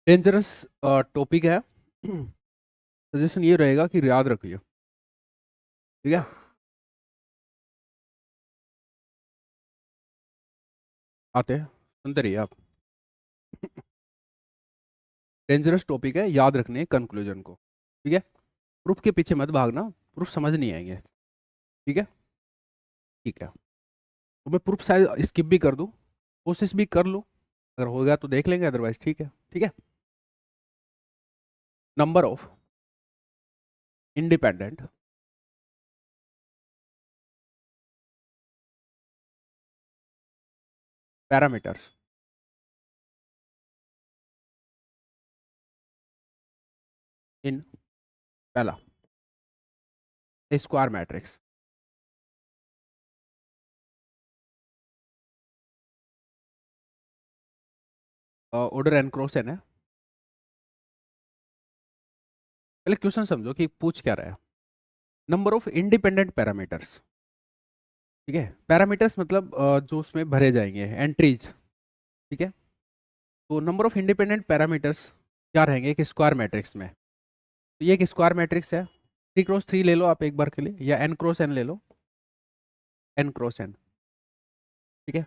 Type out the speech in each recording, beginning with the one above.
Dangerous topic है। Suggestion ये रहेगा कि याद रखिए, ठीक है। आते हैं, सुनते रहिए आप। डेंजरस टॉपिक है, याद रखने कंक्लूजन को, ठीक है। प्रूफ के पीछे मत भागना, प्रूफ समझ नहीं आएंगे, ठीक है। ठीक है, तो मैं प्रूफ शायद स्किप भी कर दूं, कोशिश भी कर लूं। अगर होगा तो देख लेंगे, अदरवाइज ठीक है, ठीक है। Number of independent parameters in पहला square matrix. Order N cross N है। पहले क्वेश्चन समझो कि पूछ क्या रहा है। नंबर ऑफ इंडिपेंडेंट पैरामीटर्स, ठीक है। पैरामीटर्स मतलब जो उसमें भरे जाएंगे एंट्रीज, ठीक है। तो नंबर ऑफ इंडिपेंडेंट पैरामीटर्स क्या रहेंगे एक स्क्वायर मैट्रिक्स में। तो ये एक स्क्वायर मैट्रिक्स है। 3 क्रॉस 3 ले लो आप एक बार के लिए, या एन क्रॉस एन ले लो, एन क्रॉस एन, ठीक है।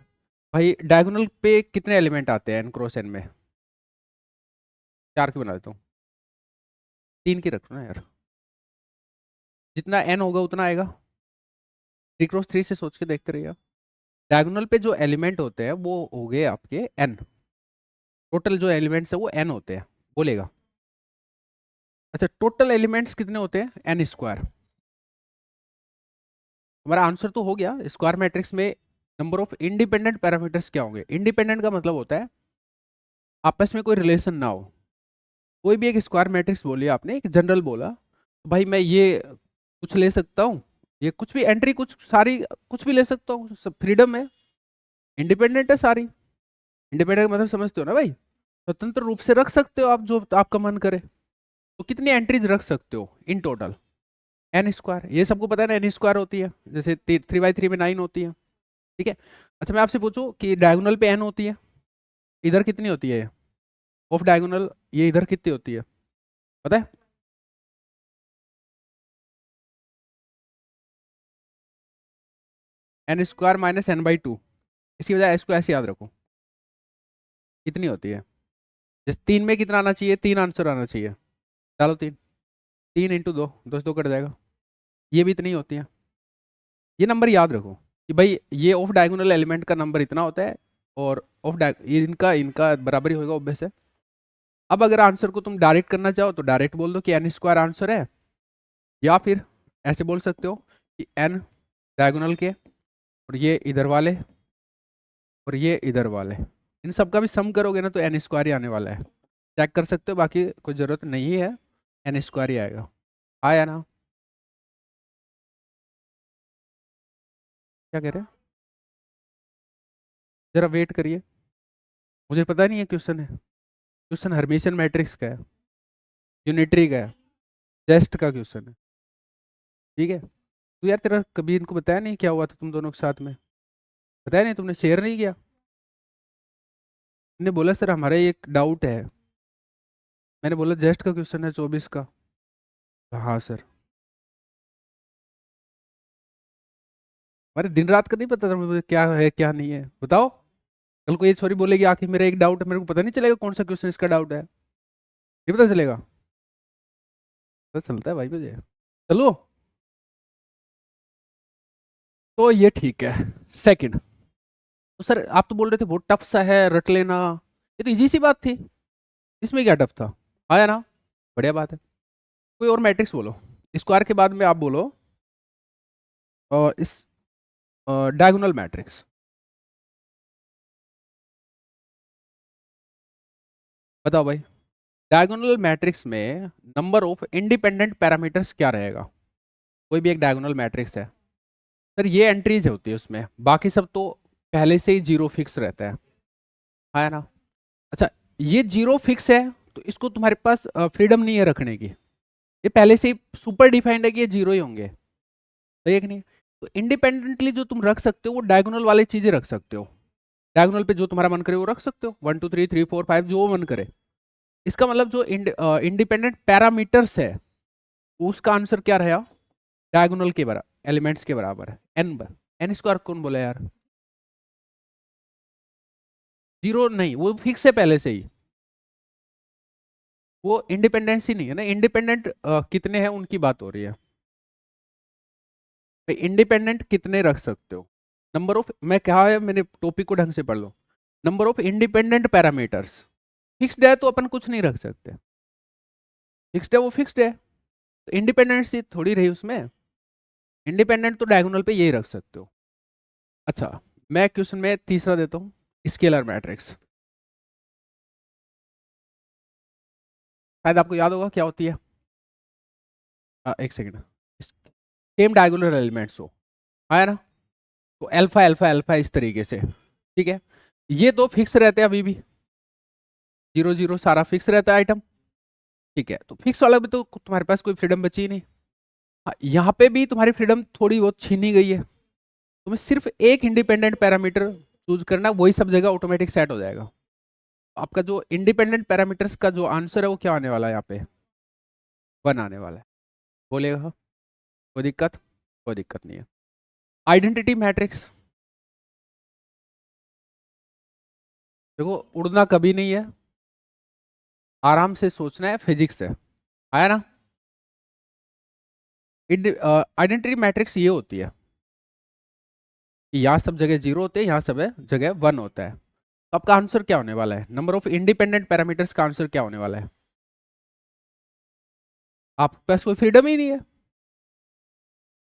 भाई डायगोनल पे कितने एलिमेंट आते हैं एन क्रॉस एन में? 4 की बना देता हूँ, 3 की रखो ना यार। जितना एन होगा उतना आएगा। 3 क्रॉस 3 से सोच के देखते रहिए। डायगोनल पे जो एलिमेंट होते हैं वो हो गए आपके एन। टोटल जो एलिमेंट्स है वो एन होते हैं, बोलेगा। अच्छा, टोटल एलिमेंट्स कितने होते हैं? N square. हमारा आंसर तो हो गया। स्क्वायर मैट्रिक्स में नंबर ऑफ इंडिपेंडेंट पैरामीटर्स क्या होंगे? इंडिपेंडेंट का मतलब होता है आपस में कोई रिलेशन ना हो। कोई भी एक स्क्वायर मैट्रिक्स बोलिए आपने, एक जनरल बोला, तो भाई मैं ये कुछ ले सकता हूँ, ये कुछ भी एंट्री कुछ सारी कुछ भी ले सकता हूँ, सब फ्रीडम है। इंडिपेंडेंट है सारी। इंडिपेंडेंट का मतलब समझते हो ना भाई? स्वतंत्र रूप से रख सकते हो आप जो आपका मन करे। तो कितनी एंट्रीज रख सकते हो इन टोटल? N square. ये सबको पता है ना, एन स्क्वायर होती है, जैसे 3 बाई 3 में 9 होती है, ठीक है। अच्छा मैं आपसे पूछूं कि डायगोनल पे एन होती है, इधर कितनी होती है? ऑफ डायगोनल ये इधर कितनी होती है पता है? N square minus N by two. इसकी वजह इसको ऐसे याद रखो, कितनी होती है? जैसे 3 में कितना आना चाहिए? 3 आंसर आना चाहिए। डालो 3, 3 × 2, 2 कर जाएगा। ये भी इतनी होती है। ये नंबर याद रखो कि भाई ये ऑफ डायगोनल एलिमेंट का नंबर इतना होता है, और ये इनका इनका बराबरी होगा ऑब्वियस है। अब अगर आंसर को तुम डायरेक्ट करना चाहो तो डायरेक्ट बोल दो कि एन स्क्वायर आंसर है, या फिर ऐसे बोल सकते हो कि एन डायगोनल के, और ये इधर वाले, और ये इधर वाले, इन सब का भी सम करोगे ना तो एन स्क्वायर ही आने वाला है। चेक कर सकते हो, बाकी कोई ज़रूरत नहीं है, एन स्क्वायर ही आएगा। आया ना? क्या कह रहे हैं? जरा वेट करिए, मुझे पता नहीं है क्वेश्चन है। क्वेश्चन हर्मिशियन मैट्रिक्स का है, यूनिटरी का है, टेस्ट का क्वेश्चन है, ठीक है। तो यार तेरा कभी इनको बताया नहीं क्या हुआ था तुम दोनों के साथ में? बताया नहीं तुमने, शेयर नहीं किया? मैंने बोला सर हमारा एक डाउट है। मैंने बोला जेस्ट का क्वेश्चन है 24 का। हाँ सर। अरे दिन रात का नहीं पता था मुझे क्या है क्या नहीं है, बताओ। कल को ये छोरी बोलेगी आखिर मेरा एक डाउट है, मेरे को पता नहीं चलेगा कौन सा क्वेश्चन इसका डाउट है? ये पता चलेगा? पता चलता है भाई मुझे। चलो, तो ये ठीक है। सेकंड, तो सर आप तो बोल रहे थे बहुत टफ सा है, रट लेना। ये तो इजी सी बात थी, इसमें क्या टफ था? आया ना? बढ़िया बात है। कोई और मैट्रिक्स बोलो, स्क्वायर के बाद में आप बोलो इस डायगोनल मैट्रिक्स। बताओ भाई, डायगोनल मैट्रिक्स में नंबर ऑफ इंडिपेंडेंट पैरामीटर्स क्या रहेगा? कोई भी एक डायगोनल मैट्रिक्स है सर, ये एंट्रीज होती है उसमें, बाकी सब तो पहले से ही जीरो फिक्स रहता है ना? अच्छा, ये जीरो फिक्स है तो इसको तुम्हारे पास फ्रीडम नहीं है रखने की। ये पहले से ही सुपर डिफाइंड है कि ये जीरो ही होंगे, सही है कि नहीं? तो इंडिपेंडेंटली जो तुम रख सकते हो वो डायगोनल वाली चीजें रख सकते हो। डायगोनल पे जो तुम्हारा मन करे वो रख सकते हो, 1 2 3 3 4 5 जो मन करे। इसका मतलब जो इंडिपेंडेंट पैरामीटर्स है उसका आंसर क्या रहेगा, डायगोनल के बराबर, एलिमेंट्स के बराबर है, एन स्क्वायर कौन बोला यार, जीरो नहीं, वो फिक्स है पहले से ही, वो इंडिपेंडेंसी नहीं है ना, इंडिपेंडेंट कितने हैं उनकी बात हो रही है, इंडिपेंडेंट कितने रख सकते हो, नंबर ऑफ, मैं कहा है मैंने, टॉपिक को ढंग से पढ़ लो, number of independent parameters, fixed है तो अपन कुछ नहीं रख सकते, फिक्स्ड है वो फिक्स्ड है, तो इंडिपेंडेंसी थोड़ी रही उसमें, इंडिपेंडेंट तो डायगोनल पे यही रख सकते हो। अच्छा, मैं क्वेश्चन में तीसरा देता हूँ, स्केलर मैट्रिक्स, शायद आपको याद होगा क्या होती है, एक सेकेंड, सेम डायगोनल एलिमेंट्स हो, आया ना, तो अल्फा अल्फा अल्फा इस तरीके से, ठीक है, ये दो फिक्स रहते हैं अभी भी, जीरो जीरो सारा फिक्स रहता है आइटम, ठीक है, तो फिक्स वाला भी तो तुम्हारे पास कोई फ्रीडम बची ही नहीं, हाँ, यहाँ पे भी तुम्हारी फ्रीडम थोड़ी बहुत छीनी गई है, तुम्हें सिर्फ एक इंडिपेंडेंट पैरामीटर चूज करना, वही सब जगह ऑटोमेटिक सेट हो जाएगा, आपका जो इंडिपेंडेंट पैरामीटर्स का जो आंसर है वो क्या आने वाला है यहाँ पे, वन आने वाला है, बोलेगा, कोई दिक्कत, कोई दिक्कत नहीं है। आइडेंटिटी मैट्रिक्स, देखो उड़ना कभी नहीं है, आराम से सोचना है, फिजिक्स है, आया ना, आइडेंटिटी मैट्रिक्स ये होती है कि यहाँ सब जगह जीरो होते हैं, यहाँ सब जगह वन होता है, तो आपका आंसर क्या होने वाला है, नंबर ऑफ इंडिपेंडेंट पैरामीटर्स का आंसर क्या होने वाला है, आपके पास कोई फ्रीडम ही नहीं है,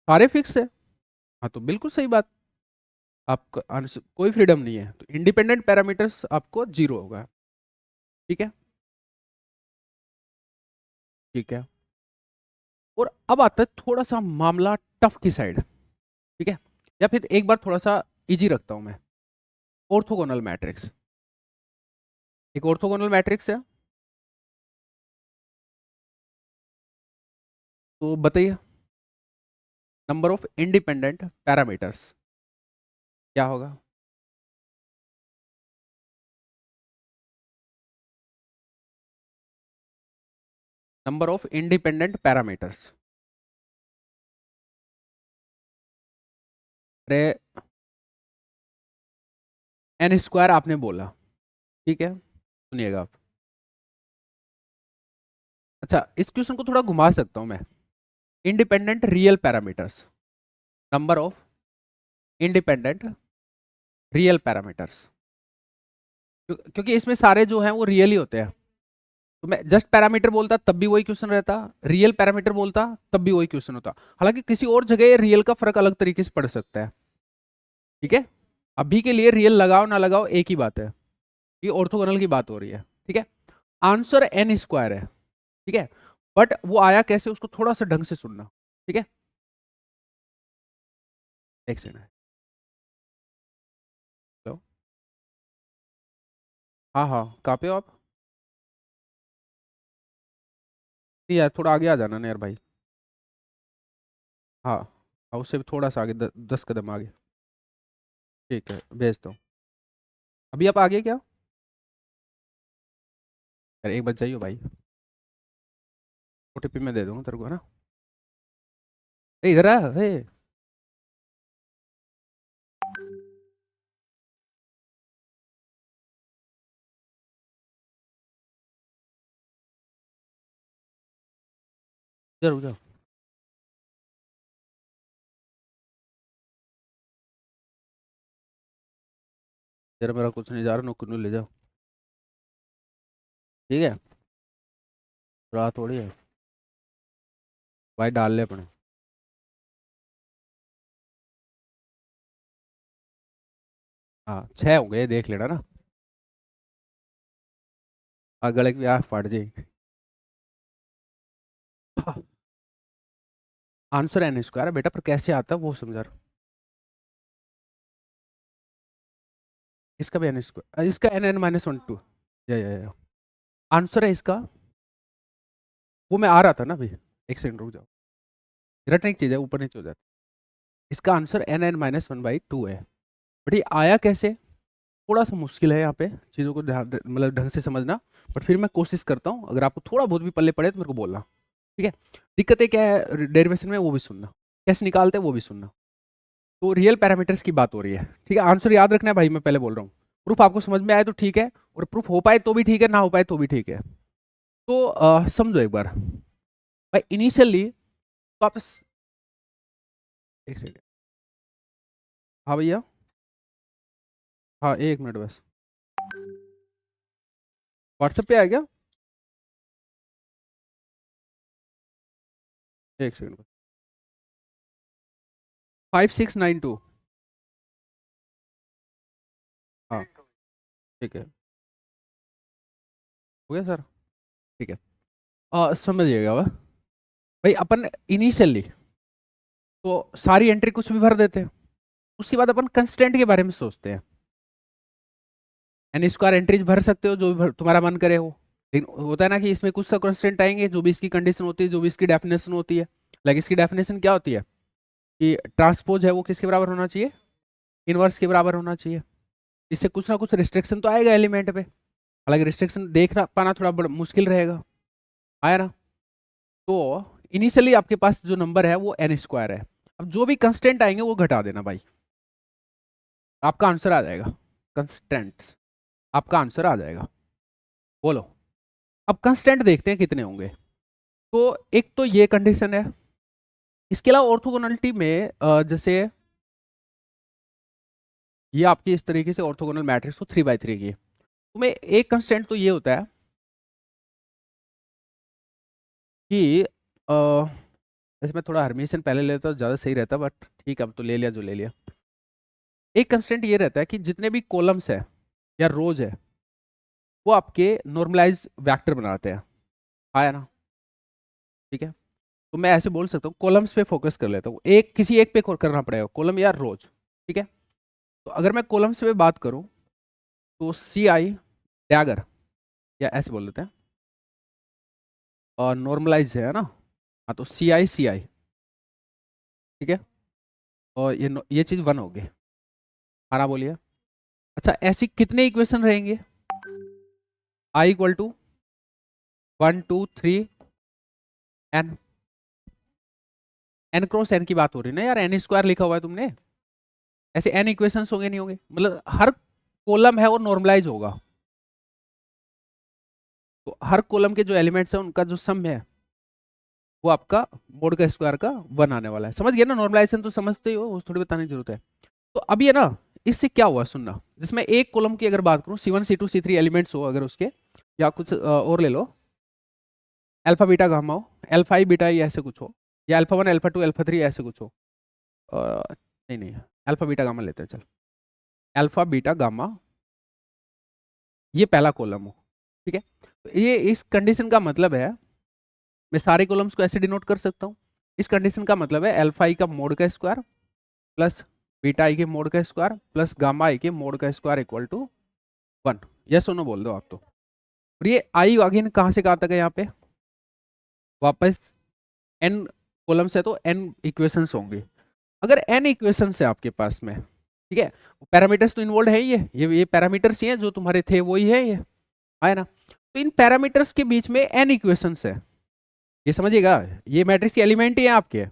सारे फिक्स है, हाँ तो बिल्कुल सही बात, आपका आंसर कोई फ्रीडम नहीं है, तो इंडिपेंडेंट पैरामीटर्स आपको जीरो होगा, ठीक है, ठीक है, और अब आता है थोड़ा सा मामला टफ की साइड, ठीक है, या फिर एक बार थोड़ा सा इजी रखता हूं मैं, ऑर्थोगोनल मैट्रिक्स, एक ऑर्थोगोनल मैट्रिक्स है, तो बताइए नंबर ऑफ इंडिपेंडेंट पैरामीटर्स क्या होगा, नंबर ऑफ इंडिपेंडेंट पैरामीटर्स, अरे एन स्क्वायर आपने बोला, ठीक है, सुनिएगा आप, अच्छा इस क्वेश्चन को थोड़ा घुमा सकता हूं मैं, independent real parameters, number of independent real parameters, क्योंकि इसमें सारे जो हैं वो रियल ही होते हैं, तो मैं जस्ट पैरामीटर बोलता तब भी वही क्वेश्चन रहता, रियल पैरामीटर बोलता तब भी वही क्वेश्चन होता, हालांकि किसी और जगह रियल का फर्क अलग तरीके से पड़ सकता है, ठीक है, अभी के लिए रियल लगाओ ना लगाओ एक ही बात है, ये ऑर्थोगोनल की बात हो रही है, ठीक है, आंसर एन स्क्वायर है, ठीक है, बट वो आया कैसे उसको थोड़ा सा ढंग से सुनना, ठीक है, एक सेकंड, हेलो, हाँ हाँ कहाँ पे हो आप, नहीं यार थोड़ा आगे आ जाना ना यार भाई, हाँ हाँ, उससे भी थोड़ा सा आगे, 10 कदम आगे, ठीक है भेजता हूँ, अभी आप आगे क्या, यार एक बार जाइयो भाई, ओटीपी मैं दे दूंगा तेरे को ना, ए इधर आ, ए इधर रुक जाओ, जरा मेरा कुछ नहीं जा रहा, नुक्कू ले जाओ, ठीक है, रात थोड़ी है भाई, डाल ले अपने, हाँ 6 हो गए देख लेना ना, गले की आँख फाट जाएगी, आंसर एन स्क्वायर है बेटा, पर कैसे आता है वो समझा रहा हूँ। इसका भी एन स्क्वायर, इसका N N minus one two, या आंसर है इसका, वो मैं आ रहा था ना अभी, एक सेकंड रुक जाओ, रटने की चीज़ है, ऊपर नीचे हो जाता है, इसका answer N N minus one by two है, बट ये आया कैसे, थोड़ा सा मुश्किल है यहाँ पे चीज़ों को ध्यान मतलब ढंग से समझना, बट फिर मैं कोशिश करता हूँ, अगर आपको थोड़ा बहुत भी पल्ले पड़े तो मेरे को बोलना, ठीक है। दिक्कतें क्या है डेरिवेशन में वो भी सुनना, कैसे निकालते हैं वो भी सुनना। तो रियल पैरामीटर्स की बात हो रही है, ठीक है। आंसर याद रखना है भाई, मैं पहले बोल रहा हूँ। प्रूफ आपको समझ में आए तो ठीक है, और प्रूफ हो पाए तो भी ठीक है, ना हो पाए तो भी ठीक है। तो समझो एक बार भाई, इनिशियली तो आप एक सेकेंड, हाँ भैया, हाँ 1 मिनट बस, व्हाट्सएप पे आ गया, 1 सेकेंड, 5692, हाँ ठीक है, हो गया सर, ठीक है। समझिएगा वह भाई, अपन इनिशियली तो सारी एंट्री कुछ भी भर देते हैं, उसके बाद अपन कंस्टेंट के बारे में सोचते हैं। एन स्क्वायर एंट्रीज भर सकते हो जो भी तुम्हारा मन करे हो, लेकिन होता है ना कि इसमें कुछ तो कंस्टेंट आएंगे, जो भी इसकी कंडीशन होती है, जो भी इसकी डेफिनेशन होती है। लाइक इसकी डेफिनेशन क्या होती है कि ट्रांसपोज है वो किसके बराबर होना चाहिए, इनवर्स के बराबर होना चाहिए। इससे कुछ ना कुछ रिस्ट्रिक्शन तो आएगा एलिमेंट पे, हालांकि रिस्ट्रिक्शन देखना पाना थोड़ा बड़ा मुश्किल रहेगा, आया ना। तो इनिशियली आपके पास जो नंबर है वो एन स्क्वायर है। अब जो भी कंस्टेंट आएंगे वो घटा देना भाई, आपका आंसर आ जाएगा। कंस्टेंट्स, आपका आंसर आ जाएगा। बोलो, अब कंस्टेंट देखते हैं कितने होंगे। तो एक तो ये कंडीशन है, इसके अलावा ऑर्थोगोनलिटी में जैसे ये आपकी इस तरीके से ऑर्थोगोनल मैट्रिक्स हो 3 by 3 की, तुम्हें एक कंस्टेंट तो ये होता है कि वैसे मैं थोड़ा हरमीशन पहले लेता तो ज़्यादा सही रहता, बट ठीक है अब तो ले लिया जो ले लिया। एक कंस्टेंट ये रहता है कि जितने भी कॉलम्स है या रोज है वो आपके नॉर्मलाइज वेक्टर बनाते हैं, आया ना, ठीक है। तो मैं ऐसे बोल सकता हूँ, कॉलम्स पे फोकस कर लेता हूँ, एक किसी एक पे करना पड़ेगा, कॉलम या रोज, ठीक है। तो अगर मैं कॉलम्स पे बात करूँ तो सी आई डैगर, या ऐसे बोल देते हैं, और नॉर्मलाइज है ना, हाँ तो सी आई, ठीक है। और ये चीज़ 1 होगी, हरा बोलिए। अच्छा, ऐसी कितने इक्वेशन रहेंगे, I equal to 1 2 3 N, N cross N की बात हो रही है ना यार, एन स्क्वायर लिखा हुआ है तुमने, ऐसे एन इक्वेशंस होंगे नहीं होंगे, मतलब हर कॉलम है वो नॉर्मलाइज होगा। तो हर कॉलम के जो एलिमेंट्स हैं उनका जो सम है वो आपका मोड का स्क्वायर का 1 आने वाला है। समझ गया ना, नॉर्मलाइजेशन तो समझते ही हो, वो थोड़ी बताने की जरूरत है। तो अब ये ना, इससे क्या हुआ सुनना, जिसमें एक कॉलम की अगर बात करूं C1 C2 C3 एलिमेंट्स हो अगर उसके, या कुछ और ले लो, अल्फा बीटा गामा हो, अल्फा ई बीटा ई ऐसे कुछ हो, या अल्फा 1 अल्फा 2 अल्फा 3 ऐसे कुछ हो, नहीं नहीं, अल्फा बीटा गामा लेते हैं चल, अल्फा बीटा गामा, ये पहला कॉलम हो, ठीक है। तो ये इस कंडीशन का मतलब है, मैं सारे कॉलम्स को ऐसे डिनोट कर सकता हूँ। इस कंडीशन का मतलब है अल्फा आई का मोड का स्क्वायर प्लस बीटा आई के मोड का स्क्वायर प्लस गामा आई के मोड का स्क्वायर इक्वल टू 1। यस और नो बोल दो आप तो। और ये आई अगेन कहाँ से कहाँ तक है यहाँ पे, वापस एन कॉलम्स है तो एन इक्वेशंस होंगे। अगर एन इक्वेशंस है आपके पास में, ठीक है, पैरामीटर्स तो इन्वॉल्व है, ये पैरामीटर्स ही हैं जो तुम्हारे थे वही है ये, आया ना। तो इन पैरामीटर्स के बीच में एन इक्वेशंस है, ये समझिएगा, ये मैट्रिक्स के एलिमेंट ही हैं आपके,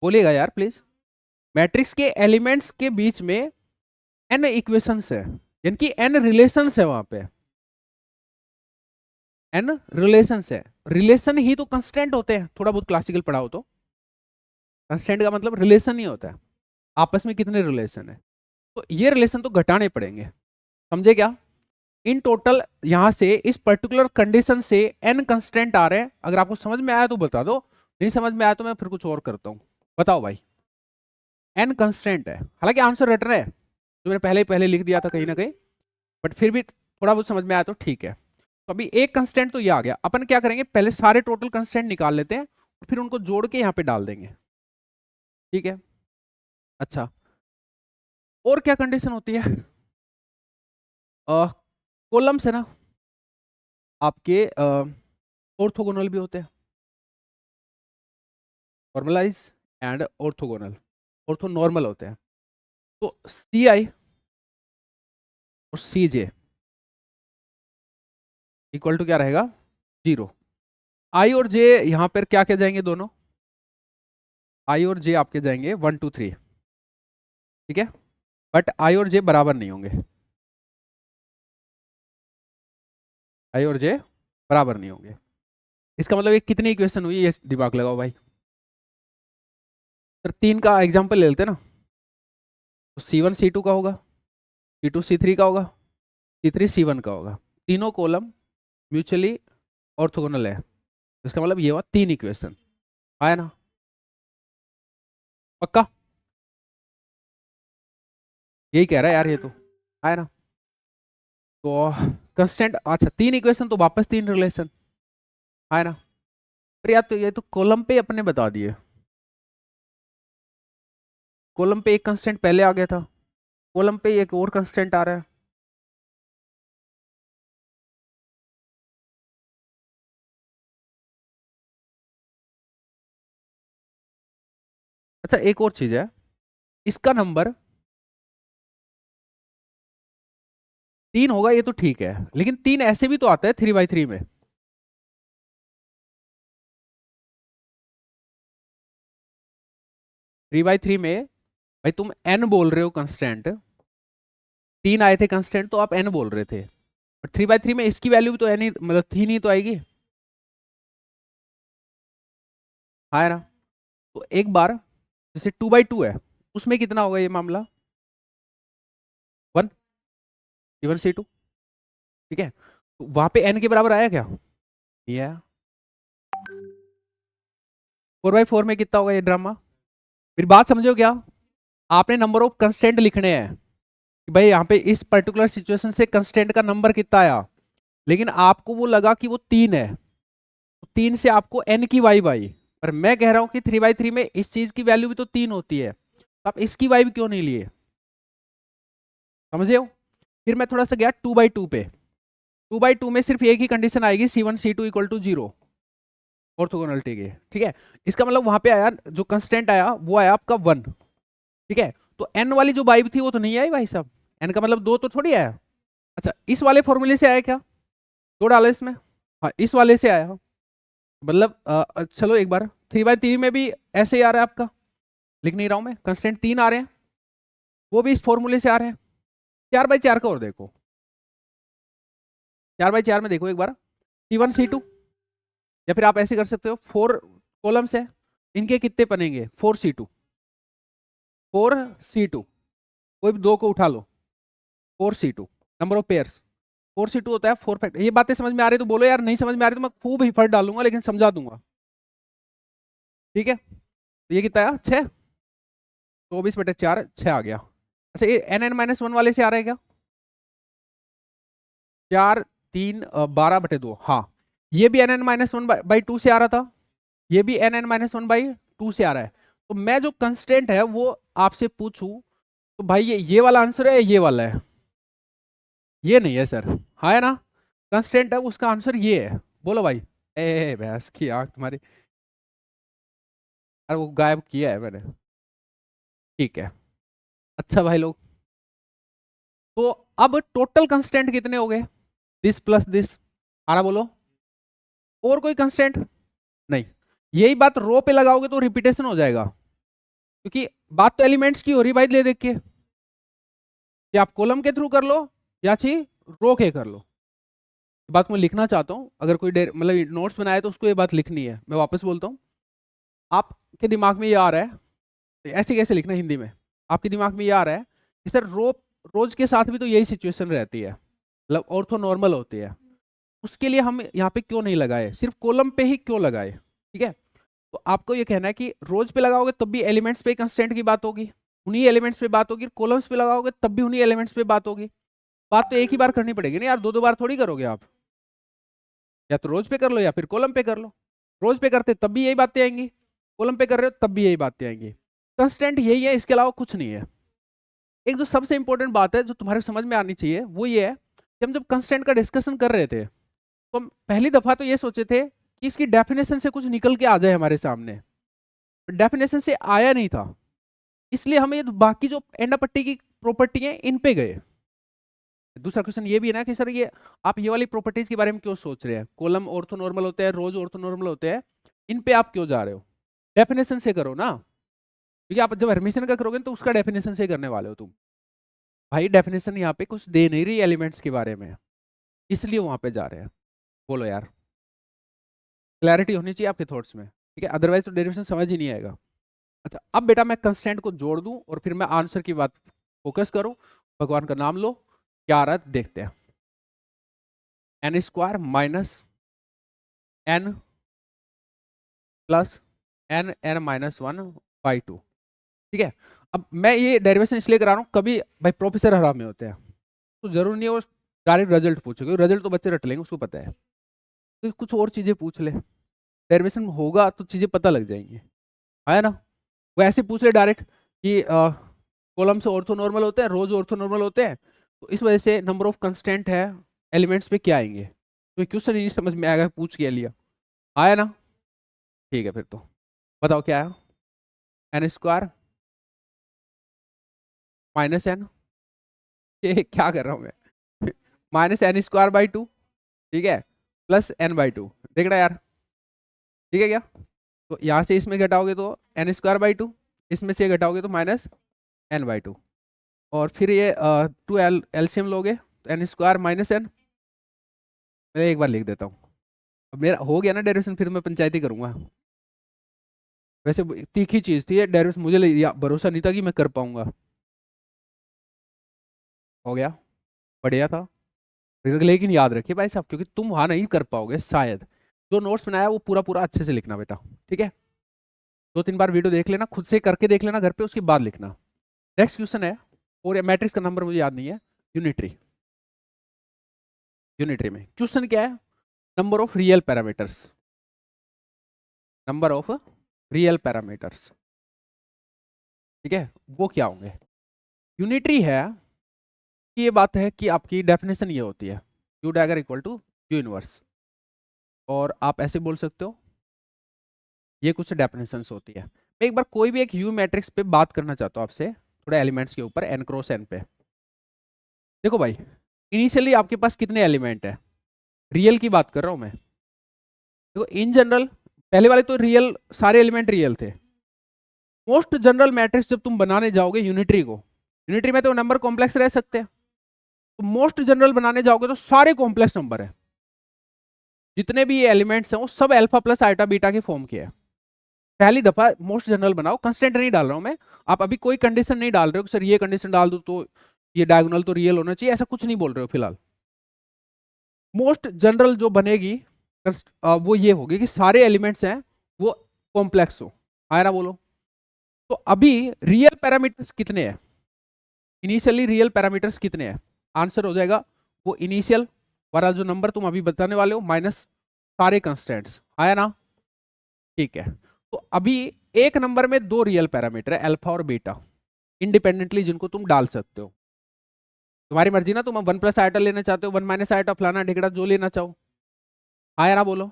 बोलिएगा यार प्लीज। मैट्रिक्स के एलिमेंट्स के बीच में एन इक्वेशंस है, यानी कि एन रिलेशंस है वहां पे, एन रिलेशंस है। रिलेशन ही तो कंस्टेंट होते हैं, थोड़ा बहुत क्लासिकल पढ़ा हो तो, कंस्टेंट का मतलब रिलेशन ही होता है, आपस में कितने रिलेशन है। तो ये रिलेशन तो घटाने पड़ेंगे, समझे क्या। इन टोटल यहां से इस पर्टिकुलर कंडीशन से एन कंस्टेंट आ रहे हैं, अगर आपको समझ में आया तो बता दो, नहीं समझ में आया तो मैं फिर कुछ और करता हूं, बताओ भाई। एन कंस्टेंट है, हालांकि आंसर रट रहा है जो मैंने पहले लिख दिया था कहीं ना कहीं, बट फिर भी थोड़ा बहुत समझ में आया तो ठीक है। तो अभी एक कंस्टेंट तो ये आ गया, अपन क्या करेंगे पहले सारे टोटल कंस्टेंट निकाल लेते हैं और फिर उनको जोड़ के यहाँ पे डाल देंगे, ठीक है। अच्छा, और क्या कंडीशन होती है, कॉलम्स है ना आपके ऑर्थोगोनल भी होते हैं, normalise and orthogonal, orthonormal होते हैं। तो सी आई और सी जे इक्वल टू क्या रहेगा 0। आई और जे यहाँ पर क्या क्या जाएंगे दोनों, आई और जे आपके जाएंगे 1 2 3, ठीक है, बट आई और जे बराबर नहीं होंगे, आई और जे बराबर नहीं होंगे। इसका मतलब ये कितनी इक्वेशन हुई, ये दिमाग लगाओ भाई। सर 3 का एग्जांपल ले लेते हैं ना, तो C1 C2 का होगा, C2 C3 का होगा, C3 C1 का होगा, तीनों कॉलम म्यूचुअली ऑर्थोगोनल है। इसका मतलब ये हुआ 3 इक्वेशन, आया ना, पक्का यही कह रहा है यार ये तो, आया ना। तो कंस्टेंट, अच्छा 3 इक्वेशन तो वापस 3 रिलेशन, आया ना। पर यार तो ये तो कॉलम पे अपने बता दिए, कॉलम पे एक कंस्टेंट पहले आ गया था, कॉलम पे एक और कंस्टेंट आ रहा है। अच्छा एक और चीज है, इसका नंबर 3 होगा ये तो ठीक है, लेकिन 3 ऐसे भी तो आता है 3/3 में। 3/3 में भाई तुम n बोल रहे हो कंस्टेंट, 3 आए थे कंस्टेंट तो आप n बोल रहे थे, और 3/3 में इसकी वैल्यू भी तो n ही, मतलब 3 ही तो आएगी, हाँ ना। तो एक बार जैसे 2/2 है, उसमें कितना होगा ये मामला, 1 C1 C2, ठीक है, तो वहां पे n के बराबर आया क्या, ये आया। 4/4 में कितना होगा ये ड्रामा, फिर बात समझो क्या, आपने नंबर ऑफ कंस्टेंट लिखने हैं कि भाई यहाँ पे इस पर्टिकुलर सिचुएशन से कंस्टेंट का नंबर कितना आया, लेकिन आपको वो लगा कि वो 3 है, तो 3 से आपको n की वाई बाई, पर मैं कह रहा हूं कि 3/3 में इस चीज की वैल्यू भी तो 3 होती है, तो आप इसकी वाई भी क्यों नहीं लिए, समझे हो। फिर मैं थोड़ा सा गया 2/2 पे, 2/2 में सिर्फ एक ही कंडीशन आएगी C1 C2 equal to 0, orthogonality के, ठीक है। इसका मतलब वहां पे आया जो कंस्टेंट आया वो आया आपका 1, ठीक है। तो n वाली जो बाई थी वो तो नहीं आई भाई साहब, n का मतलब 2 तो थोड़ी आया। अच्छा इस वाले फॉर्मूले से आया क्या, 2 डालो इसमें, हाँ इस वाले से आया, मतलब चलो एक बार 3/3 में भी ऐसे ही आ रहा है आपका, लिख नहीं रहा हूं मैं, कंस्टेंट 3 आ रहे हैं, वो भी इस फॉर्मूले से आ रहे हैं। 4/4 का और देखो, 4/4 में देखो एक बार, C1 C2, या फिर आप ऐसे कर सकते हो 4 कॉलम्स है, इनके कितने बनेंगे 4C2, 4C2, कोई भी दो को उठा लो, 4C2 number of pairs, 4C2 होता है 4 फैक्टर। ये बातें समझ में आ रही तो बोलो यार, नहीं समझ में आ रही तो मैं खूब हिफट डालूंगा लेकिन समझा दूंगा, ठीक है। तो ये कितना आया 6, 24/4 6 आ गया। अच्छा ये n(n-1) वाले से आ रहा है क्या, 4 3 12/2, हाँ ये भी n(n-1/2 से आ रहा था, ये भी n(n-1/2 से आ रहा है। तो मैं जो कंस्टेंट है वो आपसे पूछूं तो भाई ये वाला आंसर है, ये वाला है, ये नहीं है सर, हाँ है ना, कंस्टेंट है उसका आंसर ये है, बोलो भाई। ए भैंस की आंख तुम्हारी, अरे वो गायब किया है मैंने, ठीक है। अच्छा भाई लोग, तो अब टोटल कंस्टेंट कितने हो गए, दिस प्लस दिस, आरा बोलो, और कोई कंस्टेंट नहीं। यही बात रो पे लगाओगे तो रिपीटेशन हो जाएगा, क्योंकि बात तो एलिमेंट्स की हो रही भाई, ले देख के, कि आप कॉलम के थ्रू कर लो या ची रो के कर लो। बात मैं लिखना चाहता हूँ, अगर कोई मतलब नोट्स बनाए तो उसको ये बात लिखनी है, मैं वापस बोलता हूँ, आपके दिमाग में ये आ रहा है, ऐसे कैसे लिखना हिंदी में, आपके दिमाग में ये आ रहा है कि सर रोज के साथ भी तो यही सिचुएशन रहती है, मतलब ऑर्थो नॉर्मल होती है, उसके लिए हम यहाँ पे क्यों नहीं लगाए, सिर्फ कॉलम पे ही क्यों लगाए, ठीक है। तो आपको ये कहना है कि रोज पे लगाओगे तब भी एलिमेंट्स पे कंस्टेंट की बात होगी, उन्हीं एलिमेंट्स पे बात होगी, कॉलम्स पे लगाओगे तब भी उन्हीं एलिमेंट्स पे बात होगी। बात तो एक ही बार करनी पड़ेगी ना यार, दो दो बार थोड़ी करोगे आप, या तो रोज पे कर लो या फिर कॉलम पे कर लो। रोज पे करते तब भी यही बातें आएंगी, कॉलम पे कर रहे हो तब भी यही बातें आएंगी, कंस्टेंट यही है, इसके अलावा कुछ नहीं है। एक जो सबसे इंपॉर्टेंट बात है जो तुम्हारे समझ में आनी चाहिए वो ये है कि हम जब कंस्टेंट का डिस्कशन कर रहे थे तो हम पहली दफा तो ये सोचे थे कि इसकी डेफिनेशन से कुछ निकल के आ जाए हमारे सामने, डेफिनेशन से आया नहीं था, इसलिए हमें बाकी जो एंडा पट्टी की प्रॉपर्टी है इन पे गए, दूसरा क्वेश्चन ये भी है ना कि सर ये आप ये वाली प्रॉपर्टीज के बारे में क्यों सोच रहे हैं, कॉलम ऑर्थोनॉर्मल होते हैं, रोज ऑर्थोनॉर्मल होते हैं, इन पे आप क्यों जा रहे हो? डेफिनेशन से करो ना, क्योंकि आप जब हर्मिशन का करोगे तो उसका डेफिनेशन से करने वाले हो तुम। भाई डेफिनेशन यहाँ पे कुछ दे नहीं रही एलिमेंट्स के बारे में, इसलिए वहां पे जा रहे हैं। बोलो यार, क्लैरिटी होनी चाहिए आपके थॉट्स में, ठीक है, अदरवाइज तो डेरिवेशन समझ ही नहीं आएगा। अच्छा, अब बेटा मैं कंस्टेंट को जोड़ दूं और फिर मैं आंसर की बात फोकस करूं, भगवान का नाम लो, क्या आ रहा है देखते हैं। N square minus N plus N N minus one by two, ठीक है। अब मैं ये डेरिवेशन इसलिए करा रहा हूँ, कभी भाई प्रोफेसर हराम में होते हैं, तो जरूर नहीं है वो डायरेक्ट रिजल्ट पूछेगा, रिजल्ट तो बच्चे रट लेंगे, उसको पता है, तो कुछ और चीजें पूछ ले, डेरिवेशन होगा तो चीजें पता लग जाएंगी, है ना। वो ऐसे पूछ ले डायरेक्ट कि कॉलम से ऑर्थोनॉर्मल होते हैं, रोज ऑर्थोनॉर्मल होते हैं, तो इस वजह से नंबर ऑफ कंस्टेंट है एलिमेंट्स पे क्या आएंगे, तो क्वेश्चन ही नहीं समझ में आएगा, पूछ के लिया आया ना। ठीक है, फिर तो बताओ क्या है। एन स्क्वायर माइनस एन, ये क्या कर रहा हूँ मैं minus N square by two, ठीक है, प्लस एन बाई टू, देख रहा यार, ठीक है क्या। तो यहाँ से इसमें घटाओगे तो एन स्क्वायर बाई टू, इसमें से घटाओगे तो माइनस एन बाई टू, और फिर ये टू एलसीएम लोगे तो एन स्क्वायर माइनस एन, मैं एक बार लिख देता हूँ। अब मेरा हो गया ना डेरिवेशन, फिर मैं पंचायती करूंगा। वैसे तीखी चीज थी ये डेरिवेशन, मुझे भरोसा नहीं था कि मैं कर पाऊंगा। हो गया, बढ़िया था। लेकिन याद रखिए भाई साहब, क्योंकि तुम वहां नहीं कर पाओगे शायद, जो नोट्स बनाया वो पूरा पूरा अच्छे से लिखना बेटा, ठीक है। 2-3 बार वीडियो देख लेना, खुद से करके देख लेना घर पे, उसके बाद लिखना। नेक्स्ट क्वेश्चन है, और मैट्रिक्स का नंबर मुझे याद नहीं है, यूनिटरी। यूनिटरी में क्वेश्चन क्या है, number of real parameters, number of real parameters, ठीक है, वो क्या होंगे। यूनिटरी है, ये बात है कि आपकी डेफिनेशन ये होती है, U dagger equal to U inverse, और आप ऐसे बोल सकते हो, ये कुछ डेफिनेशंस होती है। मैं एक बार कोई भी एक यू मैट्रिक्स पे बात करना चाहता हूँ आपसे, थोड़ा एलिमेंट्स के ऊपर एन क्रॉस एन पे। देखो भाई, इनिशियली आपके पास कितने एलिमेंट है, रियल की बात कर रहा हूँ मैं। देखो इन जनरल, पहले वाले तो रियल, सारे एलिमेंट रियल थे। मोस्ट जनरल मैट्रिक्स जब तुम बनाने जाओगे यूनिटरी को, यूनिटरी में तो नंबर कॉम्प्लेक्स रह सकते हैं, तो मोस्ट जनरल बनाने जाओगे तो सारे कॉम्प्लेक्स नंबर है, जितने भी एलिमेंट्स हैं वो सब अल्फा प्लस आइटा बीटा के फॉर्म के हैं। पहली दफा मोस्ट जनरल बनाओ, कंस्टेंट नहीं डाल रहा हूं मैं, आप अभी कोई कंडीशन नहीं डाल रहे हो कि सर ये कंडीशन डाल दो तो ये डायगोनल तो रियल होना चाहिए, ऐसा कुछ नहीं बोल रहे हो फिलहाल। मोस्ट जनरल जो बनेगी वो ये होगी कि सारे एलिमेंट्स हैं वो कॉम्प्लेक्स हो, आया ना बोलो। तो अभी रियल पैरामीटर्स कितने हैं, इनिशियली रियल पैरामीटर्स कितने हैं, आंसर हो जाएगा वो इनिशियल वाला जो नंबर तुम अभी बताने वाले हो माइनस सारे कंस्टेंट्स, आया ना। ठीक है, तो अभी एक नंबर में दो रियल पैरामीटर है, अल्फा और बीटा, इंडिपेंडेंटली जिनको तुम डाल सकते हो, तुम्हारी मर्जी ना, तुम 1 + आइटा लेना चाहते हो, 1 - आइटा फलाना ढिकड़ा जो लेना चाहो, आया ना बोलो।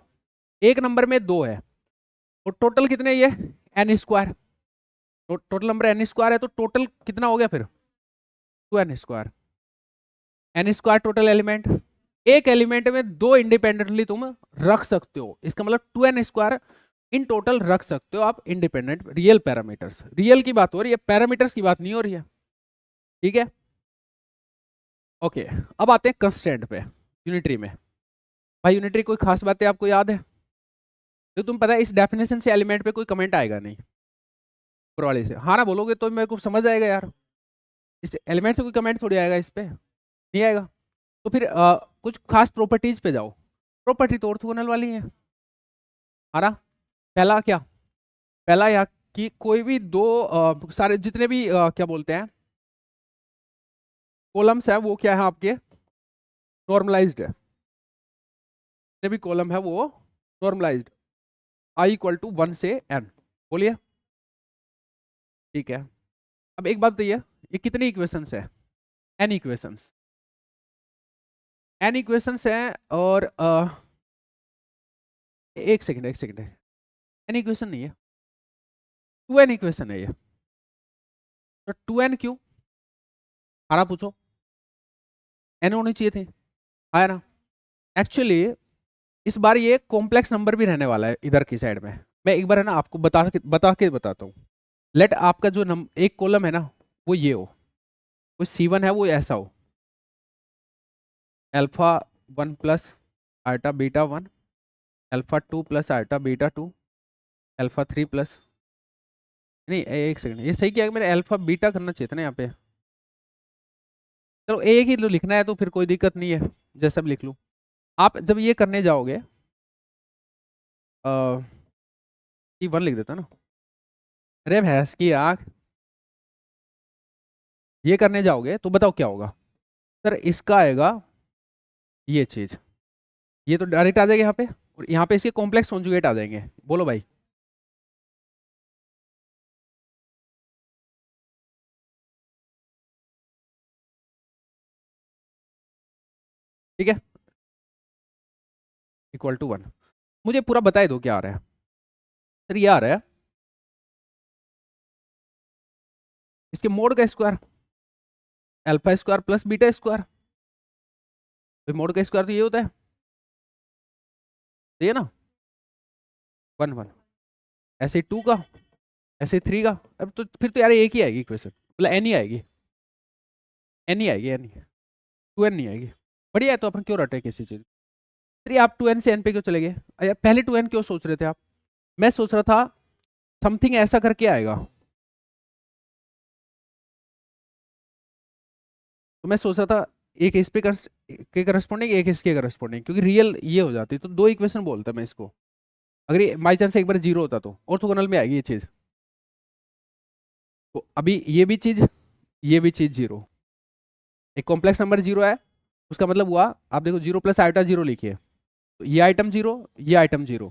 एक नंबर में दो है, और टोटल कितने ये N square, total number N square है, तो टोटल कितना हो गया फिर 2n², N square total element, एक एलिमेंट में दो इंडिपेंडेंटली तुम रख सकते हो, इसका मतलब 2n² इन टोटल रख सकते हो आप इंडिपेंडेंट रियल पैरामीटर्स, रियल की बात हो रही है, पैरामीटर्स की बात नहीं हो रही है, ठीक है। ओके, अब आते हैं कंस्टेंट पे यूनिटरी में। भाई यूनिटरी कोई खास बातें आपको याद है, तो तुम पता है इस डेफिनेशन से एलिमेंट पे कोई कमेंट आएगा नहीं, ऊपर वाले से हाँ ना बोलोगे तो मेरे को समझ आएगा यार, इस एलिमेंट से कोई कमेंट थोड़ी आएगा, इस पे नहीं आएगा। तो फिर कुछ खास प्रॉपर्टीज पे जाओ, प्रॉपर्टी तो ऑर्थोगोनल वाली है, है ना। पहला क्या, पहला यह कि कोई भी दो सारे जितने भी क्या बोलते हैं कॉलम्स है वो क्या है आपके नॉर्मलाइज्ड है, जितने भी कॉलम है वो नॉर्मलाइज्ड, i = 1 से n, बोलिए, ठीक है। अब एक बात बताइए, ये कितनी इक्वेशंस है, n इक्वेशंस, n इक्वेशंस है, और एक सेकंड एक सेकंड, n इक्वेशन नहीं है, 2n इक्वेशन है ये, तो 2n क्यों, आना पूछो, एन होनी चाहिए थे, आया ना। एक्चुअली इस बार ये कॉम्प्लेक्स नंबर भी रहने वाला है इधर की साइड में। मैं एक बार है ना आपको बता के बताता हूँ। लेट आपका जो एक कॉलम है ना वो ये हो, वो C1 है वो ऐसा हो, alpha 1 plus eta beta 1, alpha 2 plus eta beta 2, alpha 3 plus, नहीं एक सेकंड, ये सही किया, मेरे अल्फा बीटा करना चाहिए था ना यहाँ पे। चलो एक ही लिखना है तो फिर कोई दिक्कत नहीं है, जैसा भी लिख लूँ। आप जब ये करने जाओगे C1 लिख देता ना, अरे भैंस की आंख, ये करने जाओगे तो बताओ क्या होगा सर, इसका आएगा ये चीज, ये तो डायरेक्ट आ जाएगा यहाँ पे, और यहाँ पे इसके कॉम्प्लेक्स कॉन्जुगेट आ जाएंगे। बोलो भाई, ठीक है, इक्वल टू 1। मुझे पूरा बताए दो क्या आ रहा है सर। ये आ रहा है इसके मोड का square, alpha square plus beta square. Mode का स्क्वायर तो ये होता है, ये ना 1 1, ऐसे 2 का, ऐसे 3 का। अब तो फिर तो यार एक ही आएगी इक्वेशन, मतलब एन ही आएगी, एन ही आएगी, एन ही, 2n नहीं आएगी। बढ़िया है, तो अपन क्यों रटे किसी चीज। चलिए आप 2n से n पे क्यों चले गए, पहले 2n क्यों सोच रहे थे आप। मैं सोच रहा था समथिंग ऐसा करके आएगा, तो मैं सोच रहा था एक इस पे के करस्पॉन्डिंग, एक इसके करस्पॉन्डिंग, क्योंकि रियल ये हो जाती तो दो इक्वेशन बोलता मैं इसको। अगर ये बाई चांस एक बार जीरो होता तो ऑर्थोगोनल में आएगी ये चीज। तो अभी ये भी चीज, ये भी चीज जीरो, एक कॉम्प्लेक्स नंबर जीरो है, उसका मतलब हुआ, आप देखो जीरो प्लस आइटा जीरो लिखिए, तो ये आइटम जीरो, ये आइटम जीरो,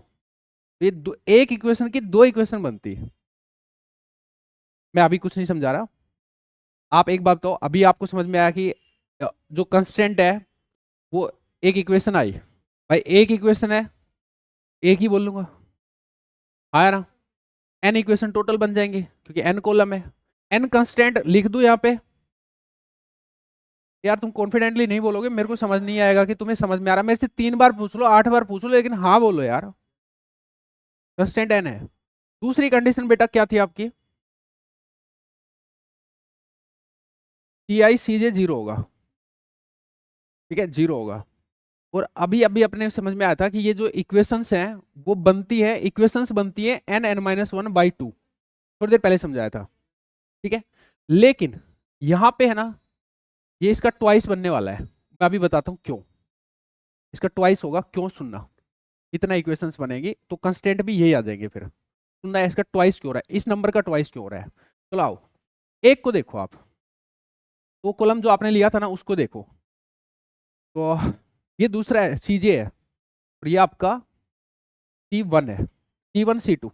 तो ये एक इक्वेशन की दो इक्वेशन बनती है। मैं अभी कुछ नहीं समझा रहा, आप एक बात तो अभी आपको समझ में आया कि जो कंस्टेंट है वो एक इक्वेशन आई। भाई एक इक्वेशन है, एक ही बोल लूंगा, आया ना। एन इक्वेशन टोटल बन जाएंगे क्योंकि एन कॉलम है, एन कंस्टेंट लिख दूं यहाँ पे। यार तुम कॉन्फिडेंटली नहीं बोलोगे, मेरे को समझ नहीं आएगा कि तुम्हें समझ में आ रहा। मेरे से 3 बार पूछ लो, 8 बार पूछ लो, लेकिन हाँ बोलो यार। कंस्टेंट एन है। दूसरी कंडीशन बेटा क्या थी आपकी, CI CJ जीरो होगा, ठीक है, जीरो होगा। और अभी अभी अपने समझ में आया था कि ये जो इक्वेशंस हैं वो बनती है, इक्वेशंस बनती है n(n-1/2), थोड़ी देर पहले समझाया था, ठीक है। लेकिन यहाँ पे है ना, ये इसका ट्वाइस बनने वाला है, मैं अभी बताता हूँ क्यों इसका ट्वाइस होगा, क्यों सुनना। इतना इक्वेशंस बनेगी तो कंस्टेंट भी यही आ जाएंगे, फिर सुनना है इसका ट्वाइस क्यों हो रहा है, इस नंबर का ट्वाइस क्यों हो रहा है। चलो आओ, एक को देखो आप, वो कॉलम जो आपने लिया था ना उसको देखो, तो ये दूसरा है CJ है, और ये आपका C1 है, C1 C2,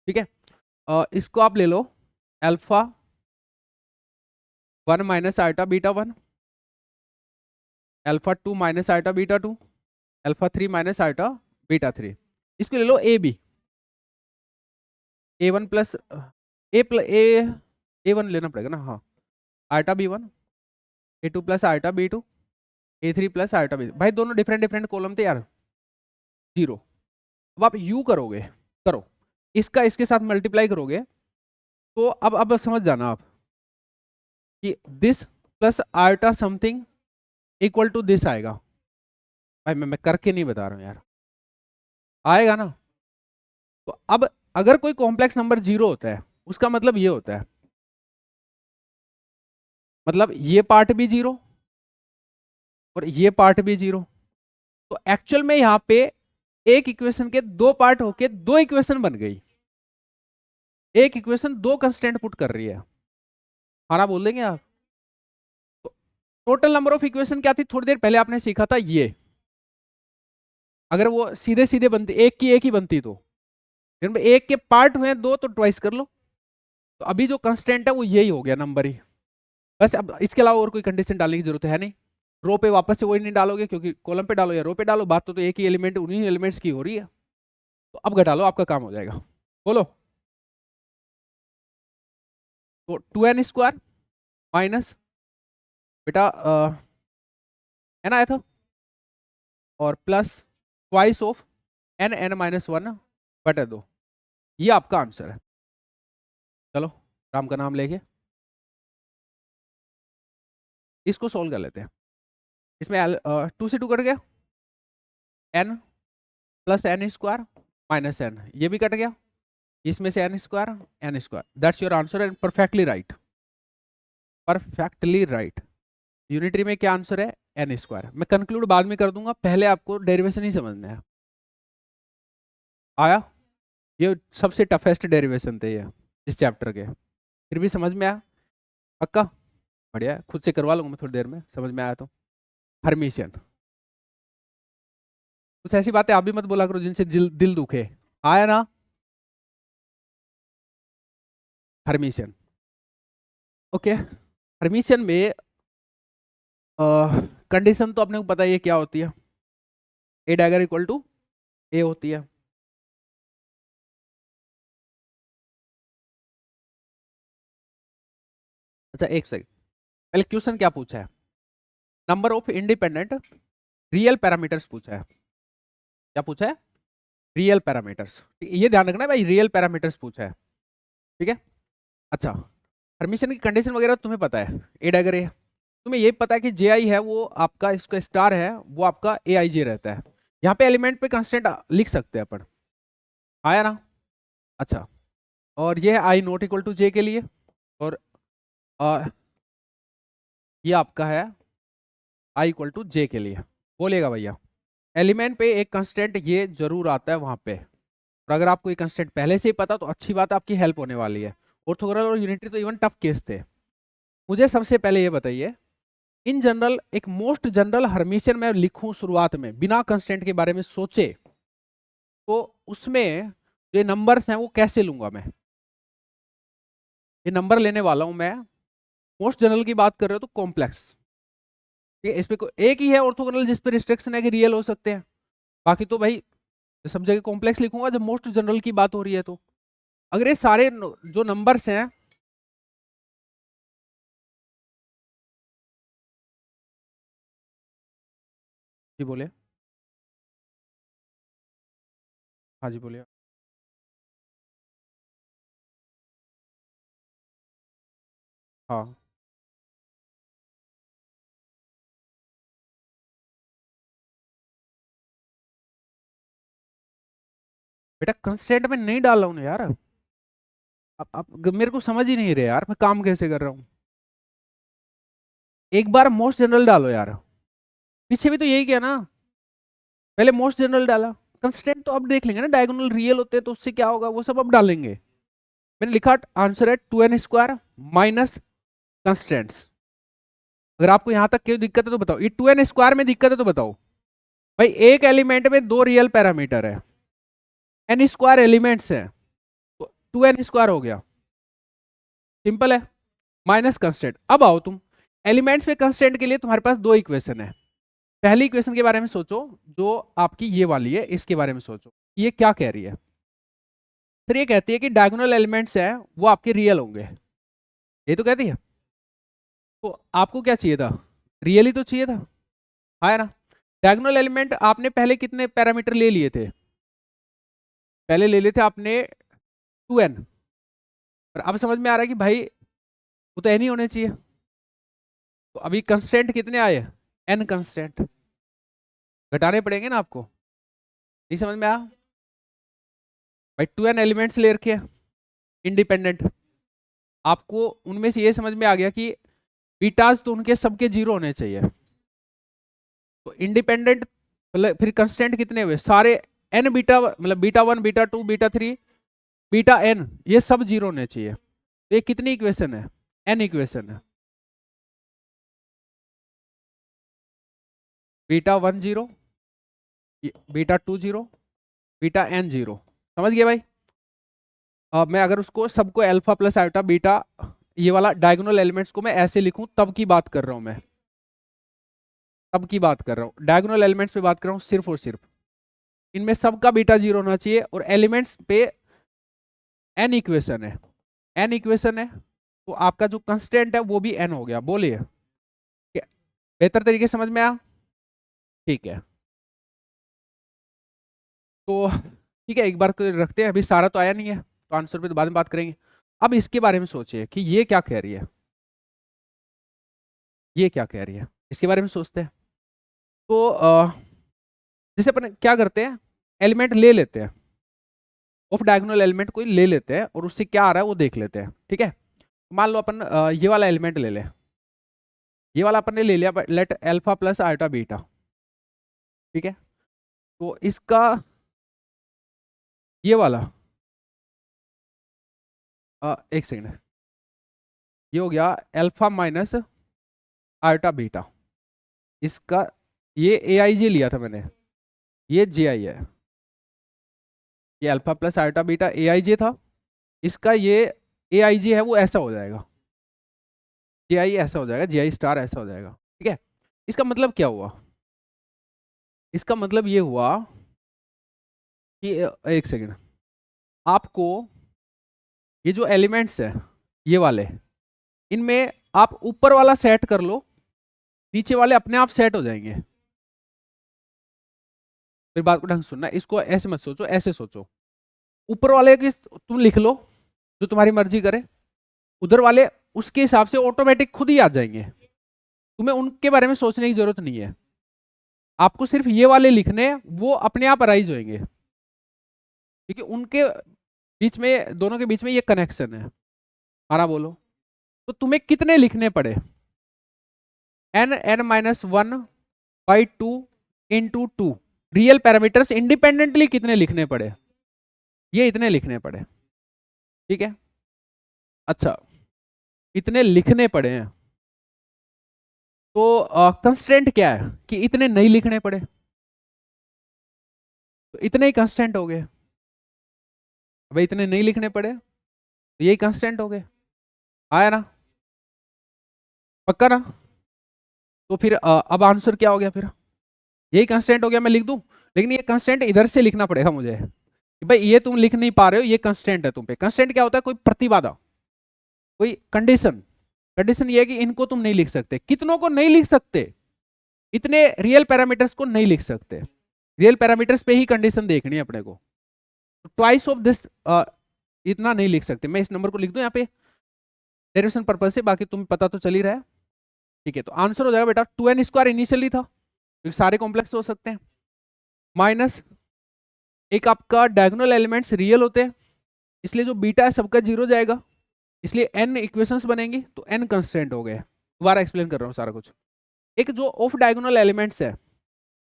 ठीक है। इसको आप ले लो alpha 1 minus iota beta 1, alpha 2 minus iota beta 2, alpha 3 minus iota beta 3। इसको ले लो A1 प्लस A1 लेना पड़ेगा ना, हाँ, eta B1, A2 plus eta B2, A3 plus eta B। भाई दोनों डिफरेंट डिफरेंट कॉलम थे यार, जीरो। अब आप यू करोगे, करो, इसका इसके साथ मल्टीप्लाई करोगे, तो अब समझ जाना आप कि this plus eta something equal to this आएगा। भाई मैं करके नहीं बता रहा हूँ यार, आएगा ना। तो अब अगर कोई कॉम्प्लेक्स नंबर जीरो होता है, उसका मतलब ये होता है, मतलब ये पार्ट भी जीरो और ये पार्ट भी जीरो। तो एक्चुअल में यहाँ पे एक इक्वेशन के दो पार्ट होके दो इक्वेशन बन गई, एक इक्वेशन दो कंस्टेंट पुट कर रही है। हाँ ना बोल देंगे आप। तो टोटल नंबर ऑफ इक्वेशन क्या थी, थोड़ी देर पहले आपने सीखा था ये, अगर वो सीधे सीधे बनती, एक की एक ही बनती तो, एक के पार्ट हुए दो तो ट्वाइस कर लो। तो अभी जो कंस्टेंट है वो यही हो गया नंबर ही, बस। अब इसके अलावा और कोई कंडीशन डालने की जरूरत है नहीं। रो पे वापस से वही नहीं डालोगे, क्योंकि कॉलम पे डालो या रो पे डालो, बात तो एक ही एलिमेंट, उन्हीं एलिमेंट्स की हो रही है। तो अब घटा लो, आपका काम हो जाएगा। बोलो, तो 2n स्क्वायर माइनस बेटा एन आया था, और plus twice of N N minus one बटे दो, ये आपका आंसर है। चलो राम का नाम लेके इसको सोल्व कर लेते हैं। इसमें टू से टू कट गया, N plus N square minus N, ये भी कट गया, इसमें से N square, that's your answer and perfectly right, perfectly right. Unitary में क्या आंसर है, एन स्क्वायर। मैं कंक्लूड बाद में कर दूंगा, पहले आपको डेरिवेशन ही समझना है। आया, ये सबसे टफेस्ट डेरिवेशन थे ये इस चैप्टर के, फिर भी समझ में आया पक्का? बढ़िया है, खुद से करवा लूंगा मैं थोड़ी देर में, समझ में आया तो। हर्मिशियन, कुछ ऐसी बातें आप भी मत बोला करो जिनसे दिल दुखे। आया ना, हर्मिशियन। ओके, हर्मिशियन में कंडीशन तो अपने को पता ही है क्या होती है, ए डैगर इक्वल टू ए होती है। अच्छा एक सेकंड, पहले क्वेश्चन क्या पूछा है, number of independent real parameters पूछा है। क्या पूछा है, रियल पैरामीटर्स, ये ध्यान रखना है भाई, रियल पैरामीटर्स पूछा है, ठीक है। अच्छा, परमिशन की कंडीशन वगैरह तुम्हें पता है, ए डैगर ए, तुम्हें ये पता है कि जे आई है वो आपका, इसका स्टार है वो आपका ए आई जे रहता है। यहाँ पे एलिमेंट पे कंस्टेंट लिख सकते हैं अपन, आया ना। अच्छा, और ये है आई नॉट इक्वल टू जे के लिए, और ये आपका है आई इक्वल टू जे के लिए। बोलेगा भैया एलिमेंट पे एक कंस्टेंट ये जरूर आता है वहां पे, और अगर आपको ये कंस्टेंट पहले से ही पता तो अच्छी बात, आपकी हेल्प होने वाली है। ऑर्थोगोनल और यूनिटरी तो इवन टफ केस थे। मुझे सबसे पहले ये बताइए, इन जनरल एक मोस्ट जनरल हर्मिशियन में लिखूं शुरुआत में बिना कंस्टेंट के बारे में सोचे, तो उसमें जो नंबर्स हैं वो कैसे लूंगा मैं, ये नंबर लेने वाला हूं मैं, मोस्ट जनरल की बात कर रहे हो तो कॉम्प्लेक्स, ठीक है। इस पे एक ही है ऑर्थोगोनल जिस पे रिस्ट्रिक्शन है कि रियल हो सकते हैं, बाकी तो भाई सब जगह कॉम्प्लेक्स लिखूंगा जब मोस्ट जनरल की बात हो रही है तो। अगर ये सारे जो नंबर्स हैं, जी बोले, हाँ जी बोलिए। हाँ, बेटा कंस्टेंट में नहीं डाल रहा हूँ ना यार, आप मेरे को समझ ही नहीं रहे यार, मैं काम कैसे कर रहा हूँ। एक बार मोस्ट जनरल डालो यार, पीछे भी तो यही किया ना, पहले मोस्ट जनरल डाला, कंस्टेंट तो अब देख लेंगे ना, डायगोनल रियल होते हैं तो उससे क्या होगा वो सब अब डालेंगे। मैंने लिखा आंसर है two N square minus constants. अगर आपको यहां तक कोई दिक्कत है तो बताओ, ये टू एन स्क्वायर में दिक्कत है तो बताओ भाई। एक एलिमेंट में दो रियल पैरामीटर है, एन स्क्वायर एलिमेंट्स है, तो टू एन स्क्वायर हो गया, सिंपल है, माइनस कंस्टेंट। अब आओ तुम एलिमेंट्स में कंस्टेंट के लिए तुम्हारे पास दो इक्वेशन है। पहली इक्वेशन के बारे में सोचो, जो आपकी ये वाली है, इसके बारे में सोचो ये क्या कह रही है। फिर ये कहती है कि डायगोनल एलिमेंट्स है वो आपके रियल होंगे, ये तो कहती है। तो आपको क्या चाहिए था, रियल ही तो चाहिए था, है ना। डायगोनल एलिमेंट आपने पहले कितने पैरामीटर ले लिए थे, पहले ले लिए थे आपने टू एन, पर अब समझ में आ रहा है कि भाई वो तो एन ही होने चाहिए। तो अभी कंस्टेंट कितने आए, एन कंस्टेंट, घटाने पड़ेंगे ना आपको, नहीं समझ में आया भाई। टू एन एलिमेंट्स ले रखे इंडिपेंडेंट, आपको उनमें से ये समझ में आ गया कि बीटाज तो उनके सबके जीरो होने चाहिए, तो इंडिपेंडेंट मतलब फिर कंस्टेंट कितने हुए सारे, एन बीटा, मतलब beta one beta two beta three beta N, ये सब जीरो होने चाहिए। तो ये कितनी इक्वेशन है, एन इक्वेशन है। Beta one zero, beta two zero, beta N zero, समझ गए भाई। अब मैं अगर उसको सबको अल्फा प्लस आयोटा बीटा, ये वाला डायगोनल एलिमेंट्स को मैं ऐसे लिखूं, तब की बात कर रहा हूं मैं, तब की बात कर रहा हूं, डायगोनल एलिमेंट्स पे बात कर रहा हूं सिर्फ और सिर्फ। इनमें सबका बीटा जीरो होना चाहिए, और एलिमेंट्स पे एन इक्वेशन है, एन इक्वेशन है, तो आपका जो कंस्टेंट है वो भी एन हो गया। बोलिए क्या बेहतर तरीके से समझ में आया। ठीक है, तो ठीक है, एक बार रखते हैं, अभी सारा तो आया नहीं है तो आंसर पे तो बाद में बात करेंगे। अब इसके बारे में सोचिए कि ये क्या कह रही है, ये क्या कह रही है, इसके बारे में सोचते हैं। तो जैसे अपन क्या करते हैं, एलिमेंट ले लेते हैं, ऑफ डायगोनल एलिमेंट कोई ले लेते हैं और उससे क्या आ रहा है वो देख लेते हैं। ठीक है, मान लो अपन ये वाला एलिमेंट ले लें, ये वाला अपन ने ले लिया, let alpha plus iota beta. ठीक है, तो इसका ये वाला एक सेकेंड, ये हो गया अल्फा माइनस आयोटा बीटा, इसका ये ए आई जी लिया था मैंने, ये जे आई है, ये alpha plus iota beta A I J था, इसका ये ए आई जी है वो ऐसा हो जाएगा, जे आई ऐसा हो जाएगा, जे आई स्टार ऐसा हो जाएगा। ठीक है, इसका मतलब क्या हुआ, इसका मतलब ये हुआ कि एक सेकेंड, आपको ये जो एलिमेंट्स है ये वाले, इनमें आप ऊपर वाला सेट कर लो, नीचे वाले अपने आप सेट हो जाएंगे। फिर बात को ढंग से सुनना, इसको ऐसे मत सोचो, ऐसे सोचो, ऊपर वाले की तुम लिख लो जो तुम्हारी मर्जी करे, उधर वाले उसके हिसाब से ऑटोमेटिक खुद ही आ जाएंगे, तुम्हें उनके बारे में सोचने की जरूरत नहीं है, आपको सिर्फ ये वाले लिखने हैं, वो अपने आप अराइज होंगे, क्योंकि उनके बीच में, दोनों के बीच में ये कनेक्शन है। आना बोलो, तो तुम्हें कितने लिखने पड़े, n minus one by two into two, real parameters independently कितने लिखने पड़े, ये इतने लिखने पड़े। ठीक है, अच्छा, इतने लिखने पड़े हैं, तो कंस्टेंट क्या है कि इतने नहीं लिखने पड़े, तो इतने ही कंस्टेंट हो गए, भाई इतने नहीं लिखने पड़े तो यही कंस्टेंट हो गए, आया ना, पक्का ना। तो फिर अब आंसर क्या हो गया, फिर यही कंस्टेंट हो गया, मैं लिख दूं, लेकिन ये कंस्टेंट इधर से लिखना पड़ेगा मुझे कि भाई ये तुम लिख नहीं पा रहे हो, ये कंस्टेंट है तुम पे। कंस्टेंट क्या होता है, कोई प्रतिबाधा, कोई कंडीशन, कंडीशन ये है कि इनको तुम नहीं लिख सकते, कितनों को नहीं लिख सकते, इतने रियल पैरामीटर्स को नहीं लिख सकते, रियल पैरामीटर्स पे ही कंडीशन देखनी है अपने को, ट्वाइस ऑफ दिस इतना नहीं लिख सकते। मैं इस नंबर को लिख दूं यहाँ पे डेरिवेशन पर्पज से, बाकी तुम्हें पता तो चल ही रहा है। ठीक है, तो आंसर हो जाएगा बेटा 2n² इनिशियली था क्योंकि सारे कॉम्प्लेक्स हो सकते हैं, माइनस एक आपका डायगोनल एलिमेंट्स रियल होते हैं, इसलिए जो बीटा है सबका 0 जाएगा, इसलिए n इक्वेशंस बनेंगी, तो n कंस्टेंट हो गए। दोबारा एक्सप्लेन कर रहा हूँ सारा कुछ। एक जो ऑफ डायगोनल एलिमेंट्स है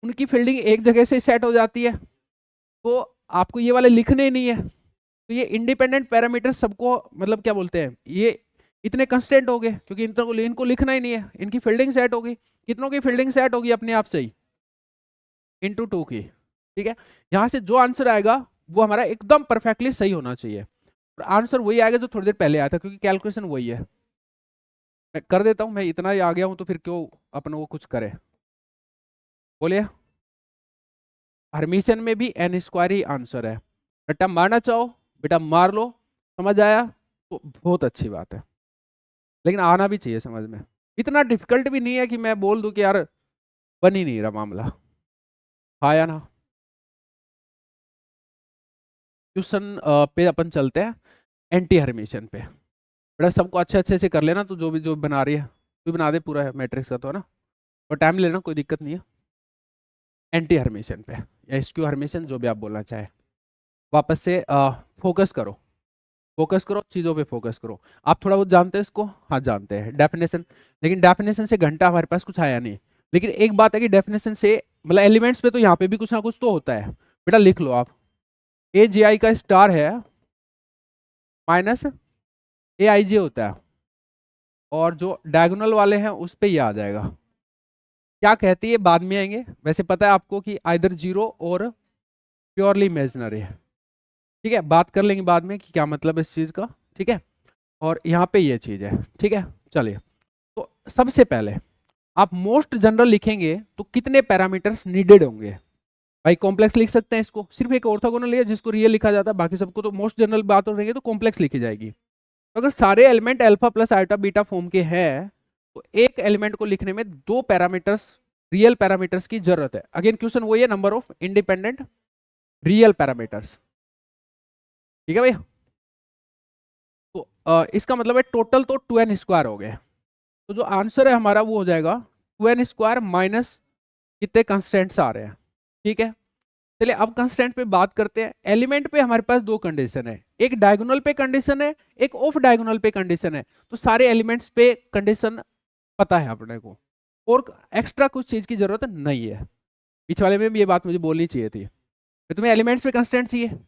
उनकी फील्डिंग एक जगह से सेट हो जाती है, तो आपको ये वाले लिखने ही नहीं है, तो ये इंडिपेंडेंट पैरामीटर सबको मतलब क्या बोलते हैं, ये इतने कंस्टेंट हो गए क्योंकि इनको लिखना ही नहीं है, इनकी फील्डिंग सेट होगी, कितनों की फील्डिंग सेट होगी अपने आप से ही, इंटू टू की। ठीक है, यहां से जो आंसर आएगा वो हमारा एकदम परफेक्टली सही होना चाहिए, और आंसर वही आएगा जो थोड़ी देर पहले आया था, क्योंकि कैलकुलेशन वही है। मैं कर देता हूं, मैं इतना ही आ गया हूं तो फिर क्यों अपन वो कुछ करे, बोलिए। हरमीशन में भी n² ही आंसर है, बेटा मारना चाहो बेटा मार लो, समझ आया तो बहुत अच्छी बात है, लेकिन आना भी चाहिए समझ में, इतना डिफिकल्ट भी नहीं है कि मैं बोल दूं कि यार बन ही नहीं रहा मामला, हाँ या ना। क्वेश्चन पे अपन चलते हैं, एंटी हरमीशन पे, बेटा सबको अच्छे अच्छे से कर लेना, तो जो भी जो बना रही है तू बना दे पूरा मैट्रिक्स का, तो है ना, और टाइम लेना, कोई दिक्कत नहीं है। एंटी हरमीशन पे या स्क्यू हरमीशन जो भी आप बोलना चाहे, वापस से फोकस करो, फोकस करो चीज़ों पे फोकस करो। आप थोड़ा बहुत जानते हैं इसको, हाँ जानते हैं डेफिनेशन, लेकिन डेफिनेशन से घंटा हमारे पास कुछ आया नहीं, लेकिन एक बात है कि डेफिनेशन से मतलब एलिमेंट्स पे तो यहाँ पे भी कुछ ना कुछ तो होता है, बेटा लिख लो आप, ए जे आई का स्टार है माइनस ए आई जे होता है, और जो डायगोनल वाले हैं उस पे ये आ जाएगा, क्या कहती है बाद में आएंगे, वैसे पता है आपको कि आइदर 0 और प्योरली इमेजिनरी है। ठीक है, बात कर लेंगे बाद में कि क्या मतलब है इस चीज़ का। ठीक है, और यहाँ पे ये चीज़ है। ठीक है, चलिए, तो सबसे पहले आप मोस्ट जनरल लिखेंगे तो कितने पैरामीटर्स नीडेड होंगे, भाई कॉम्प्लेक्स लिख सकते हैं इसको, सिर्फ एक ऑर्थोगोनल है जिसको रियल लिखा जाता है, बाकी सबको तो मोस्ट जनरल बात हो रही है तो कॉम्प्लेक्स लिखी जाएगी। तो अगर सारे element alpha plus iota beta form के हैं तो एक एलिमेंट को लिखने में 2 पैरामीटर्स रियल पैरामीटर्स की जरूरत है। अगेन क्वेश्चन वही है, number of independent real parameters. ठीक है भैया। तो इसका मतलब है टोटल तो 2n² हो गए। तो जो आंसर है हमारा वो हो जाएगा 2n² माइनस कितने कंस्टेंट्स आ रहे हैं। ठीक है, चलिए अब कंस्टेंट पे बात करते हैं। एलिमेंट पे हमारे पास दो कंडीशन है, एक डायगोनल पे कंडीशन है, एक ऑफ डायगोनल पे कंडीशन है। तो सारे एलिमेंट्स पे कंडीशन पता है अपने को, और एक्स्ट्रा कुछ चीज की जरूरत नहीं है। बीच वाले में भी ये बात मुझे बोलनी चाहिए थी। तो तुम्हें एलिमेंट्स पे कंस्टेंट चाहिए,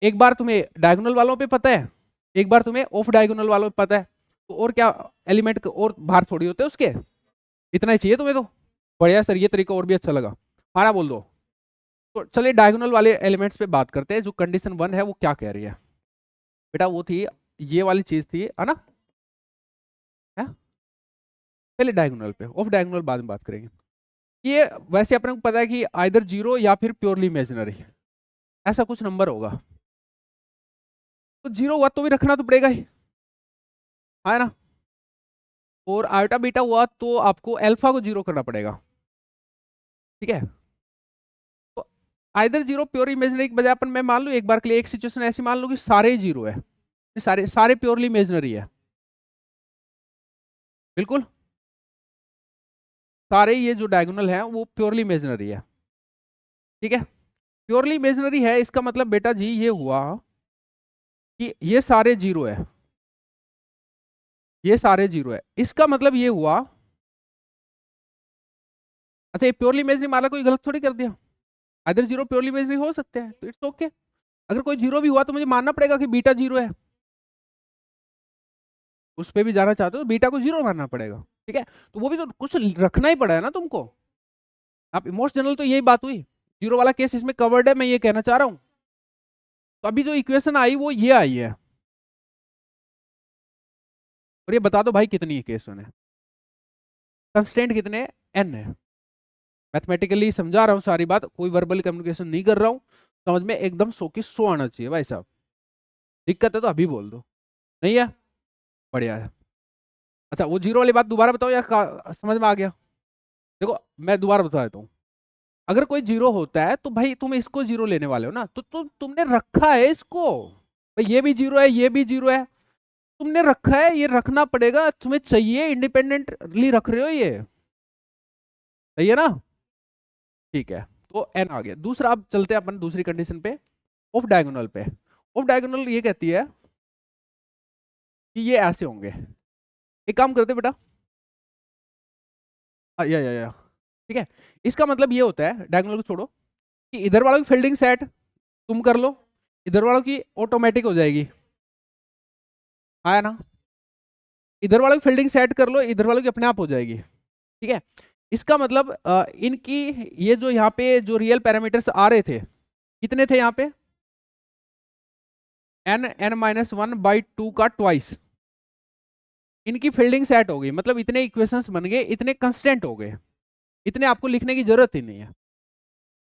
एक बार तुम्हें डायगोनल वालों पे पता है, एक बार तुम्हें ऑफ डायगोनल वालों पे पता है। तो और क्या एलिमेंट और बाहर थोड़ी होते हैं उसके, इतना ही चाहिए तुम्हें तो। बढ़िया सर, ये तरीका और भी अच्छा लगा। हारा बोल दो। तो चलिए डायगोनल वाले एलिमेंट्स पे बात करते हैं। जो कंडीशन 1 है वो क्या कह रही है बेटा, वो थी ये वाली चीज थी, है ना? है? पहले डायगोनल पे, ऑफ डायगोनल बाद में बात करेंगे। ये वैसे अपने को पता है कि आइदर जीरो या फिर प्योरली इमेजिनरी, ऐसा कुछ नंबर होगा। तो जीरो हुआ तो भी रखना तो पड़ेगा ही, है ना? और आयोटा बीटा हुआ तो आपको अल्फा को जीरो करना पड़ेगा। ठीक है, तो आइदर जीरो प्योर इमेजिनरी के बजाय अपन, मैं मान लूं एक बार के लिए एक सिचुएशन ऐसी मान लूं कि सारे ही जीरो है, सारे सारे प्योरली इमेजिनरी है। बिल्कुल सारे ये जो डायगोनल है वो प्योरली इमेजिनरी है। ठीक है, प्योरली इमेजिनरी है, इसका मतलब बेटा जी ये हुआ कि ये सारे जीरो है, ये सारे जीरो है। इसका मतलब ये हुआ, अच्छा ये प्योरली इमेजिनरी माना, कोई गलत थोड़ी कर दिया। अदर जीरो प्योरली इमेजिनरी हो सकते हैं, तो इट्स ओके। अगर कोई जीरो भी हुआ तो मुझे मानना पड़ेगा कि बीटा जीरो है, उस पर भी जाना चाहते हो तो बीटा को जीरो मानना पड़ेगा। ठीक है, तो वो भी तो कुछ रखना ही पड़ा है ना तुमको। आप इमोशनल तो यही बात हुई, जीरो वाला केस इसमें कवर्ड है, मैं ये कहना चाह रहा हूं। तो अभी जो इक्वेशन आई वो ये आई है, और ये बता दो भाई कितनी इक्वेशन है, कंस्टेंट कितने n है। मैथमेटिकली समझा रहा हूँ सारी बात, कोई वर्बल कम्युनिकेशन नहीं कर रहा हूँ। समझ में एकदम 100 की 100 आना चाहिए भाई साहब। दिक्कत है तो अभी बोल दो, नहीं है? बढ़िया है। अच्छा वो जीरो वाली बात दोबारा बताओ या समझ में आ गया? देखो मैं दोबारा बता देता हूँ। अगर कोई जीरो होता है तो भाई तुम इसको जीरो लेने वाले हो ना, तो तुमने रखा है इसको, भाई ये भी जीरो है, ये भी जीरो है, तुमने रखा है, ये रखना पड़ेगा, तुम्हें चाहिए, इंडिपेंडेंटली रख रहे हो ये, सही है ना? ठीक है, तो एन आ गया। दूसरा अब चलते हैं अपन दूसरी कंडीशन पे, ऑफ डायगोनल पे। ऑफ डायगोनल ये कहती है कि ये ऐसे होंगे। एक काम करते बेटा, या ठीक है, इसका मतलब ये होता है, डायगोनल को छोड़ो, कि इधर वालों की फील्डिंग सेट तुम कर लो, इधर वालों की ऑटोमेटिक हो जाएगी, आया ना? इधर वालों की फील्डिंग सेट कर लो, इधर वालों की अपने आप हो जाएगी। ठीक है, इसका मतलब इनकी ये जो यहाँ पे जो रियल पैरामीटर्स आ रहे थे, कितने थे यहाँ पे? n(n-1/2) का ट्वाइस। इनकी फील्डिंग सेट हो गई, मतलब इतने इक्वेशंस बन गए, इतने कंस्टेंट हो गए, इतने आपको लिखने की जरूरत ही नहीं है।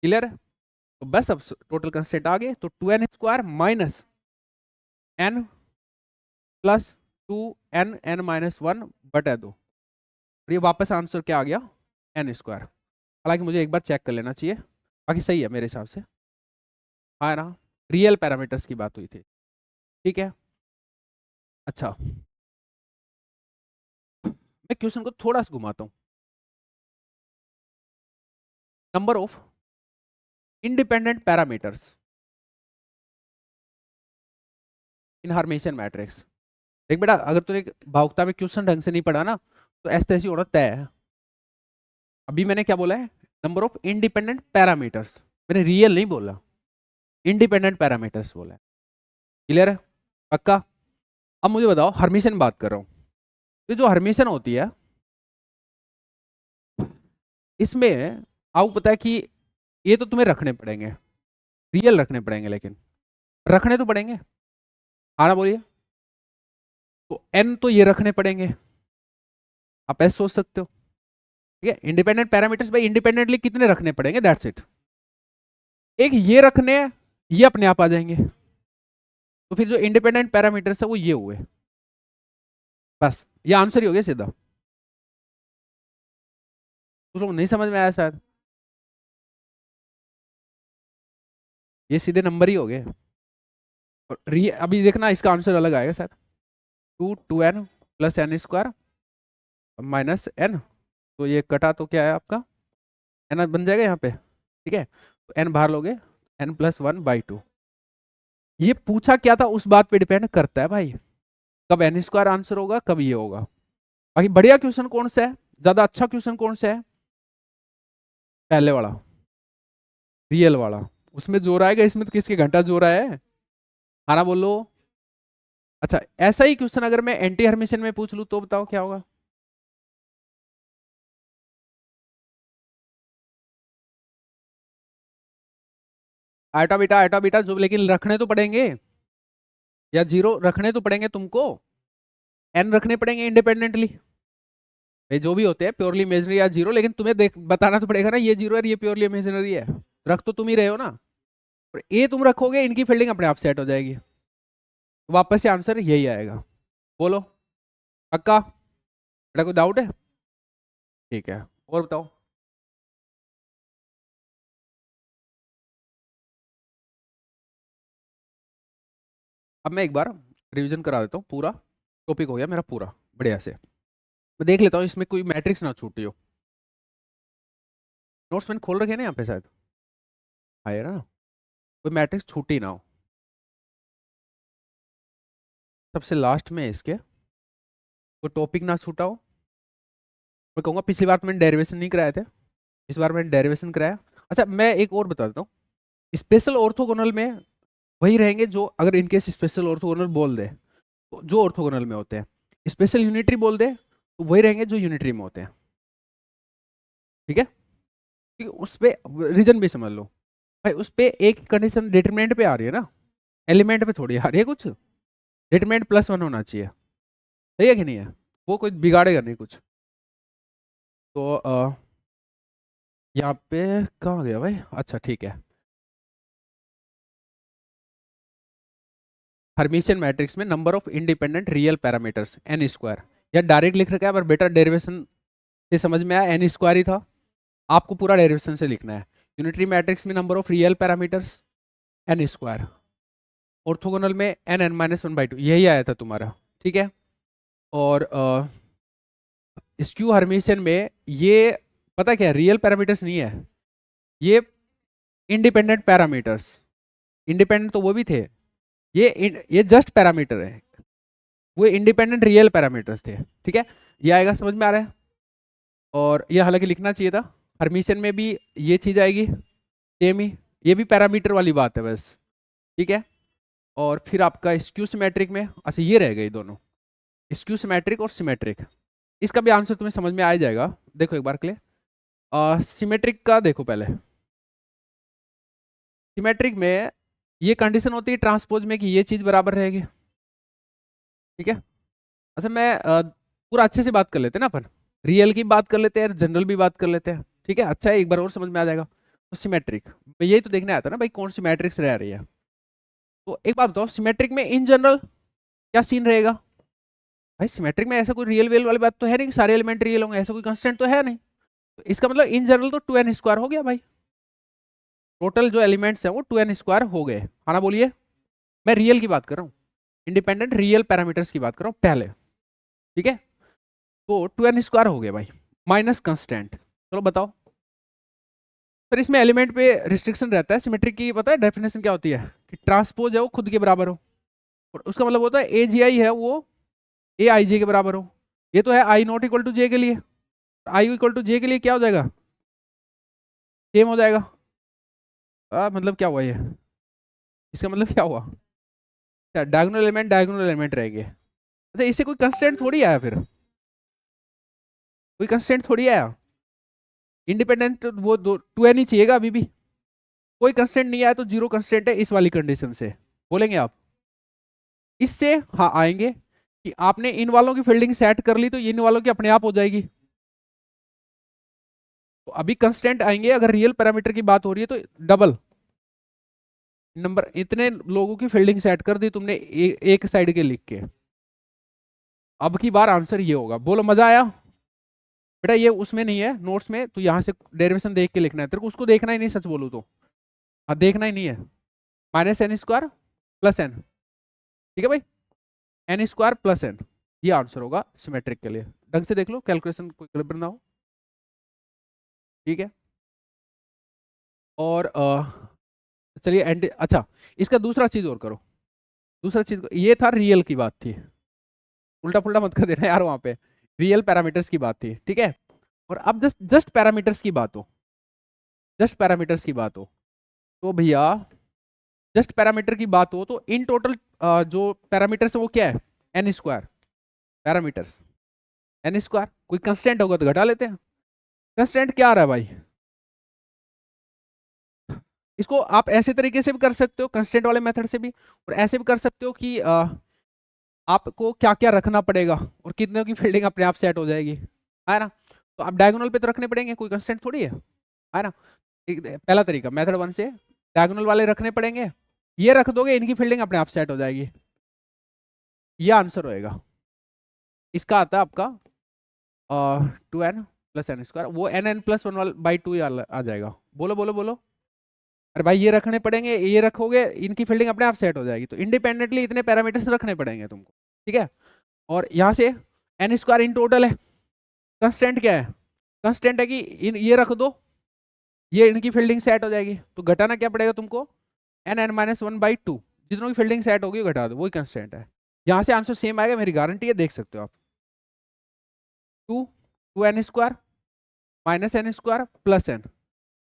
क्लियर है? तो बस अब टोटल कंस्टेंट आ गए, तो 2n² minus n plus 2n(n-1/2), और ये वापस आंसर क्या आ गया? n²। हालांकि मुझे एक बार चेक कर लेना चाहिए, बाकी सही है मेरे हिसाब से, हाँ ना? रियल पैरामीटर्स की बात हुई थी। ठीक है, अच्छा मैं क्वेश्चन को थोड़ा सा घुमाता हूं। Number of independent parameters in Hermitian matrix. देख बेटा, अगर तूने भावुकता में क्वेश्चन ढंग से नहीं पढ़ा ना, तो ऐसे तैसी होना तय है। अभी मैंने क्या बोला है? नंबर ऑफ इंडिपेंडेंट पैरामीटर्स, मैंने रियल नहीं बोला, इंडिपेंडेंट पैरामीटर्स बोला है। क्लियर है? पक्का? अब मुझे बताओ, हर्मिशियन बात कर रहा हूँ, ये जो हर्मिशियन होती है इसमें आपको पता है कि ये तो तुम्हें रखने पड़ेंगे, रियल रखने पड़ेंगे, लेकिन रखने तो पड़ेंगे, आना बोलिए। तो एन तो ये रखने पड़ेंगे, आप ऐसे सोच सकते हो। ठीक है, इंडिपेंडेंट पैरामीटर्स भाई इंडिपेंडेंटली कितने रखने पड़ेंगे, दैट्स इट। एक ये रखने, ये अपने आप आ जाएंगे, तो फिर जो इंडिपेंडेंट पैरामीटर्स है वो ये हुए, बस ये आंसर ही हो गया सीधा। कुछ लोग नहीं समझ में आया शायद। ये सीधे नंबर ही हो गए। और अभी देखना इसका आंसर अलग आएगा शायद। 2n plus N square minus N, तो ये कटा तो क्या है आपका एन बन जाएगा यहाँ पे, ठीक है। तो एन बाहर लोगे, n+1/2। ये पूछा क्या था उस बात पे डिपेंड करता है भाई, कब एन स्क्वायर आंसर होगा कब ये होगा। बाकी बढ़िया क्वेश्चन कौन सा है, ज्यादा अच्छा क्वेश्चन कौन सा है, पहले वाला, रियल वाला। उसमें जोर आएगा, इसमें तो किसके घंटा जोर आया है। खाना बोलो। अच्छा, ऐसा ही क्वेश्चन अगर मैं एंटी हर्मिशन में पूछ लूं तो बताओ क्या होगा। आइटा बीटा जो, लेकिन रखने तो पड़ेंगे, या जीरो रखने तो पड़ेंगे तुमको, एन रखने पड़ेंगे इंडिपेंडेंटली। ये जो भी होते हैं प्योरली इमेजिनरी या जीरो, लेकिन तुम्हें देख बताना तो पड़ेगा ना ये जीरो है ये प्योरली इमेजिनरी है। रख तो तुम ही रहे हो ना, और ये तुम रखोगे इनकी फील्डिंग अपने आप सेट हो जाएगी, तो वापस से आंसर यही आएगा। बोलो पक्का, बेटा कोई डाउट है। ठीक है, और बताओ। अब मैं एक बार रिवीजन करा देता हूँ, पूरा टॉपिक हो गया मेरा पूरा बढ़िया से। मैं देख लेता हूँ इसमें कोई मैट्रिक्स ना छूटी हो। नोट्स मैंने खोल रखे ना यहाँ पे शायद, आया ना, कोई मैट्रिक्स छूटी ना हो। सबसे लास्ट में इसके कोई टॉपिक ना छूटा हो। मैं कहूँगा पिछली बार तो मैंने डेरिवेशन नहीं कराए थे, इस बार मैंने डेरिवेशन कराया। अच्छा मैं एक और बता देता हूँ, स्पेशल ऑर्थोगोनल में वही रहेंगे जो, अगर इनकेस स्पेशल ऑर्थोगोनल बोल दे तो जो ऑर्थोगोनल में होते हैं, स्पेशल यूनिटरी बोल दे तो वही रहेंगे जो यूनिटरी में होते हैं, ठीक है। ठीक है, उस पे रीजन भी समझ लो भाई, उस पे एक कंडीशन डिटरमिनेंट पे आ रही है ना, एलिमेंट पे थोड़ी आ रही है कुछ। डिटरमिनेंट +1 होना चाहिए, सही है कि नहीं है, वो कोई बिगाड़ेगा नहीं कुछ। तो यहाँ पे कहाँ गया भाई, अच्छा ठीक है। हर्मिशियन मैट्रिक्स में number of independent real parameters N square, या डायरेक्ट लिख रखा है पर बेटा डेरिवेशन से समझ में आया, एन स्क्वायर ही था, आपको पूरा डेरिवेशन से लिखना है। यूनिटरी मैट्रिक्स में number of real parameters N square, orthogonal में n(n-1/2), यही आया था तुम्हारा, ठीक है। और स्क्यू हर्मिशियन में ये पता क्या है, रियल पैरामीटर्स नहीं है ये, इंडिपेंडेंट पैरामीटर्स। इंडिपेंडेंट तो वो भी थे, ये जस्ट पैरामीटर है, वो इंडिपेंडेंट रियल पैरामीटर्स थे, ठीक है। ये आएगा, समझ में आ रहा है। और ये हालांकि लिखना चाहिए था, हर्मिशियन में भी ये चीज आएगी सेम ही, ये भी पैरामीटर वाली बात है बस, ठीक है। और फिर आपका स्क्यू सिमेट्रिक में, अच्छा ये रह गई दोनों, स्क्यू सिमेट्रिक और सिमेट्रिक। इसका भी आंसर तुम्हें समझ में आ जाएगा, देखो एक बार के लिए। सिमेट्रिक का देखो पहले, सिमेट्रिक में ये कंडीशन होती है ट्रांसपोज में कि ये चीज बराबर रहेगी, ठीक है। अच्छा मैं पूरा अच्छे से बात कर लेते हैं ना अपन, रियल की बात कर लेते हैं, जनरल भी बात कर लेते हैं, ठीक है। अच्छा है, एक बार और समझ में आ जाएगा। तो सिमेट्रिक मैं यही तो देखने आया था ना भाई, कौन सी मैट्रिक्स रह रही है। तो एक बात बताओ, सिमेट्रिक में इन जनरल क्या सीन रहेगा। भाई सिमेट्रिक में ऐसा कोई रियल वेल वाली बात तो है नहीं कि सारे एलिमेंट रियल होंगे, ऐसा कोई कंस्टेंट तो है नहीं। तो इसका मतलब इन जनरल तो 2n² हो गया भाई, टोटल जो एलिमेंट्स हैं वो 2n² हो गए। हाँ ना बोलिए, मैं रियल की बात कर रहा हूँ, इंडिपेंडेंट रियल पैरामीटर्स की बात कर रहा हूँ पहले, ठीक है। तो 2n² हो गए भाई, माइनस कंस्टेंट। चलो बताओ सर, इसमें एलिमेंट पे रिस्ट्रिक्शन रहता है, सिमेट्रिक की पता है डेफिनेशन क्या होती है, कि ट्रांसपोज है वो खुद के बराबर हो, और उसका मतलब होता है ए जी आई है वो ए आई जे के बराबर हो। ये तो है i≠j के लिए, i=j के लिए क्या हो जाएगा, सेम हो जाएगा। मतलब क्या हुआ ये, इसका मतलब क्या हुआ, डायगोनल एलिमेंट रहेंगे। अच्छा इससे कोई कंस्टेंट थोड़ी आया, फिर कोई कंस्टेंट थोड़ी आया, इंडिपेंडेंट वो दो 2n ही चाहिएगा अभी भी, कोई कंस्टेंट नहीं आया तो जीरो कंस्टेंट है इस वाली कंडीशन से, बोलेंगे आप। इससे हाँ आएंगे कि आपने इन वालों की फील्डिंग सेट कर ली तो इन वालों की अपने आप हो जाएगी। तो अभी कंस्टेंट आएंगे, अगर रियल पैरामीटर की बात हो रही है तो डबल नंबर, इतने लोगों की फील्डिंग सेट कर दी तुमने एक साइड के लिख के। अब की बार आंसर ये होगा, बोलो मजा आया बेटा ये उसमें नहीं है नोट्स में, तो यहाँ से डेरिवेशन देख के लिखना है तेरे को, उसको देखना ही नहीं सच बोलूँ तो। हाँ देखना ही नहीं है। Minus N square plus N, ठीक है भाई, एन स्क्वायर प्लस एन, ये आंसर होगा सिमेट्रिक के लिए। ढंग से देख लो, कैलकुलेशन कोई गड़बड़ ना हो, ठीक है। और चलिए एंड, अच्छा इसका दूसरा चीज और करो, दूसरा चीज, ये था रियल की बात थी, उल्टा पुल्टा मत कर देना यार, वहां पे रियल पैरामीटर्स की बात थी, ठीक है। और अब जस्ट जस्ट पैरामीटर्स की बात हो, जस्ट पैरामीटर्स की बात हो, तो भैया जस्ट पैरामीटर की बात हो तो इन टोटल जो पैरामीटर्स है वो क्या है, N square parameters, N square, कोई कंस्टेंट होगा तो घटा लेते हैं। कंस्टेंट क्या आ रहा है भाई, इसको आप ऐसे तरीके से भी कर सकते हो कंस्टेंट वाले मेथड से भी, और ऐसे भी कर सकते हो कि आपको क्या क्या रखना पड़ेगा और कितने की फील्डिंग अपने आप सेट हो जाएगी, है ना। तो आप डायगोनल पे तो रखने पड़ेंगे, कोई कंस्टेंट थोड़ी है ना। पहला तरीका मेथड 1 से डायगोनल वाले रखने पड़ेंगे, ये रख दोगे इनकी फील्डिंग अपने आप सेट हो जाएगी, ये आंसर होएगा। इसका आता है आपका 2n प्लस एन स्क्वायर, वो एन प्लस 1/2 आ जाएगा। बोलो बोलो बोलो, अरे भाई ये रखने पड़ेंगे, ये रखोगे इनकी फील्डिंग अपने आप सेट हो जाएगी, तो इंडिपेंडेंटली इतने पैरामीटर्स रखने पड़ेंगे तुमको, ठीक है। और यहाँ से एन स्क्वायर इन टोटल है, कंस्टेंट क्या है, कंस्टेंट है कि ये रख दो, ये इनकी फील्डिंग सेट हो जाएगी, तो घटाना क्या पड़ेगा तुमको, n(n-1/2), जितनों की फील्डिंग सेट होगी घटा दो, वही कंस्टेंट है। यहाँ से आंसर सेम आएगा, मेरी गारंटी है, देख सकते हो आप। 2n square minus N square plus N,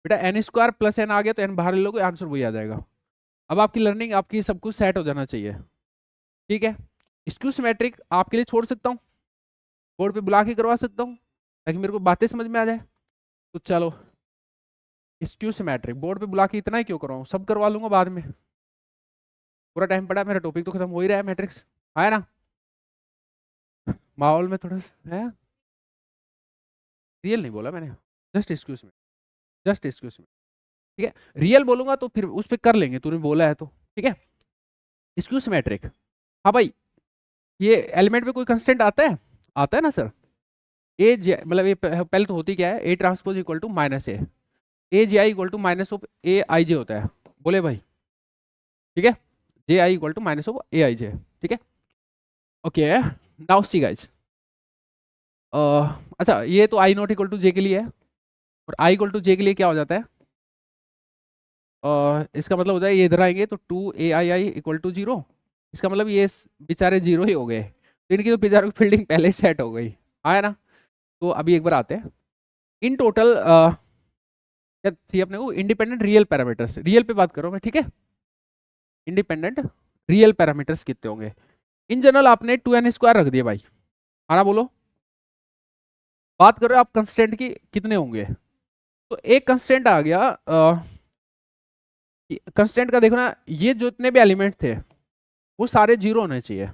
बेटा एन स्क्वायर प्लस एन आ गया तो एन बाहर ले लोगे, आंसर वही आ जाएगा। अब आपकी लर्निंग, आपकी सब कुछ सेट हो जाना चाहिए, ठीक है। स्क्यू सिमेट्रिक आपके लिए छोड़ सकता हूँ, बोर्ड पे बुला के करवा सकता हूँ, ताकि मेरे को बातें समझ में आ जाए। तो चलो स्क्यू सिमेट्रिक बोर्ड पे बुला के इतना ही क्यों करवाऊँ, सब करवा लूंगा बाद में, पूरा टाइम पड़ा, मेरा टॉपिक तो खत्म हो ही रहा है, मैट्रिक्स है ना। माहौल में थोड़ा है, रियल नहीं बोला मैंने, जस्ट एक्सक्यूज में, जस्ट एक्सक्यूज में, ठीक है। रियल बोलूंगा तो फिर उस पर कर लेंगे, तूने बोला है तो, ठीक है। स्क्यू सिमेट्रिक, हाँ भाई, ये एलिमेंट पे कोई कंस्टेंट आता है ना सर, ए जे, मतलब ये पहले तो होती क्या है, A transpose equal to minus A J I equal to minus of A I J होता है, बोले भाई, ठीक है, J I equal to minus of A I J, ठीक है। ओके नाउ सी गाइस, अच्छा ये तो I not equal to J के लिए है, और आई इक्वल टू जे के लिए क्या हो जाता है, इसका मतलब होता है ये इधर आएंगे तो 2ai इक्वल टू 0, इसका मतलब ये बेचारे 0 ही हो गए, तो इनकी तो बेचारों की फील्डिंग पहले ही सेट हो गई, आया ना। तो अभी एक बार आते हैं, इन टोटल क्या चाहिए अपने को, इंडिपेंडेंट रियल पैरामीटर्स, रियल पे बात करो मैं, ठीक है। इंडिपेंडेंट रियल पैरामीटर्स कितने होंगे, इन जनरल आपने 2n स्क्वायर रख दिया भाई, आना बोलो, बात कर रहे हो आप कंस्टेंट की कितने होंगे, तो एक कंस्टेंट आ गया, कंस्टेंट का देखो ना, ये जितने भी एलिमेंट थे वो सारे 0 होने चाहिए,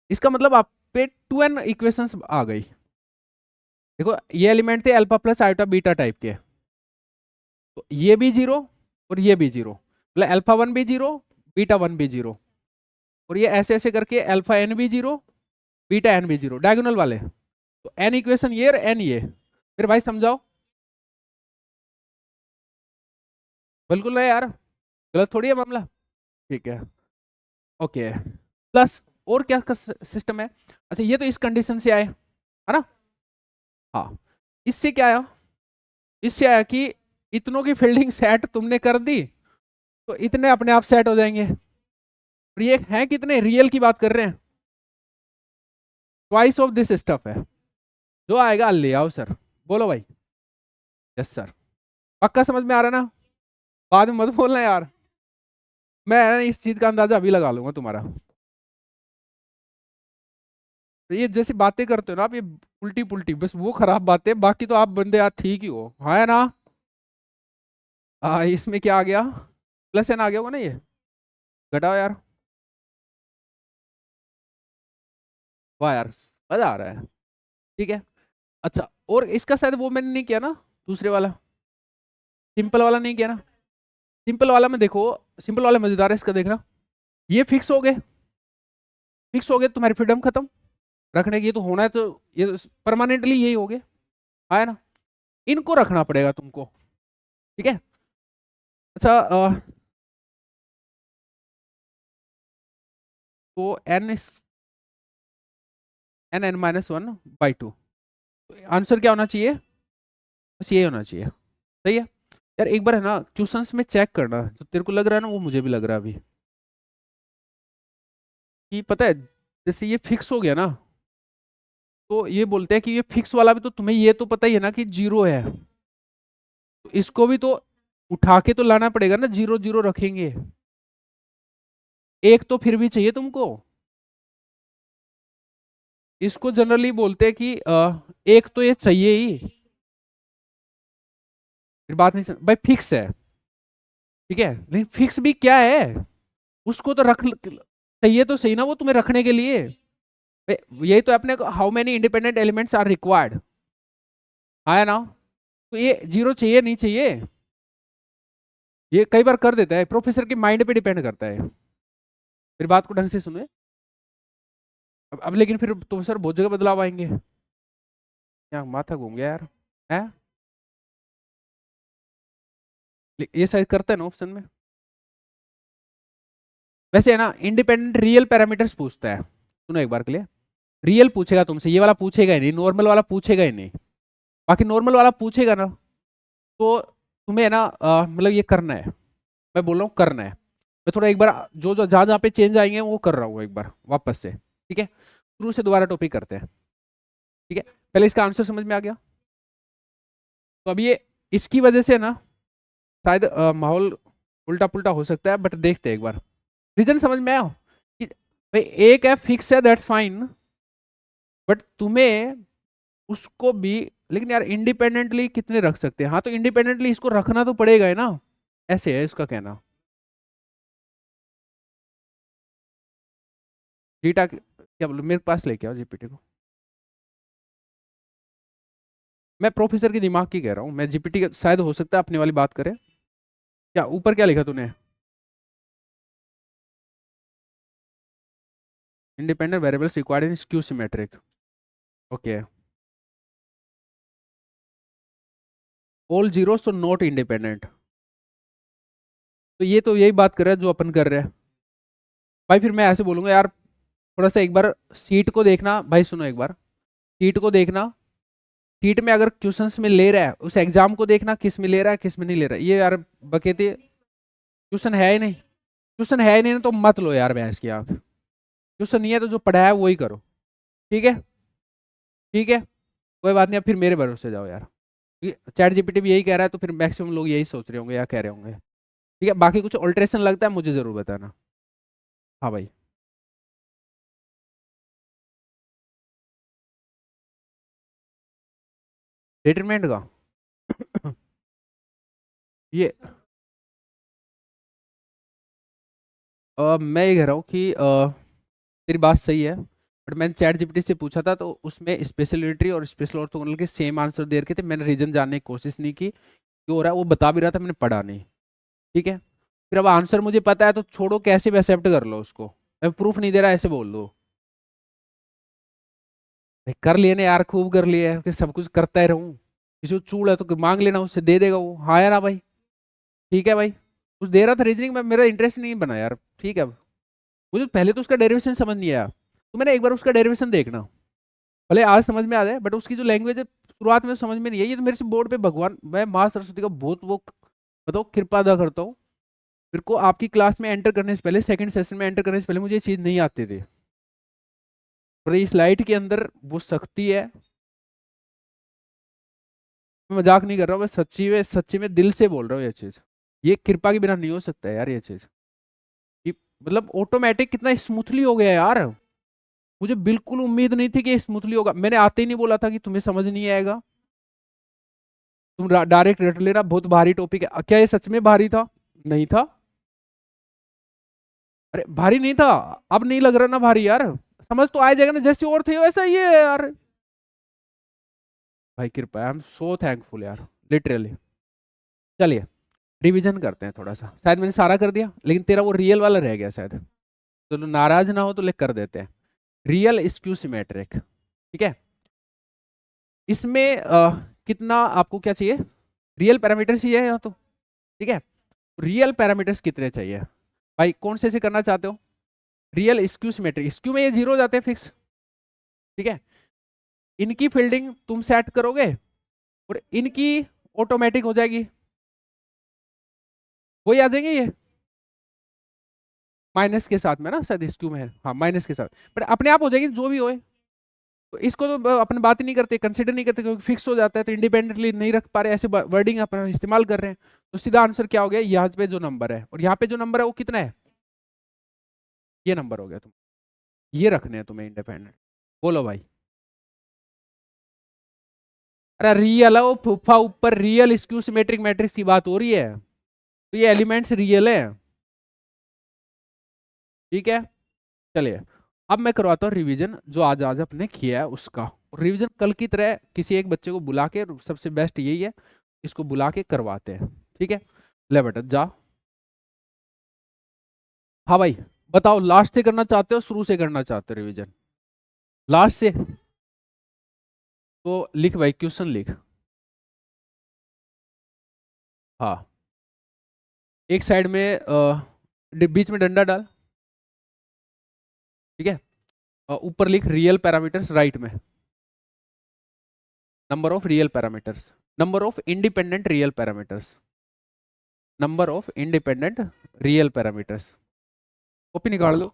इसका मतलब आप पे 2n इक्वेशंस आ गई। देखो ये एलिमेंट थे alpha plus iota beta type के, तो ये भी 0 और ये भी 0, मतलब अल्फा 1 भी 0 बीटा 1 भी 0, और ये ऐसे ऐसे करके अल्फा n भी 0 बीटा n भी 0, डायगोनल वाले, तो n इक्वेशन ये और n ये, फिर भाई समझाओ, बिल्कुल नहीं यार, गलत थोड़ी है मामला, ठीक है। ओके प्लस, और क्या सिस्टम है, अच्छा ये तो इस कंडीशन से आए, है ना। हाँ इससे क्या आया, इससे आया कि इतनों की फील्डिंग सेट तुमने कर दी तो इतने अपने आप सेट हो जाएंगे, और ये हैं कितने, रियल की बात कर रहे हैं, ट्वाइस ऑफ दिस स्टफ है, जो आएगा ले आओ सर, बोलो भाई, यस सर, पक्का समझ में आ रहा ना, बाद में मत बोलना यार, मैं इस चीज का अंदाजा अभी लगा लूंगा तुम्हारा। तो ये जैसी बातें करते हो ना आप, ये उल्टी पुल्टी बस वो खराब बातें, बाकी तो आप बंदे यार ठीक ही हो, है ना। इसमें क्या आ गया, प्लस एन आ गया होगा ना, ये घटाओ यार, वाह यार मजा आ रहा है, ठीक है। अच्छा और इसका शायद वो मैंने नहीं किया ना, दूसरे वाला सिंपल वाला नहीं किया ना, सिंपल वाला में देखो, सिंपल वाला मजेदार है, इसका देखना, ये फिक्स हो गए, फिक्स हो गए, तुम्हारी फ्रीडम खत्म रखने की, ये तो होना है, तो ये परमानेंटली यही हो गए, है ना, इनको रखना पड़ेगा तुमको, ठीक है। अच्छा तो N minus one by two, answer क्या होना चाहिए, बस ये होना चाहिए, सही है। यार एक बार है ना क्वेश्चंस में चेक करना, जो तेरे को लग रहा है ना वो मुझे भी लग रहा है अभी, कि पता है जैसे ये फिक्स हो गया ना, तो ये बोलते हैं कि ये फिक्स वाला भी तो तुम्हें ये तो पता ही है ना कि जीरो है, तो इसको भी तो उठा के तो लाना पड़ेगा ना, जीरो जीरो रखेंगे, एक तो फिर भी चाहिए तुमको, इसको जनरली बोलते हैं कि एक तो ये चाहिए ही, फिर बात नहीं भाई फिक्स है, ठीक है, लेकिन फिक्स भी क्या है, उसको तो रख चाहिए तो सही ना वो तुम्हें रखने के लिए, यही तो अपने how many independent elements are required, है ना, तो ये जीरो चाहिए नहीं चाहिए, ये कई बार कर देता है, प्रोफेसर के माइंड पे डिपेंड करता है, फिर बात को ढंग से सुने। अब लेकिन फिर तो सर बहुत जगह बदलाव आएंगे, क्या माथा घूम गया यार, है ये शायद करता है ना ऑप्शन में, वैसे है ना इंडिपेंडेंट रियल पैरामीटर्स पूछता है, सुनो एक बार के लिए, रियल पूछेगा तुमसे, ये वाला पूछेगा ही नहीं, नॉर्मल वाला पूछेगा ही नहीं, बाकी नॉर्मल वाला पूछेगा ना, तो तुम्हें है ना मतलब ये करना है, मैं बोल रहा हूँ करना है, मैं थोड़ा एक बार जो जो जहाँ जहाँ पे चेंज आएंगे वो कर रहा हूँ एक बार वापस से, ठीक है, शुरू से दोबारा टॉपिक करते हैं, ठीक है, पहले इसका आंसर समझ में आ गया, तो अब ये इसकी वजह से ना शायद माहौल उल्टा पुल्टा हो सकता है, बट देखते हैं एक बार, रीजन समझ में आया कि भाई एक है फिक्स है दैट्स फाइन, बट तुम्हें उसको भी, लेकिन यार इंडिपेंडेंटली कितने रख सकते हैं, हाँ तो इंडिपेंडेंटली इसको रखना तो पड़ेगा है ना, ऐसे है इसका कहना, जीटा क्या बोलो, मेरे पास लेके आओ जीपीटी को, मैं प्रोफेसर के दिमाग की कह रहा हूँ, मैं जीपीटी का शायद हो सकता है अपने वाली बात करे, क्या ऊपर क्या लिखा तूने, independent variables required in skew symmetric, okay, all zero so not independent, तो ये तो यही बात कर रहा है जो अपन कर रहे हैं, भाई फिर मैं ऐसे बोलूंगा यार, थोड़ा सा एक बार सीट को देखना, भाई सुनो एक बार, सीट को देखना, सीट में अगर क्वेश्चंस में ले रहा है उस एग्जाम को देखना किस में ले रहा है किस में नहीं ले रहा है, ये यार बकेते क्वेश्चन है ही नहीं, क्वेश्चन है ही नहीं ना तो मत लो यार भैंस की आप, क्वेश्चन नहीं है तो जो पढ़ा है वही करो, ठीक है, ठीक है, कोई बात नहीं, अब फिर मेरे भरोसे जाओ यार, चैट जीपीटी भी यही कह रहा है, तो फिर मैक्सिमम लोग यही सोच रहे होंगे या कह रहे होंगे, ठीक है, बाकी कुछ ऑल्ट्रेशन लगता है मुझे जरूर बताना, हाँ भाई, डिटरमिनेंट का ये मैं ये कह रहा हूँ कि तेरी बात सही है, बट मैंने चैट जीपीटी से पूछा था तो उसमें स्पेशल यूनिटरी और स्पेशल ऑर्थोगोनल के सेम आंसर दे रखे थे, मैंने रीजन जानने की कोशिश नहीं की क्यों हो रहा है, वो बता भी रहा था, मैंने पढ़ा नहीं, ठीक है, फिर अब आंसर मुझे पता है तो छोड़ो, कैसे भी एक्सेप्ट कर लो उसको, मैं प्रूफ नहीं दे रहा ऐसे बोल दो, कर लिए ना यार, खूब कर लिए कि सब कुछ करता ही रहूं, किसी को चूड़ है तो मांग लेना, उससे दे देगा वो, हाँ या ना भाई, ठीक है भाई, कुछ दे रहा था रीजनिंग में, मेरा इंटरेस्ट नहीं बना यार, ठीक है, मुझे पहले तो उसका डेरिवेशन समझ नहीं आया, तो मैंने एक बार उसका डेरिवेशन देखना, भले आज समझ में आ जाए, बट उसकी जो लैंग्वेज है शुरुआत में समझ में नहीं है, ये तो मेरे से बोर्ड पे भगवान, मैं माँ सरस्वती का बहुत वो बताओ कृपा अदा करता हूँ, मेरे को आपकी क्लास में एंटर करने से पहले, सेकंड सेशन में एंटर करने से पहले मुझे ये चीज़ नहीं आती थी, और इस लाइट के अंदर वो शक्ति है, मैं मजाक नहीं कर रहा हूँ, मैं सच्ची में दिल से बोल रहा हूँ ये चीज़, ये कृपा के बिना नहीं हो सकता है यार ये चीज़, ये मतलब ऑटोमेटिक कितना स्मूथली हो गया है यार, मुझे बिल्कुल उम्मीद नहीं थी कि स्मूथली होगा, मैंने आते ही नहीं बोला था कि तुम्हें समझ नहीं आएगा, तुम डायरेक्ट रट लेना, बहुत भारी टॉपिक है, क्या ये सच में भारी था, नहीं था, अरे भारी नहीं था, अब नहीं लग रहा ना भारी यार, समझ तो आ जाएगा ना, जैसे और थे वैसा ही है यार, भाई कृपया, आई एम सो थैंकफुल यार, लिटरली, चलिए रिवीजन करते हैं थोड़ा सा, शायद मैंने सारा कर दिया लेकिन तेरा वो रियल वाला रह गया शायद, तो नाराज ना हो तो लेकर कर देते हैं, रियल स्क्यू सिमेट्रिक, ठीक है, इसमें कितना आपको क्या चाहिए, रियल पैरामीटर चाहिए या तो, ठीक है, रियल पैरामीटर्स कितने चाहिए भाई, कौन से करना चाहते हो, रियल स्क्यू सिमेट्रिक, स्क्यू में ये 0 हो जाते हैं फिक्स, ठीक है, इनकी फील्डिंग तुम सेट करोगे और इनकी ऑटोमेटिक हो जाएगी, वही आ जाएंगे ये माइनस के साथ में ना, शायद स्क्यू में है, हाँ माइनस के साथ, बट अपने आप हो जाएगी जो भी होए। तो इसको तो अपन बात ही नहीं करते, कंसिडर नहीं करते, क्योंकि फिक्स हो जाता है, तो इंडिपेंडेंटली नहीं रख पा रहे, ऐसे वर्डिंग अपन इस्तेमाल कर रहे हैं। तो सीधा आंसर क्या हो गया, यहाँ पे जो नंबर है और यहाँ पे जो नंबर है वो कितना है, ये नंबर हो गया, तुम ये रखने हैं तुम्हें इंडिपेंडेंट। बोलो भाई, अरे रियल है वो फूफा, ऊपर रियल स्क्यू सिमेट्रिक मैट्रिक्स की बात हो रही है, तो ये एलिमेंट्स रियल है, ठीक है। चलिए अब मैं करवाता हूँ रिवीजन, जो आज आज अपने किया है उसका, रिवीजन कल की तरह किसी एक बच्चे को बुला के, सबसे बेस्ट यही है, इसको बुला के करवाते हैं, ठीक है। ले बेटा जा, हाँ भाई बताओ, लास्ट से करना चाहते हो शुरू से करना चाहते हो रिवीजन, लास्ट से, तो लिख भाई क्वेश्चन लिख, हाँ एक साइड में बीच में डंडा डाल, ठीक है, ऊपर लिख रियल पैरामीटर्स राइट में, number of real parameters, number of independent real parameters, number of independent real parameters, copy निकाल लो,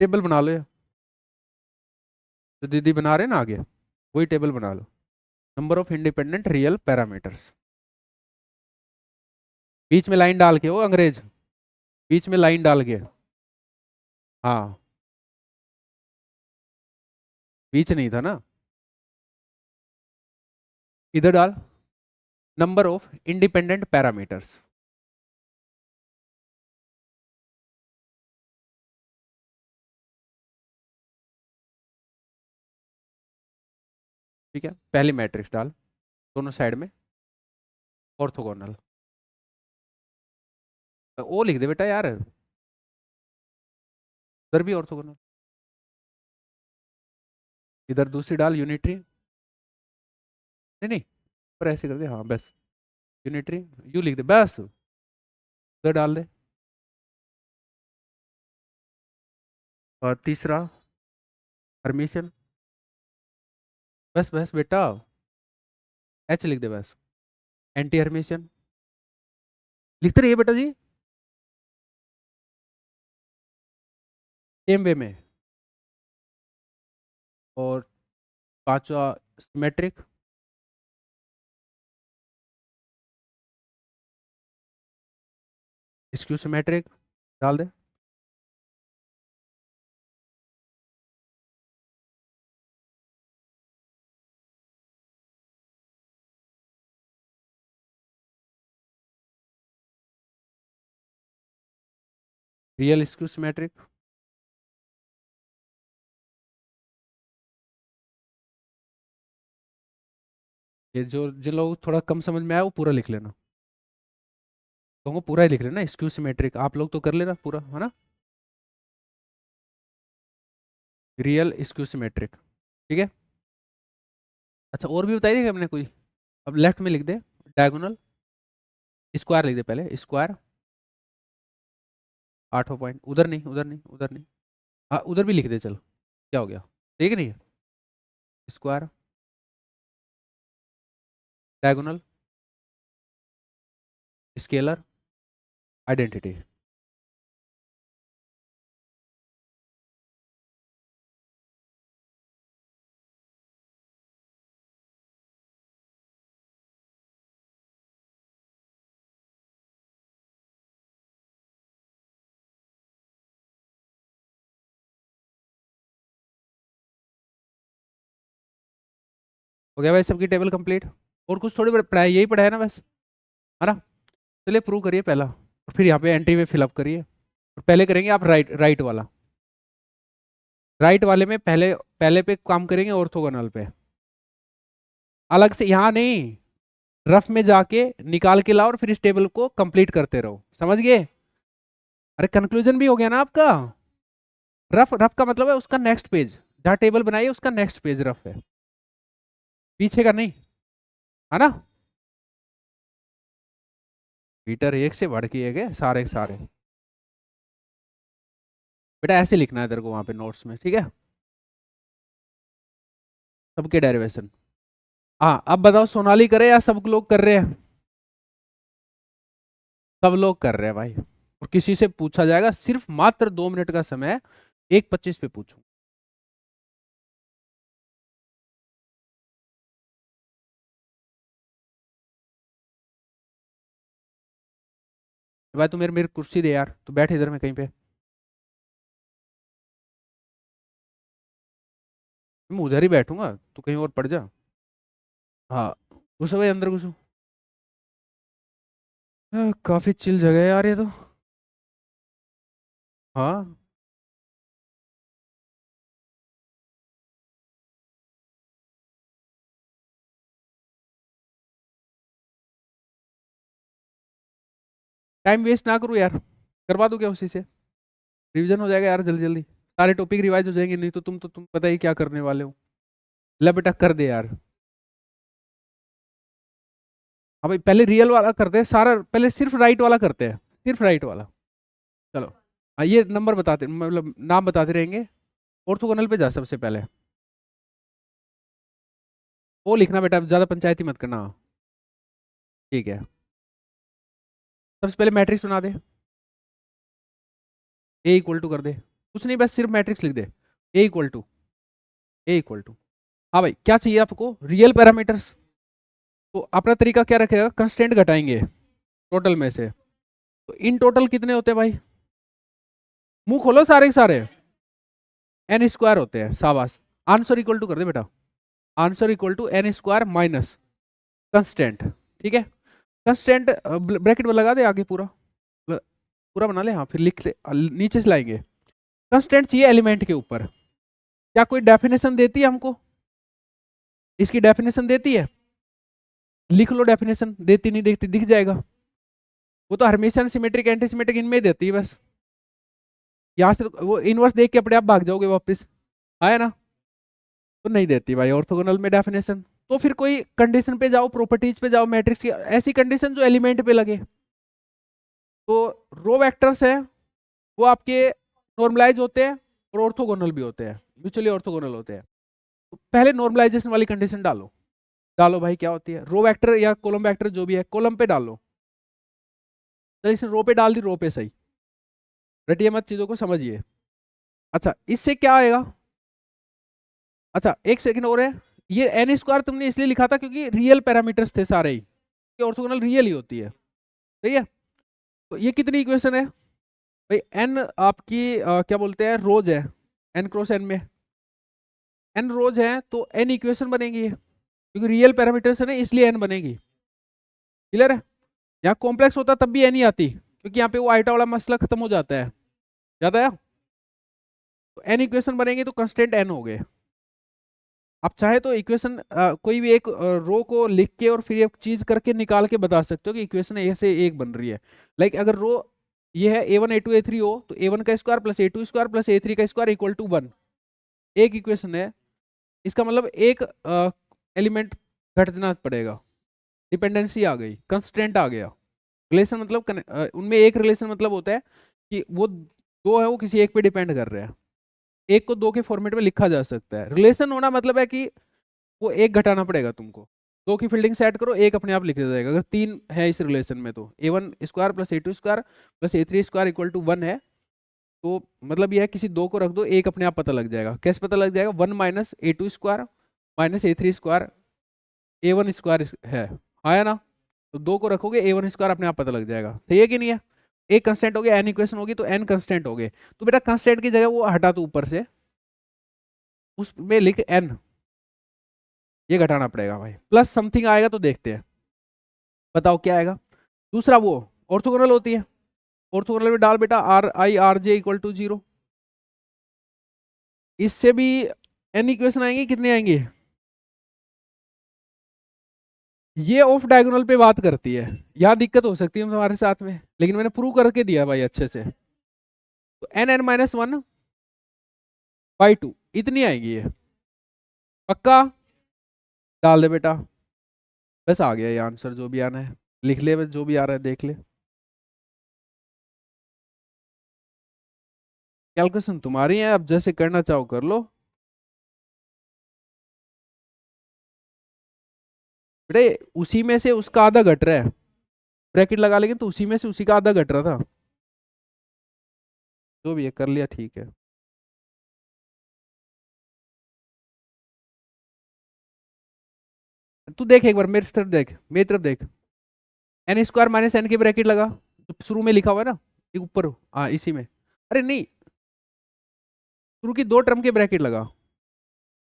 टेबल बना लो, जो दीदी बना रहे हैं ना आगे, वही टेबल बना लो, number of independent real parameters, बीच में लाइन डाल के, वो अंग्रेज बीच में लाइन डाल के, हाँ बीच नहीं था ना, इधर डाल, नंबर ऑफ इंडिपेंडेंट पैरामीटर्स, ठीक है, पहली मैट्रिक्स डाल, दोनों साइड में ऑर्थोगोनल, ओ लिख दे बेटा यार, इधर भी ऑर्थोगोनल, इधर दूसरी डाल यूनिटरी, नहीं नहीं पर ऐसे कर दे, हाँ बस यूनिटरी, यू लिख दे बस, उधर डाल दे, और तीसरा हर्मिशियन, बस बस बेटा, एच लिख दे बस, एंटी हर्मिशियन, लिखते रहिए बेटा जी, सेम वे में, और पांचवा सिमेट्रिक, स्क्यू सिमेट्रिक डाल दे, रियल स्क्यू सिमेट्रिक, ये जो जिन लोगों को थोड़ा कम समझ में आया वो पूरा लिख लेना, तो पूरा ही लिख लेना, स्क्यू सिमेट्रिक आप लोग तो कर लेना पूरा, है ना, रियल स्क्यू सिमेट्रिक, ठीक है। अच्छा और भी बताइए हमने कोई, अब लेफ्ट में लिख दे डायगोनल, स्क्वायर लिख दे पहले, स्क्वायर 8वां पॉइंट, उधर नहीं उधर नहीं उधर नहीं, हाँ उधर भी लिख दे, चल क्या हो गया, ठीक नहीं है, स्क्वायर डायगोनल स्केलर आइडेंटिटी, हो गया भाई सबकी टेबल कंप्लीट, और कुछ थोड़ी पढ़ाई यही पढ़ा है ना बस, है ना, चलिए प्रूव करिए पहला, और फिर यहाँ पे एंट्री में फिलअप करिए, और पहले करेंगे आप राइट राइट वाला, राइट वाले में पहले पहले पे काम करेंगे ऑर्थोगोनल पे, अलग से यहाँ नहीं, रफ में जाके निकाल के लाओ और फिर इस टेबल को कंप्लीट करते रहो, समझ गए, अरे कंक्लूजन भी हो गया ना आपका, रफ रफ का मतलब है उसका नेक्स्ट पेज, जहाँ टेबल बनाई है उसका नेक्स्ट पेज रफ है, पीछे का नहीं, है ना। मीटर एक से बढ़ के एक है सारे के सारे। बेटा ऐसे लिखना है तेरे को वहां पे नोट्स में, ठीक है, सबके डेरिवेशन। हाँ अब बताओ सोनाली करे या सब लोग कर रहे हैं? सब लोग कर रहे हैं भाई। और किसी से पूछा जाएगा, सिर्फ मात्र 2 मिनट का समय है, 1:25 पे पूछूं। भाई तू मेरे मेरी कुर्सी दे यार, तू बैठ इधर में कहीं पे। मैं उधर ही बैठूंगा, तू कहीं और पड़ जा। हाँ घुसो भाई अंदर घुसो। काफी चिल जगह है यार ये तो। हाँ टाइम वेस्ट ना करो यार, करवा दो क्या उसी से, रिवीजन हो जाएगा यार जल्दी जल्दी, सारे टॉपिक रिवाइज हो जाएंगे, नहीं तो तुम पता ही क्या करने वाले हो। ले बेटा कर दे यार। हाँ भाई पहले रियल वाला करते हैं सारा, पहले सिर्फ राइट वाला करते हैं, सिर्फ राइट वाला। चलो हाँ ये नंबर बताते मतलब नाम बताते रहेंगे। ऑर्थोगोनल पे जा सबसे पहले, वो लिखना बेटा, ज्यादा पंचायती मत करना। ठीक है, सबसे पहले मैट्रिक्स बना दे, ए इक्वल टू कर दे, कुछ नहीं बस सिर्फ मैट्रिक्स लिख दे, A equal to, A equal to. हाँ भाई क्या चाहिए आपको, रियल पैरामीटर्स। तो अपना तरीका क्या रखेगा, कंस्टेंट घटाएंगे टोटल में से। तो इन टोटल कितने होते हैं भाई, मुंह खोलो सारे के सारे, एन स्क्वायर होते हैं, शाबाश। आंसर इक्वल टू कर दे बेटा, answer equal to N square minus constant, ठीक है। कंस्टेंट ब्रैकेट में लगा दे आगे पूरा, पूरा बना ले, हाँ फिर लिख ले, नीचे से लाएंगे। कंस्टेंट चाहिए एलिमेंट के ऊपर, क्या कोई डेफिनेशन देती है हमको, इसकी डेफिनेशन देती है, लिख लो डेफिनेशन, देती नहीं देखती दिख जाएगा। वो तो हमेशा सिमेट्रिक एंटी सिमेट्रिक इनमें ही देती है बस, यहाँ से तो वो इनवर्स देख के अपने आप भाग जाओगे वापस, आया ना। तो नहीं देती भाई ऑर्थोगोनल में डेफिनेशन। तो फिर कोई कंडीशन पे जाओ, प्रॉपर्टीज पे जाओ मैट्रिक्स की, ऐसी कंडीशन जो एलिमेंट पे लगे। तो रो वेक्टर्स है वो आपके नॉर्मलाइज होते हैं और ऑर्थोगोनल भी होते हैं, म्यूचुअली ऑर्थोगोनल होते हैं। तो पहले नॉर्मलाइजेशन वाली कंडीशन डालो, डालो भाई क्या होती है, रो वेक्टर या कॉलम वेक्टर जो भी है कॉलम पे डालो। तो इस रो पे डाल दी, रो पे सही, रटिए मत चीजों को समझिए। अच्छा इससे क्या आएगा, अच्छा एक सेकंड और है, ये एन स्क्वायर तुमने इसलिए लिखा था क्योंकि रियल पैरामीटर्स थे सारे ही, ऑर्थोगोनल रियल ही होती है, सही है। तो ये कितनी इक्वेशन है भाई, एन आपकी क्या बोलते हैं रोज है, एन क्रॉस एन में एन रोज है तो एन इक्वेशन बनेगी, क्योंकि रियल पैरामीटर्स है ना इसलिए एन बनेगी, क्लियर है। यहाँ कॉम्प्लेक्स होता तब भी एन ही आती, क्योंकि यहाँ पे वो आइटा वाला मसला खत्म हो जाता है, याद आया। तो एन इक्वेशन बनेंगे तो कंस्टेंट एन हो गए। आप चाहे तो इक्वेशन कोई भी एक रो को लिख के और फिर एक चीज करके निकाल के बता सकते हो कि इक्वेशन ऐसे एक बन रही है। लाइक अगर रो ये है A one A two A three हो तो ए वन का square plus A two square plus A three का स्क्वायर इक्वल टू 1, एक इक्वेशन है। इसका मतलब एक एलिमेंट घटना पड़ेगा, डिपेंडेंसी आ गई, कंस्ट्रेंट आ गया। रिलेशन मतलब उनमें एक रिलेशन मतलब होता है कि वो दो है वो किसी एक पे डिपेंड कर रहे हैं, एक को दो के फॉर्मेट में लिखा जा सकता है। रिलेशन होना मतलब है कि वो एक घटाना पड़ेगा तुमको, दो की फील्डिंग सेट करो एक अपने आप लिख दिया जाएगा। अगर तीन है इस रिलेशन में तो A one square plus A two square plus A three square equal to 1 है, तो मतलब यह है किसी दो को रख दो एक अपने आप पता लग जाएगा। कैसे पता लग जाएगा, 1 minus A two square minus A three square A one square है, आया ना। तो दो को रखोगे ए वन स्क्वायर अपने आप पता लग जाएगा, सही है कि नहीं है। एक कंस्टेंट हो गया, एन इक्वेशन होगी तो एन कंस्टेंट हो गए। तो बेटा कंस्टेंट की जगह वो हटा दो ऊपर से, उसमें लिख एन, ये घटाना पड़ेगा भाई, प्लस समथिंग आएगा तो देखते हैं, बताओ क्या आएगा। दूसरा वो ऑर्थोगोनल होती है, ऑर्थोगोनल में डाल बेटा R I R J equal to 0, इससे भी एन इक्वेशन आएंगे, कितने आएंगे, ये ऑफ डायगोनल पे बात करती है, यहाँ दिक्कत हो सकती है तुम्हारे साथ में, लेकिन मैंने प्रूव करके दिया भाई अच्छे से। तो N N minus one by 2 इतनी आएगी ये, पक्का? डाल दे बेटा, बस आ गया ये आंसर, जो भी आना है लिख ले, बस जो भी आ रहा है देख ले। कैलकुलेशन तुम्हारी है, अब जैसे करना चाहो कर लो। बेटे उसी में से उसका आधा घट रहा है, ब्रैकेट लगा लेंगे तो उसी में से उसी का आधा घट रहा था, जो भी है कर लिया ठीक है। तू देख एक बार मेरी तरफ देख, मेरी तरफ देख, एन स्क्वायर माइनस एन की ब्रैकेट लगा, तो शुरू में लिखा हुआ है ना, एक ऊपर, हाँ इसी में, अरे नहीं, शुरू की दो टर्म के ब्रैकेट लगा।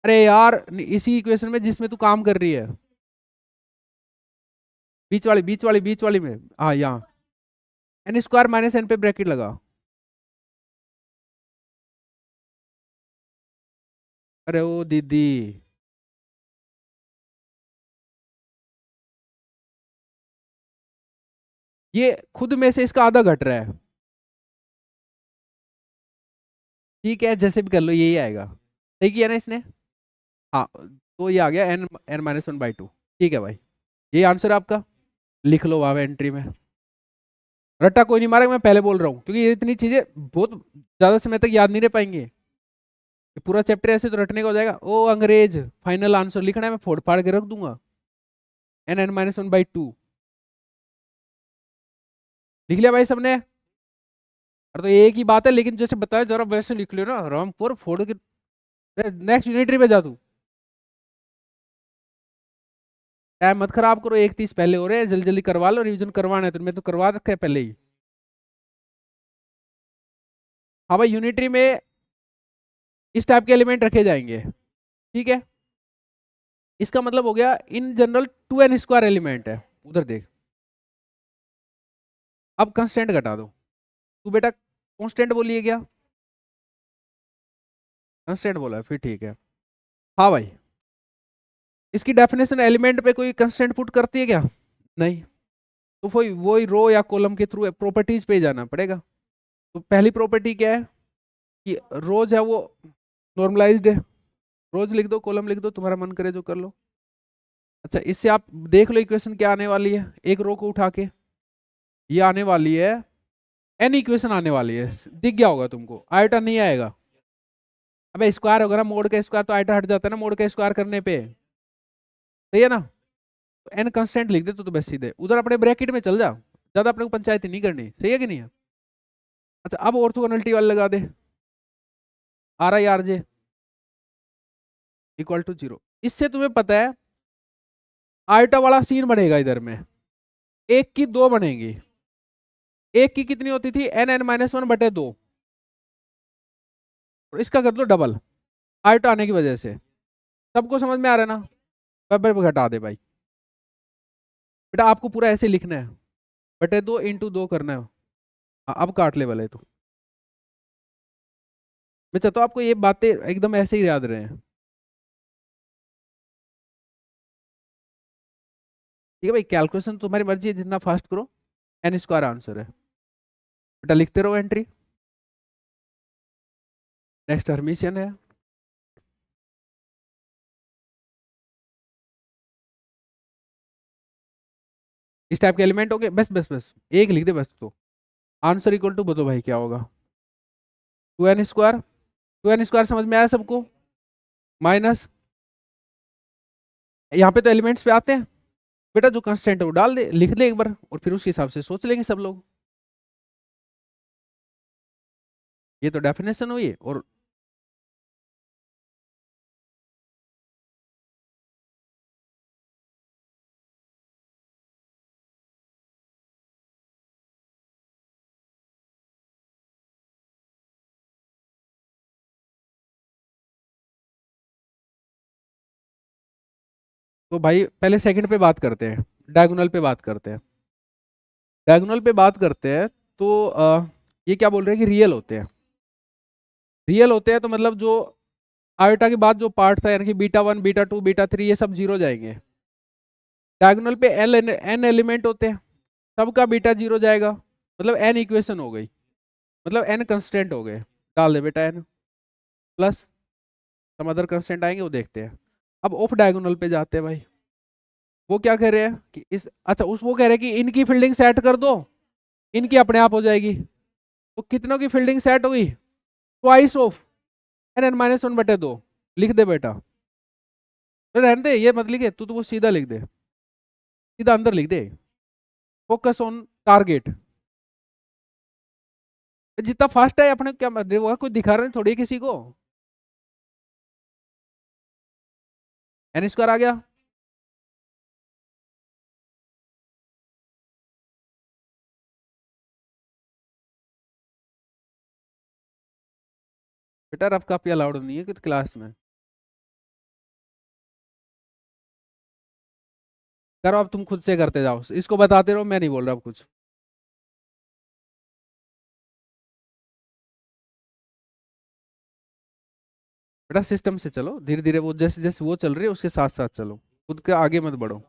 अरे यार इसी इक्वेशन में जिसमें तू काम कर रही है, बीच वाली बीच वाली बीच वाली में, हाँ यहाँ, एन स्क्वायर माइनस एन पे ब्रैकेट लगा। अरे ओ दीदी, ये खुद में से इसका आधा घट रहा है, ठीक है जैसे भी कर लो यही आएगा, सही किया ना इसने। हाँ, तो ये आ गया एन एन माइनस 1/2, ठीक है भाई, ये आंसर आपका, लिख लो वहां एंट्री में। रट्टा कोई नहीं मारेगा, मैं पहले बोल रहा हूँ, क्योंकि ये इतनी चीजें बहुत ज्यादा समय तक याद नहीं रह पाएंगे, ये पूरा चैप्टर ऐसे तो रटने का हो जाएगा। ओ अंग्रेज, फाइनल आंसर लिखना है, मैं फोड़ फाड़ के रख दूंगा, एन एन माइनस 1/2, लिख लिया भाई सबने? अरे तो एक ही बात है, लेकिन जैसे बताया जरा वैसे लिख लो ना, रामपुर फोड़ के, नेक्स्ट यूनिटरी पे जा तू, टाइम मत खराब करो, 1:30 पहले हो रहे हैं, जल्दी जल्दी करवा लो, रिवीजन करवाना है तो मैं तो करवा रखा है पहले ही। हाँ भाई, यूनिटरी में इस टाइप के एलिमेंट रखे जाएंगे, ठीक है, इसका मतलब हो गया इन जनरल 2n² एलिमेंट है, उधर देख। अब कंस्टेंट घटा दो, तू बेटा कांस्टेंट बोलिए क्या, कंस्टेंट बोला है, फिर ठीक है। हाँ भाई, इसकी डेफिनेशन एलिमेंट पे कोई कंस्टेंट पुट करती है क्या? नहीं, तो वही वही रो या कॉलम के थ्रू प्रॉपर्टीज पे जाना पड़ेगा। तो पहली प्रॉपर्टी क्या है कि रोज है वो नॉर्मलाइज्ड है, रोज लिख दो, कॉलम लिख दो, तुम्हारा मन करे जो कर लो। अच्छा, इससे आप देख लो इक्वेशन क्या आने वाली है, एक रो को उठा के, ये आने वाली है, एन इक्वेशन आने वाली है, दिख गया होगा तुमको, आयोटा नहीं आएगा। अबे स्क्वायर होगा ना, मोड का स्क्वायर तो आयोटा हट जाता है ना मोड का स्क्वायर करने पे, सही है ना? तो एन कंस्टेंट लिख दे तो बस सीधे उधर अपने ब्रैकेट में चल जा, ज्यादा अपने को पंचायती नहीं करनी, सही है कि नहीं है? अच्छा, अब ऑर्थोगोनलिटी वाले लगा दे, R I R J equal to 0, इससे तुम्हें पता है आयोटा वाला सीन बनेगा इधर में, एक की दो बनेगी, एक की कितनी होती थी, एन एन माइनस 1/2, और इसका कर दो डबल, आयोटा आने की वजह से। सबको समझ में आ रहा है ना? अब घटा दे भाई, बेटा आपको पूरा ऐसे लिखना है, बटे 2 इंटू 2 करना है। अब काट ले वाले तो, मैं चाहता हूँ आपको ये बातें एकदम ऐसे ही याद रहे। ठीक है भाई, कैलकुलेशन तुम्हारी मर्जी है, जितना फास्ट करो, n² आंसर है, बेटा लिखते रहो एंट्री। नेक्स्ट हर्मिशियन है, इस टाइप के एलिमेंट हो गए, बस बस बस एक लिख दे बस, तो आंसर इक्वल टू बताओ भाई क्या होगा, 2n², 2n² समझ में आया सबको, माइनस, यहाँ पे तो एलिमेंट्स पे आते हैं, बेटा जो कंस्टेंट है वो डाल दे, लिख दे एक बार, और फिर उसके हिसाब से सोच लेंगे सब लोग। ये तो डेफिनेशन हुई, और तो भाई पहले सेकंड पे बात करते हैं, डायगोनल पे बात करते हैं, डायगोनल पे बात करते हैं, तो ये क्या बोल रहे हैं कि रियल होते हैं, रियल होते हैं तो मतलब जो आयोटा के बाद जो पार्ट था, यानी कि β1 β2 β3 ये सब जीरो जाएंगे, डायगोनल पे एन एलिमेंट होते हैं, सबका बीटा जीरो जाएगा, मतलब एन इक्वेशन हो गई, मतलब एन कंस्टेंट हो गए, डाल दे बेटा N, plus some other constant आएंगे, वो देखते हैं। अब ऑफ डायगोनल पे जाते हैं भाई। वो क्या कह रहे हैं कि इस, अच्छा उस वो कह रहे हैं कि इनकी फील्डिंग सेट कर दो, इनकी अपने आप हो जाएगी। तो कितनों की फील्डिंग सेट हुई? Twice of N N minus one बटे दो। लिख दे बेटा। तो रहने दे, ये मत लिखे, तू तो वो सीधा लिख दे, सीधा अंदर लिख दे। Focus on target. जितना फास्ट है अपने, क्या वो कोई दिखा रहे हैं थोड़ी किसी को। एन स्क्वायर आ गया। बेटा रफ कॉपी अलाउड नहीं है कि क्लास में। करो अब, तुम खुद से करते जाओ, इसको बताते रहो, मैं नहीं बोल रहा अब कुछ। बेटा सिस्टम से चलो, धीरे धीरे, वो जैसे जैसे वो चल रही है उसके साथ साथ चलो, खुद के आगे मत बढ़ो।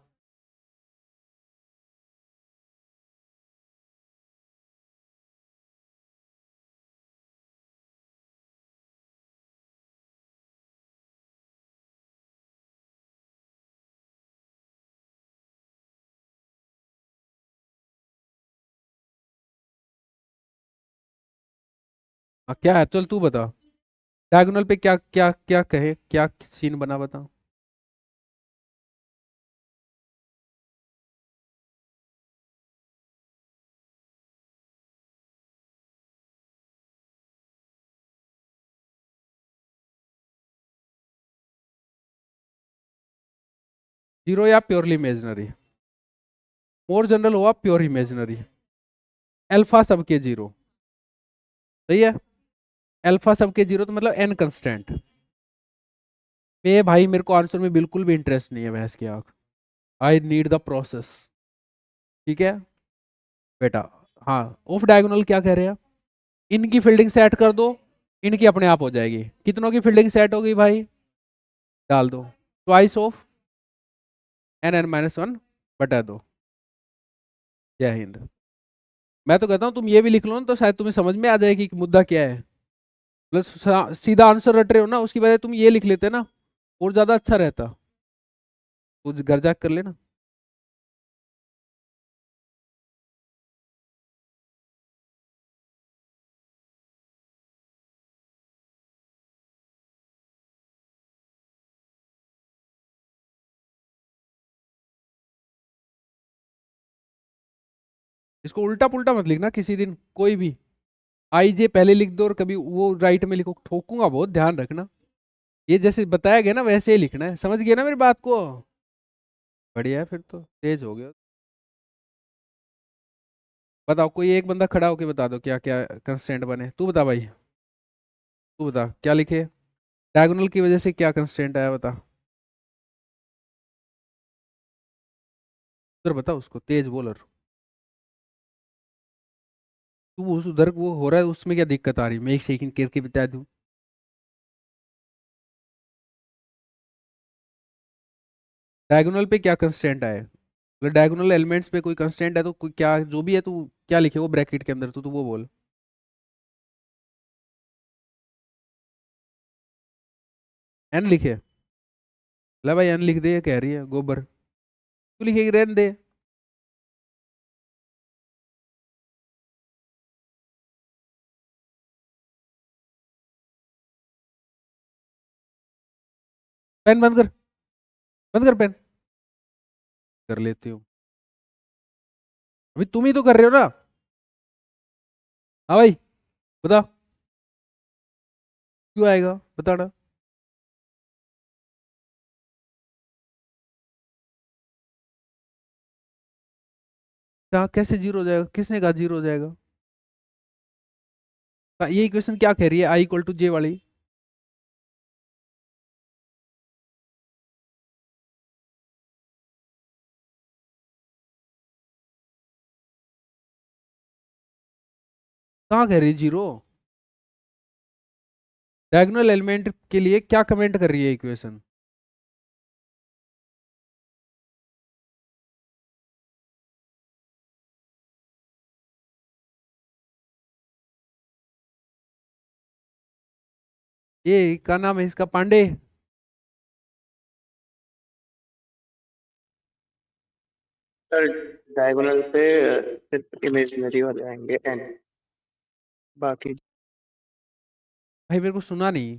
क्या है, चल तू बता। डायगोनल पे क्या क्या क्या कहे, क्या सीन बना, बता। 0 या प्योरली इमेजिनरी? मोर जनरल हुआ प्योर इमेजिनरी। अल्फा सबके 0। सही है। अल्फा सबके 0 तो मतलब एन कंस्टेंट। ये भाई मेरे को आंसर में बिल्कुल भी इंटरेस्ट नहीं है बहस की आंख। I need the process. ठीक है बेटा। हाँ, ऑफ डायगोनल क्या कह रहे हैं? इनकी फील्डिंग सेट कर दो, इनकी अपने आप हो जाएगी। कितनों की फील्डिंग सेट होगी भाई? डाल दो। Twice of N N minus one बटा दो। जय हिंद। मैं तो कहता हूँ तुम ये भी लिख लो ना, तो शायद तुम्हें समझ में आ जाएगी कि मुद्दा क्या है। मतलब सीधा आंसर रट रहे हो ना, उसकी बजाय तुम ये लिख लेते ना, और ज्यादा अच्छा रहता। कुछ घर जाकर कर लेना। इसको उल्टा पुल्टा मत लिखना किसी दिन कोई भी। आई जे पहले लिख दो और कभी वो राइट में लिखो, ठोकूंगा बहुत, ध्यान रखना। ये जैसे बताया गया ना वैसे ही लिखना है, समझ गया ना मेरी बात को? बढ़िया है, फिर तो तेज हो गया। बताओ, कोई एक बंदा खड़ा होके बता दो क्या क्या कंस्टेंट बने, तू बता भाई। तू बता क्या लिखे, डायगोनल की वजह से क्या कंस्टेंट आया, बता। उधर बता उसको, तेज बोलर। तू उस उधर वो हो रहा है, उसमें क्या दिक्कत आ रही है, मैं एक सेकंड करके बता दूं। डायगोनल पे क्या कंस्टेंट आया? मतलब डायगोनल एलिमेंट्स पे कोई कंस्टेंट है तो कोई क्या जो भी है, तू क्या लिखे वो ब्रैकेट के अंदर, तू वो बोल। एन लिखे? ले भाई एन लिख दे, ये कह रही है गोबर। तू लिखेगी, रहने दे। पेन बंद कर, बंद कर पेन। कर लेती हूँ। अभी तुम ही तो कर रहे हो ना। हाँ भाई, बता। क्यों आएगा, बताना। क्या, कैसे जीरो हो जाएगा, किसने कहा जीरो हो जाएगा? ये इक्वेशन क्या कह रही है, आई इक्वल टू जे वाली? कहाँ कह रही है जीरो? डायगोनल एलिमेंट के लिए क्या कमेंट कर रही है इक्वेशन? ये क्या नाम है इसका, पांडे। सर डायगोनल पे सिर्फ इमेजिनरी वाले आएंगे एन, बाकी। भाई मेरे को सुना नहीं।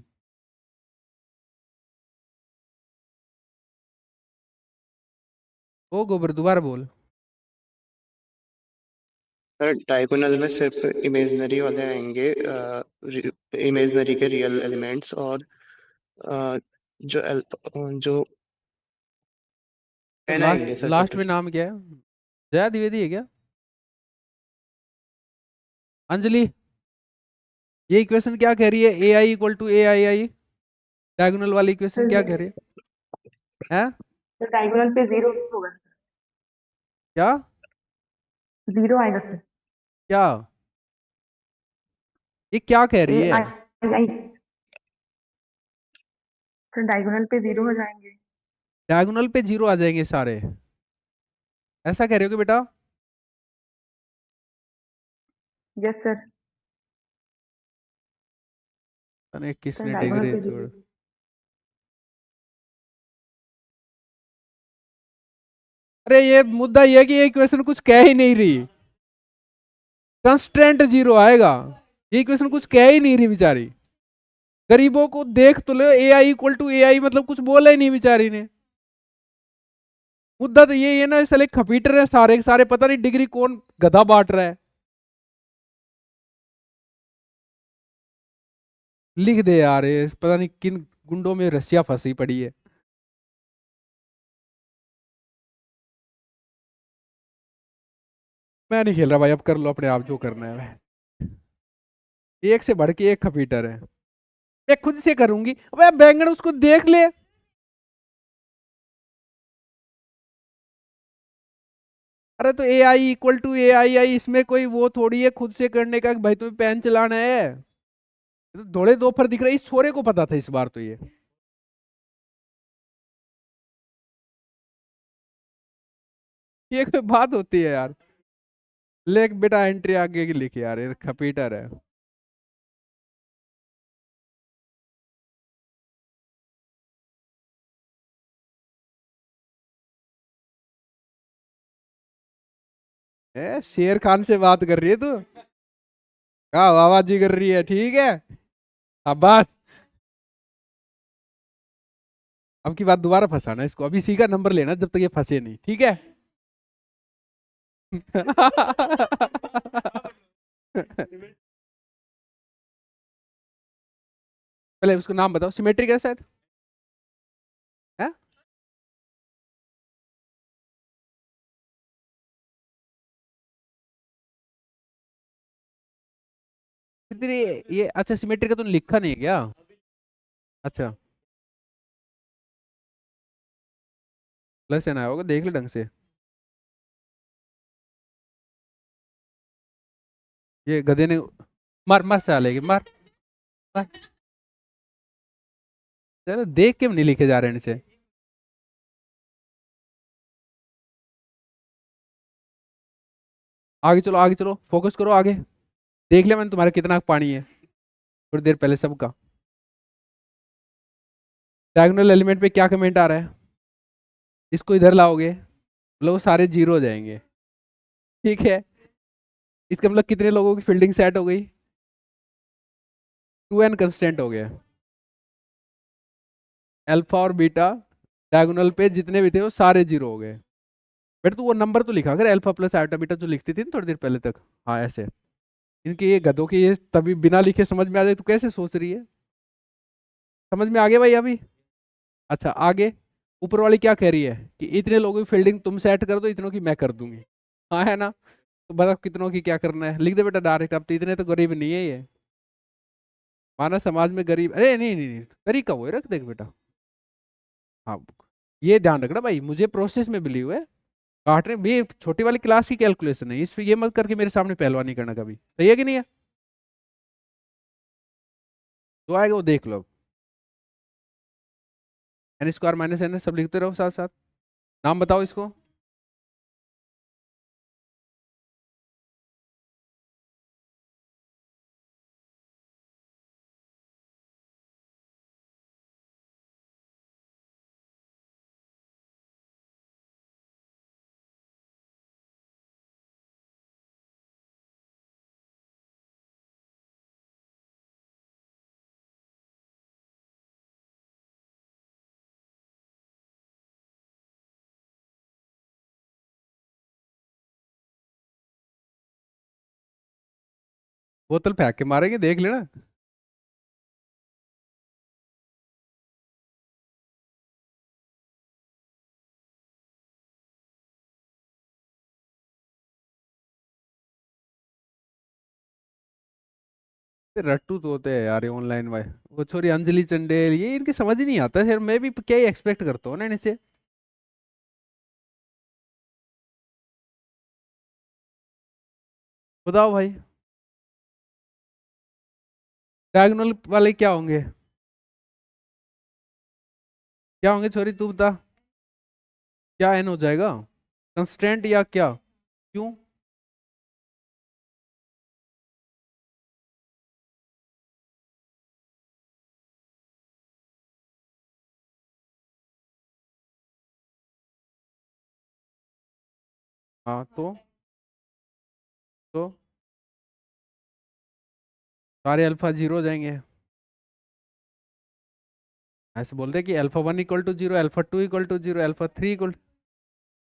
ओ गोबर दोबारा बोल। सर डायगोनल में सिर्फ इमेजिनरी वाले आएंगे, इमेजिनरी के रियल एलिमेंट्स, और अ, जो जो तो एन लास्ट आएंगे सर लास्ट में टोटल। नाम क्या है? जया द्विवेदी है क्या? अंजलि, ये इक्वेशन क्या कह रही है? A I equal to A I I, diagonal वाली इक्वेशन क्या कह रही है? हैं? तो डायगोनल पे जीरो होगा। क्या? जीरो आएगा सर। क्या? ये क्या कह रही ए है? आई आई सर डायगोनल पे जीरो हो जाएंगे। डायगोनल पे जीरो आ जाएंगे सारे, ऐसा कह रहे हो कि बेटा? Yes sir. अरे सर किसने डायगोनल डिग्री पे छोड़। जीरो। अरे ये मुद्दा ये है कि ये इक्वेशन कुछ कह ही नहीं रही, कंस्टेंट जीरो आएगा। ये इक्वेशन कुछ कह ही नहीं रही बेचारी। गरीबों को देख तो लो, ए आई इक्वल टू ए आई मतलब कुछ बोला ही नहीं बेचारी ने। मुद्दा तो ये है ना, साले खपीटर है सारे के सारे, पता नहीं डिग्री कौन गधा बांट रहा है। लिख दे यार, ये पता नहीं किन गुंडों में रस्सियां फंसी पड़ी है। मैं नहीं खेल रहा भाई, अब कर लो अपने आप जो करना है। एक से बढ़ के एक खपीटर है। मैं खुद से करूंगी, अबे बैंगन उसको देख ले। अरे तो ए I equal to A I आई, इसमें कोई वो थोड़ी है खुद से करने का कि भाई तुम्हें पेन चलाना है। ये तो धोले दो पर दिख रहा है, इस छोरे को पता था इस बार तो ये। ये कोई बात होती है यार? लेख बेटा एंट्री आगे की लिखी यार, ये खपीटर है। शेर खान से बात कर रही है तू? हाँ आवाजी कर रही है, ठीक है। अब्बास, अब की बात दोबारा फंसाना इसको, अभी सी का नंबर लेना जब तक ये फंसे नहीं, ठीक है? पहले उसको नाम बताओ, सिमेट्रिक है शायद, है? फिर तेरे ये अच्छा, सिमेट्रिक का तूने लिखा नहीं है क्या? अच्छा, प्लस एन आया होगा, देख ले ढंग से। ये गधे ने मार मार साले के मार मार। चलो देख के नहीं लिखे जा रहे हैं इनसे। आगे चलो आगे चलो, फोकस करो आगे। देख लिया मैंने तुम्हारा कितना पानी है थोड़ी देर पहले सबका। डायगोनल एलिमेंट पे क्या कमेंट आ रहा है? इसको इधर लाओगे मतलब वो सारे जीरो हो जाएंगे, ठीक है? इसका मतलब कितने लोगों की फील्डिंग सेट हो गई? 2n कंस्टेंट हो गया। अल्फा और बीटा डायगोनल पे जितने भी थे वो सारे जीरो हो गए। बेटा तू वो नंबर तो लिखा, अगर अल्फा प्लस आयोटा बीटा जो लिखती थी ना थोड़ी देर पहले तक, हाँ ऐसे। इनके ये गधों के ये तभी बिना लिखे समझ में आ जाए, तू कैसे सोच रही है? समझ में आ गया भाई अभी? अच्छा आगे, ऊपर वाली क्या कह रही है कि इतने लोगों की फील्डिंग तुम सेट कर दो, इतनों की मैं कर दूंगी। हाँ है ना? तो बताओ कितनों की क्या करना है, लिख दे बेटा डायरेक्ट। अब तो इतने तो गरीब नहीं है ये, माना समाज में गरीब, अरे नहीं नहीं नहीं, तरीका वो है, रख देख बेटा। हाँ, ये ध्यान रखना भाई, मुझे प्रोसेस में बिलीव है। काटने ये छोटी वाली क्लास की कैलकुलेशन है, इसमें ये मत करके मेरे सामने पहलवानी करना कभी, सही है कि नहीं है? जो आएगा वो देख लो। एन स्क्वायर माइनस एन सब लिखते रहो साथ साथ। नाम बताओ इसको। बोतल फेंक के मारेंगे, देख लेना। ये रट्टू तो होते हैं यार ये ऑनलाइन वाले। वो छोरी अंजलि चंडेल, ये इनके समझ ही नहीं आता यार, मैं भी क्या ही एक्सपेक्ट करता हूँ ना इनसे। बताओ भाई, डायगोनल वाले क्या होंगे? क्या होंगे छोरी, तू बता। क्या एन हो जाएगा? कंस्टेंट या क्या? क्यों? हाँ तो सारे अल्फा जीरो हो जाएंगे। ऐसे बोलते हैं कि alpha one equal to zero, alpha two equal to zero, alpha three equal.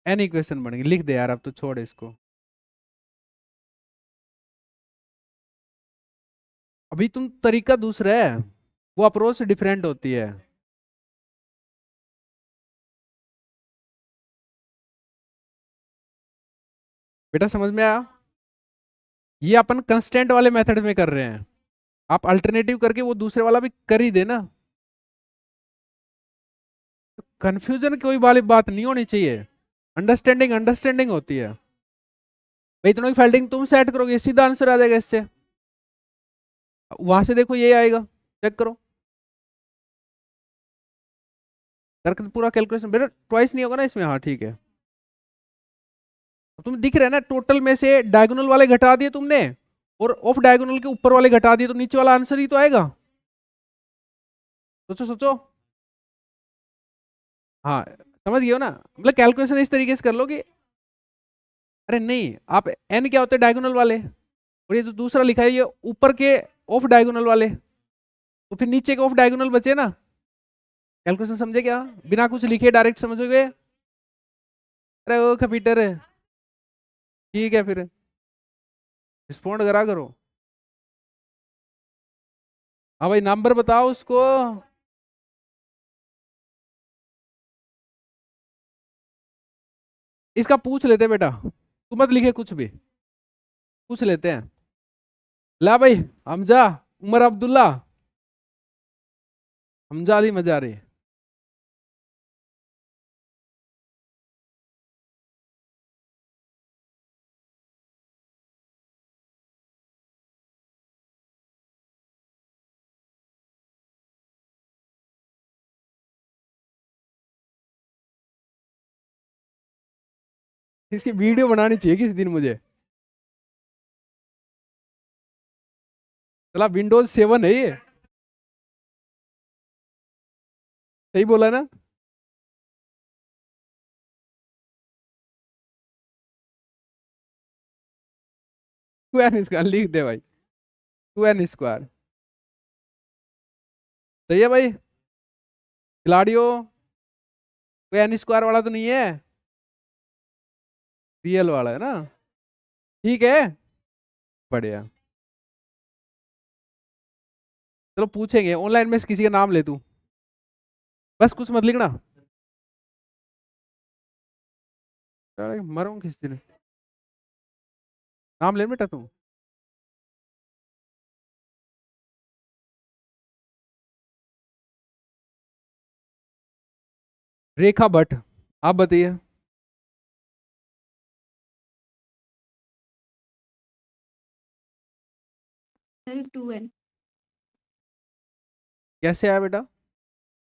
N equation बनेगी, लिख दे यार, अब तो छोड़ इसको। अभी तुम तरीका दूसरा है, वो अप्रोच डिफरेंट होती है। बेटा समझ में आया? ये अपन कंस्टेंट वाले मेथड में कर रहे हैं, आप अल्टरनेटिव करके वो दूसरे वाला भी कर ही देना। कंफ्यूजन कोई वाली बात नहीं होनी चाहिए, अंडरस्टैंडिंग अंडरस्टैंडिंग होती है। भाई दोनों की फील्डिंग तुम सेट करोगे, सीधा आंसर आ जाएगा इससे। वहां से देखो ये आएगा, चेक करो करके पूरा कैलकुलेशन। बेटा ट्वाइस नहीं होगा ना इसमें? हाँ ठीक है। तुम दिख रहे हैं ना, टोटल में से डायगोनल वाले घटा दिए तुमने और ऑफ डायगोनल के ऊपर वाले घटा दिए, तो नीचे वाला आंसर ही तो आएगा। सोचो सोचो। हाँ समझ गए हो ना, मतलब कैलकुलेशन इस तरीके से कर लो कि, अरे नहीं आप एन क्या होते हैं डायगोनल वाले, और ये जो दूसरा लिखा है ये ऊपर के ऑफ डायगोनल वाले, तो फिर नीचे के ऑफ डायगोनल बचे ना। कैलकुलेशन समझे क्या? बिना कुछ लिखे डायरेक्ट समझोगे? अरे ओ कंप्यूटर है, ठीक है फिर रिस्पॉन्ड करा करो। हाँ भाई नंबर बताओ उसको। इसका पूछ लेते हैं बेटा, तू मत लिखे कुछ भी, पूछ लेते हैं। ला भाई, हमजा उमर अब्दुल्ला, हमजा अली मजारी। इसकी वीडियो बनानी चाहिए किसी दिन मुझे। चला विंडोज 7 है ये, सही बोला ना? टू एन स्क्वायर लिख दे भाई, टू एन स्क्वायर। सही है भाई। खिलाड़ियों, कोई एन स्क्वायर वाला तो नहीं है? रियल वाला है ना? ठीक है, बढ़िया। चलो पूछेंगे ऑनलाइन में से किसी का नाम ले तू, बस कुछ मत लिखना। अरे मरूं किसी दिन, नाम ले बेटा तू। रेखा भट्ट, आप बताइए। Sir 2n। कैसे आया बेटा?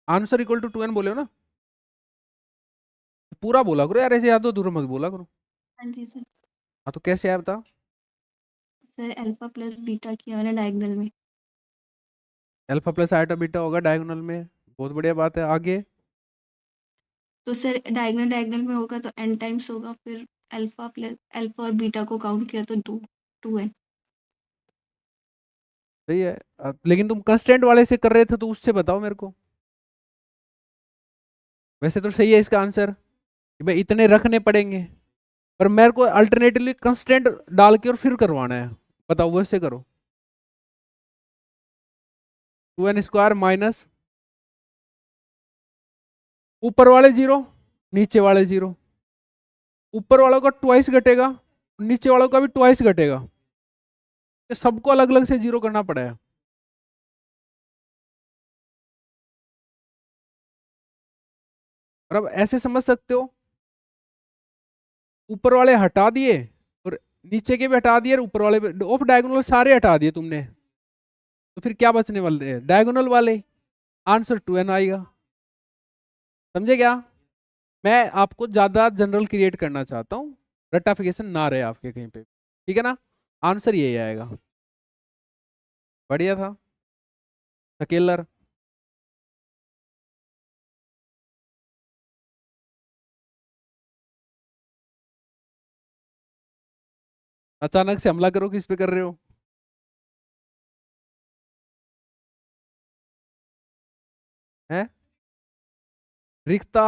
आंसर इक्वल टू 2n बोले हो ना? पूरा बोला करो यार, ऐसे याद हो दूर मत बोला करो। हाँ जी सर। हाँ तो कैसे आया बता। सर अल्फा प्लस बीटा किया मैंने डायगोनल में। अल्फा प्लस आयोटा बीटा होगा डायगोनल में, बहुत बढ़िया बात है, आगे। तो सर डायगोनल डायगोनल में होगा तो n टाइम्स होगा, फिर अल्फा और बीटा को काउंट किया तो 2n। सही है। लेकिन तुम कंस्टेंट वाले से कर रहे थे तो उससे बताओ मेरे को। वैसे तो सही है इसका आंसर कि भाई इतने रखने पड़ेंगे, पर मेरे को अल्टरनेटिवली कंस्टेंट डाल के और फिर करवाना है। बताओ वैसे करो। 2n² माइनस ऊपर वाले 0, नीचे वाले 0। ऊपर वालों का ट्वाइस घटेगा, नीचे वालों का भी ट्वाइस घटेगा, तो सबको अलग अलग से 0 करना पड़ेगा। और अब ऐसे समझ सकते हो, ऊपर वाले हटा दिए और नीचे के भी हटा दिए और ऊपर वाले भी, ऑफ डायगोनल सारे हटा दिए तुमने, तो फिर क्या बचने वाले हैं? डायगोनल वाले। आंसर 2n आएगा। समझे क्या? मैं आपको ज्यादा जनरल क्रिएट करना चाहता हूँ, रट्टाफिकेशन ना रहे आपके कहीं पे, ठीक है ना? आंसर यही आएगा। बढ़िया था। स्केलर। अचानक से हमला करो, किस पे कर रहे हो? हैं? रिक्ता।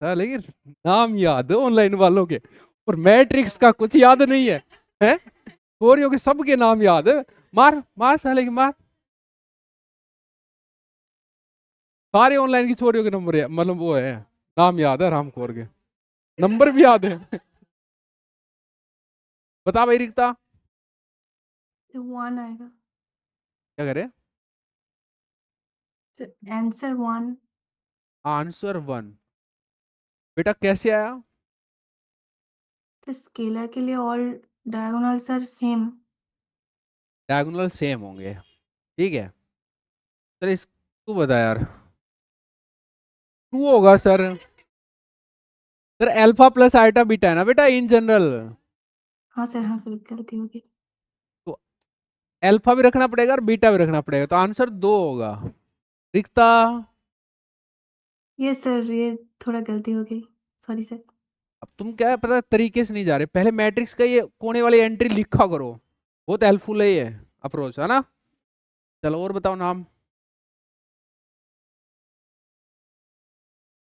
लेकिन नाम याद है ऑनलाइन वालों के, और मैट्रिक्स का कुछ याद नहीं है, हैं? छोरियों के सबके नाम याद है। मार मार साले की मार। सारे ऑनलाइन की छोरियों के नंबर मतलब वो है, नाम याद है, रामखोर के नंबर भी याद है। बता भाई रिक्ता, तो 1 आएगा। क्या करे? तो आंसर 1। आंसर 1। बेटा कैसे आया? तो स्केलर के लिए all diagonal sir same. Diagonal same होंगे, ठीक है। सर इस तू बता यार। 2 होगा sir. Sir alpha plus eta beta है ना बेटा इन जनरल, हाँ सर, हाँ सर, गलती होगी। तो अल्फा भी रखना पड़ेगा और बीटा भी रखना पड़ेगा, तो आंसर 2 होगा। रिक्ता। ये सर, ये थोड़ा गलती हो गई, सॉरी सर। अब तुम क्या है पता है, तरीके से नहीं जा रहे, पहले मैट्रिक्स का ये कोने वाली एंट्री लिखा करो, बहुत हेल्पफुल है ये अप्रोच, है ना? चलो और बताओ नाम।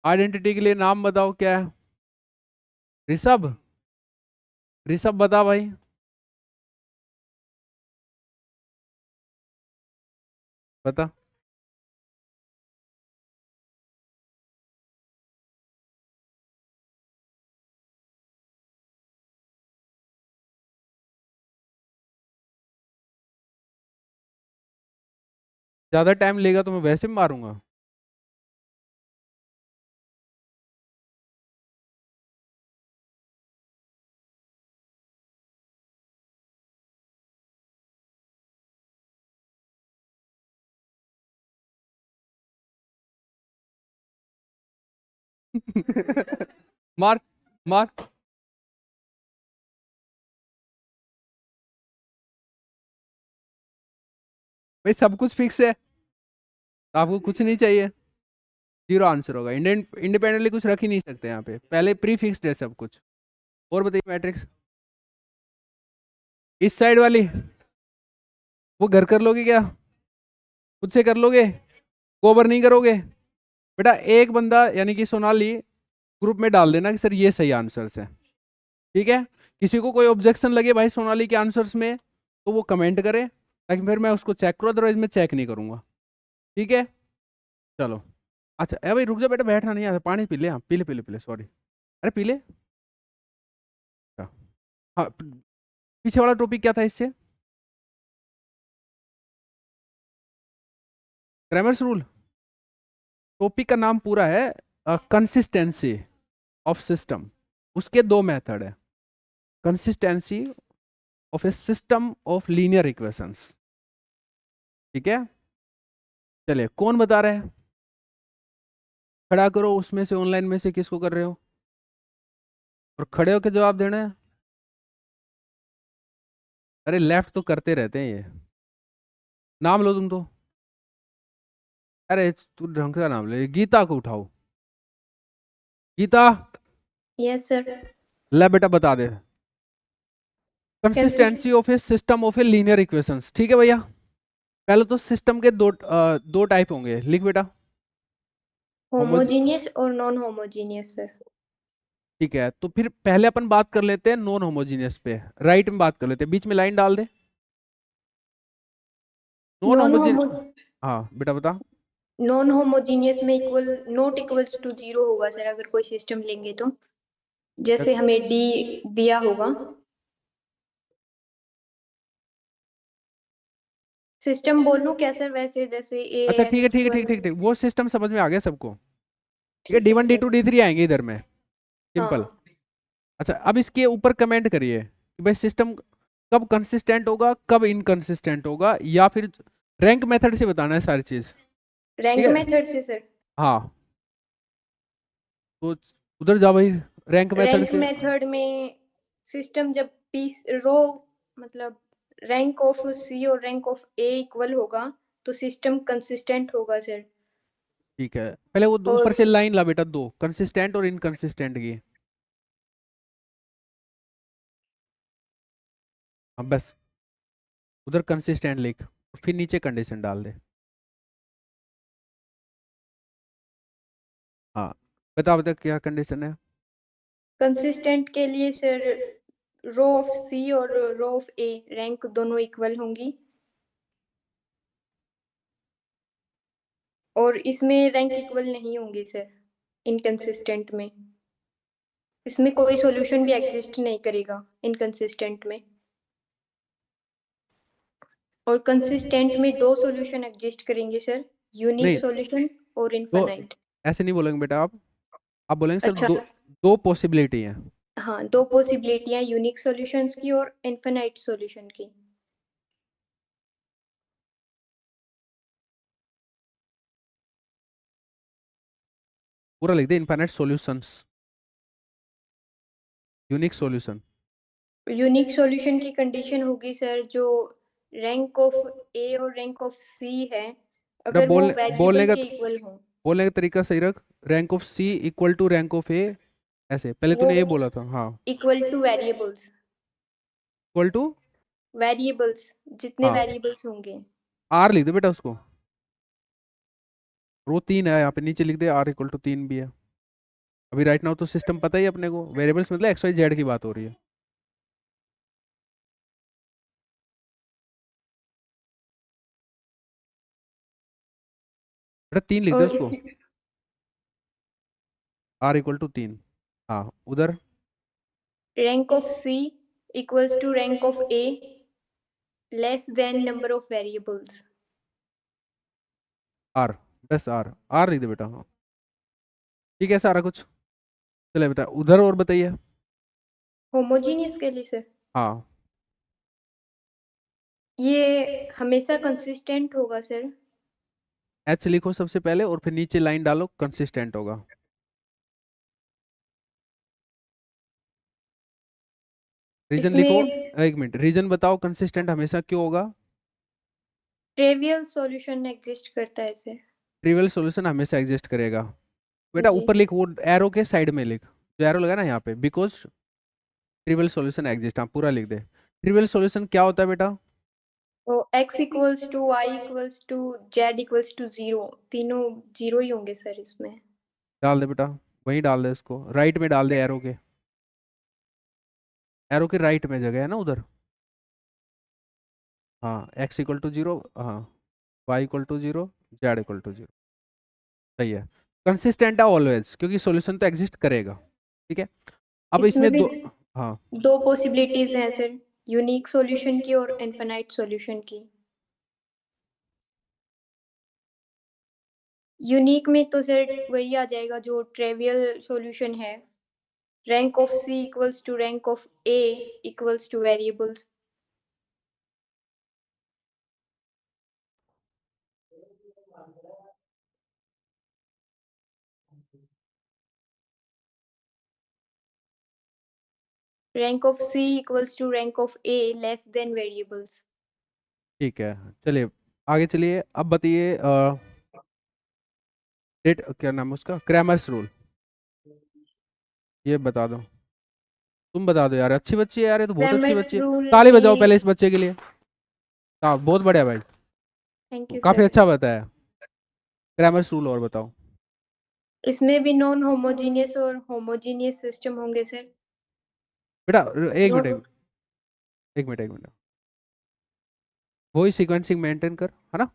आइडेंटिटी के लिए नाम बताओ क्या है? ऋषभ। ऋषभ बता भाई। बता। ज्यादा टाइम लेगा तो मैं वैसे मारूंगा। मार मार। भाई सब कुछ फिक्स है, आपको कुछ नहीं चाहिए, 0 आंसर होगा। इंडिपेंडेंटली कुछ रख ही नहीं सकते यहाँ पे, पहले प्री फिक्स्ड है सब कुछ। और बताइए मैट्रिक्स। इस साइड वाली वो घर कर लोगे क्या? खुद से कर लोगे? गोबर नहीं करोगे? बेटा एक बंदा यानी कि सोनाली ग्रुप में डाल देना कि सर ये सही आंसर्स है, ठीक है? किसी को कोई ऑब्जेक्शन लगे भाई सोनाली के आंसर्स में, तो वो कमेंट करे, ताकि फिर मैं उसको चेक करूँ, अदरवाइज मैं चेक नहीं करूँगा, ठीक है? चलो। अच्छा ए भाई रुक जा बेटा, बैठना नहीं आता, पानी पी ले। हाँ पी ले पी ले पी ले, सॉरी। अरे पी ले। हाँ पीछे वाला टॉपिक क्या था इससे? Cramer's rule. टॉपिक का नाम पूरा है कंसिस्टेंसी ऑफ सिस्टम। उसके 2 मेथड है, consistency of a system of linear equations, ठीक है? चलिए कौन बता रहे हैं? खड़ा करो उसमें से, ऑनलाइन में से किसको कर रहे हो, और खड़े होकर जवाब देना है। अरे लेफ्ट तो करते रहते हैं ये। नाम लो तुम तो। अरे तू ढंग का नाम ले, गीता को उठाओ। गीता। Yes sir. ले बेटा बता दे। Consistency of a system of a linear equations, ठीक है भैया? पहले तो सिस्टम के दो टाइप होंगे, लिख बेटा। होमोजीनियस और नॉन होमोजीनियस सर। ठीक है, तो फिर पहले अपन बात कर लेते हैं नॉन होमोजीनियस पे, राइट में बात कर लेते हैं, बीच में लाइन डाल दे। नॉन नॉन होमोजेन होमो हाँ बेटा बता। नॉन होमोजीनियस में equal not equals to zero होगा सर, अगर कोई सिस्टम लेंगे तो, जैसे हमें डी दिया होगा। सिस्टम बोलूं क्या सर, वैसे जैसे ए अच्छा ठीक है एक्स ठीक है ठीक है ठीक है, वो सिस्टम समझ में आ गया सबको। ठीक है, ठीक है D1 D2 सर। D3 आएंगे इधर में, सिंपल। हाँ अच्छा अब इसके ऊपर कमेंट करिए कि भाई सिस्टम कब कंसिस्टेंट होगा कब इनकंसिस्टेंट होगा, या फिर रैंक मेथड से बताना है सारी चीज। ठीक रैंक है मेथड से सर। हाँ, तो उधर जाओ भाई, रैंक मेथड रैंक से। मेथड में सिस्टम जब पी रो मतलब रैंक ऑफ सी और रैंक ऑफ ए इक्वल होगा तो सिस्टम कंसिस्टेंट होगा सर। ठीक है, पहले वो और ऊपर से लाइन ला बेटा, दो कंसिस्टेंट और इनकंसिस्टेंट की। हाँ बस, उधर कंसिस्टेंट लिख और फिर नीचे कंडीशन डाल दे। हाँ बता बता क्या कंडीशन है। कंसिस्टेंट के लिए सर रो ऑफ सी और रो ऑफ ए रैंक दोनों इक्वल होंगी, और इसमें रैंक इक्वल नहीं होंगी सर इनकंसिस्टेंट में। इसमें कोई सॉल्यूशन भी एग्जिस्ट नहीं करेगा इनकंसिस्टेंट में। और कंसिस्टेंट में दो सॉल्यूशन एग्जिस्ट करेंगे सर, यूनिक नहीं, सॉल्यूशन और तो इनफाइनाइट। ऐसे नहीं बोलेंगे बेटा आप बोलेंगे सर अच्छा दो, दो पॉसिबिलिटी है। हाँ, दो पॉसिबिलिटियां यूनिक सॉल्यूशंस की और इनफाइनाइट सॉल्यूशन की। पूरा लिख दे, infinite solutions, unique solution. Unique solution की कंडीशन होगी सर जो रैंक ऑफ ए और रैंक ऑफ सी है, बेटा अगर वो बोलने वेरिएबल बोलने का के इक्वल हो। बोलने का तरीका सही रख, rank of C equal to rank of A, ऐसे पहले वो तूने ये बोला था। हाँ, equal to variables, equal to, variables जितने हाँ वेरिएबल्स होंगे। आर लिख दे बेटा उसको, रो 3 है यहाँ पे, नीचे लिख दे आर इक्वल टू 3 भी है। अभी राइट नाउ तो सिस्टम पता ही है अपने को, वेरिएबल्स मतलब एक्स वाई जेड की बात हो रही है। बेटा 3 लिख दे और उसको, आर इक्वल टू 3। हाँ उधर rank of C equals to rank of A less than number of variables. R, बस आर, आर लिख दे बेटा। हाँ ठीक है, सारा कुछ चले बेटा, उधर और बताइए। होमोजीनियस के लिए सर हाँ ये हमेशा कंसिस्टेंट होगा सर। एच लिखो सबसे पहले और फिर नीचे लाइन डालो, कंसिस्टेंट होगा। रीजन लिखो, इसमें एक मिनट, रीजन बताओ कंसिस्टेंट हमेशा क्यों होगा। ट्रिवियल सॉल्यूशन एग्जिस्ट करता है सर। ट्रिवियल सॉल्यूशन हमेशा एग्जिस्ट करेगा। बेटा जी ऊपर लिख, वो एरो के साइड में लिख, जो एरो लगा ना यहाँ पे, बिकॉज ट्रिवियल सॉल्यूशन एग्जिस्ट, हाँ पूरा लिख दे। ट्रिवियल सॉल्यूशन क्या होता है बेटा। तो x equals to y equals to z equals to zero, तीनों जीरो ही होंगे सर इसमें। डाल दे बेटा, वहीं डाल दे इसको, राइट में डाल दे, एरो के, एरो के राइट में जगह है ना उधर। हाँ एक्स इक्वल टू जीरो, हाँ Y equal to zero, Z equal to zero, सही है। कंसिस्टेंट है ऑलवेज, क्योंकि सॉल्यूशन तो एग्जिस्ट करेगा। ठीक है, अब इसमें इसमें भी दो, हाँ दो पॉसिबिलिटीज हैं सर, यूनिक सॉल्यूशन की और इनफिनाइट सॉल्यूशन की। यूनिक में तो सर वही आ जाएगा जो ट्रिवियल सॉल्यूशन है, rank of C equals to rank of A equals to variables. Rank of C equals to rank of A less than variables. ठीक है, चलिए आगे चलिए। अब बताइए डेट, क्या नाम है उसका, क्रैमर्स रूल, ये बता दो, तुम बता दो यार, अच्छी बच्ची है यार, ये तो बहुत अच्छी क्रैमर्स बच्ची है। रूल ताली बजाओ में पहले इस बच्चे के लिए। हाँ बहुत बढ़िया भाई, थैंक यू काफी सर। अच्छा बताया। क्रैमर्स रूल और बताओ। इसमें भी नॉन होमोजीनियस और होमोजीनियस सिस्टम होंगे सर। बेटा एक मिनट, नॉन एक मिनट, एक मिनट। वही सीक्वेंसिंग मेंटेन कर, है ना।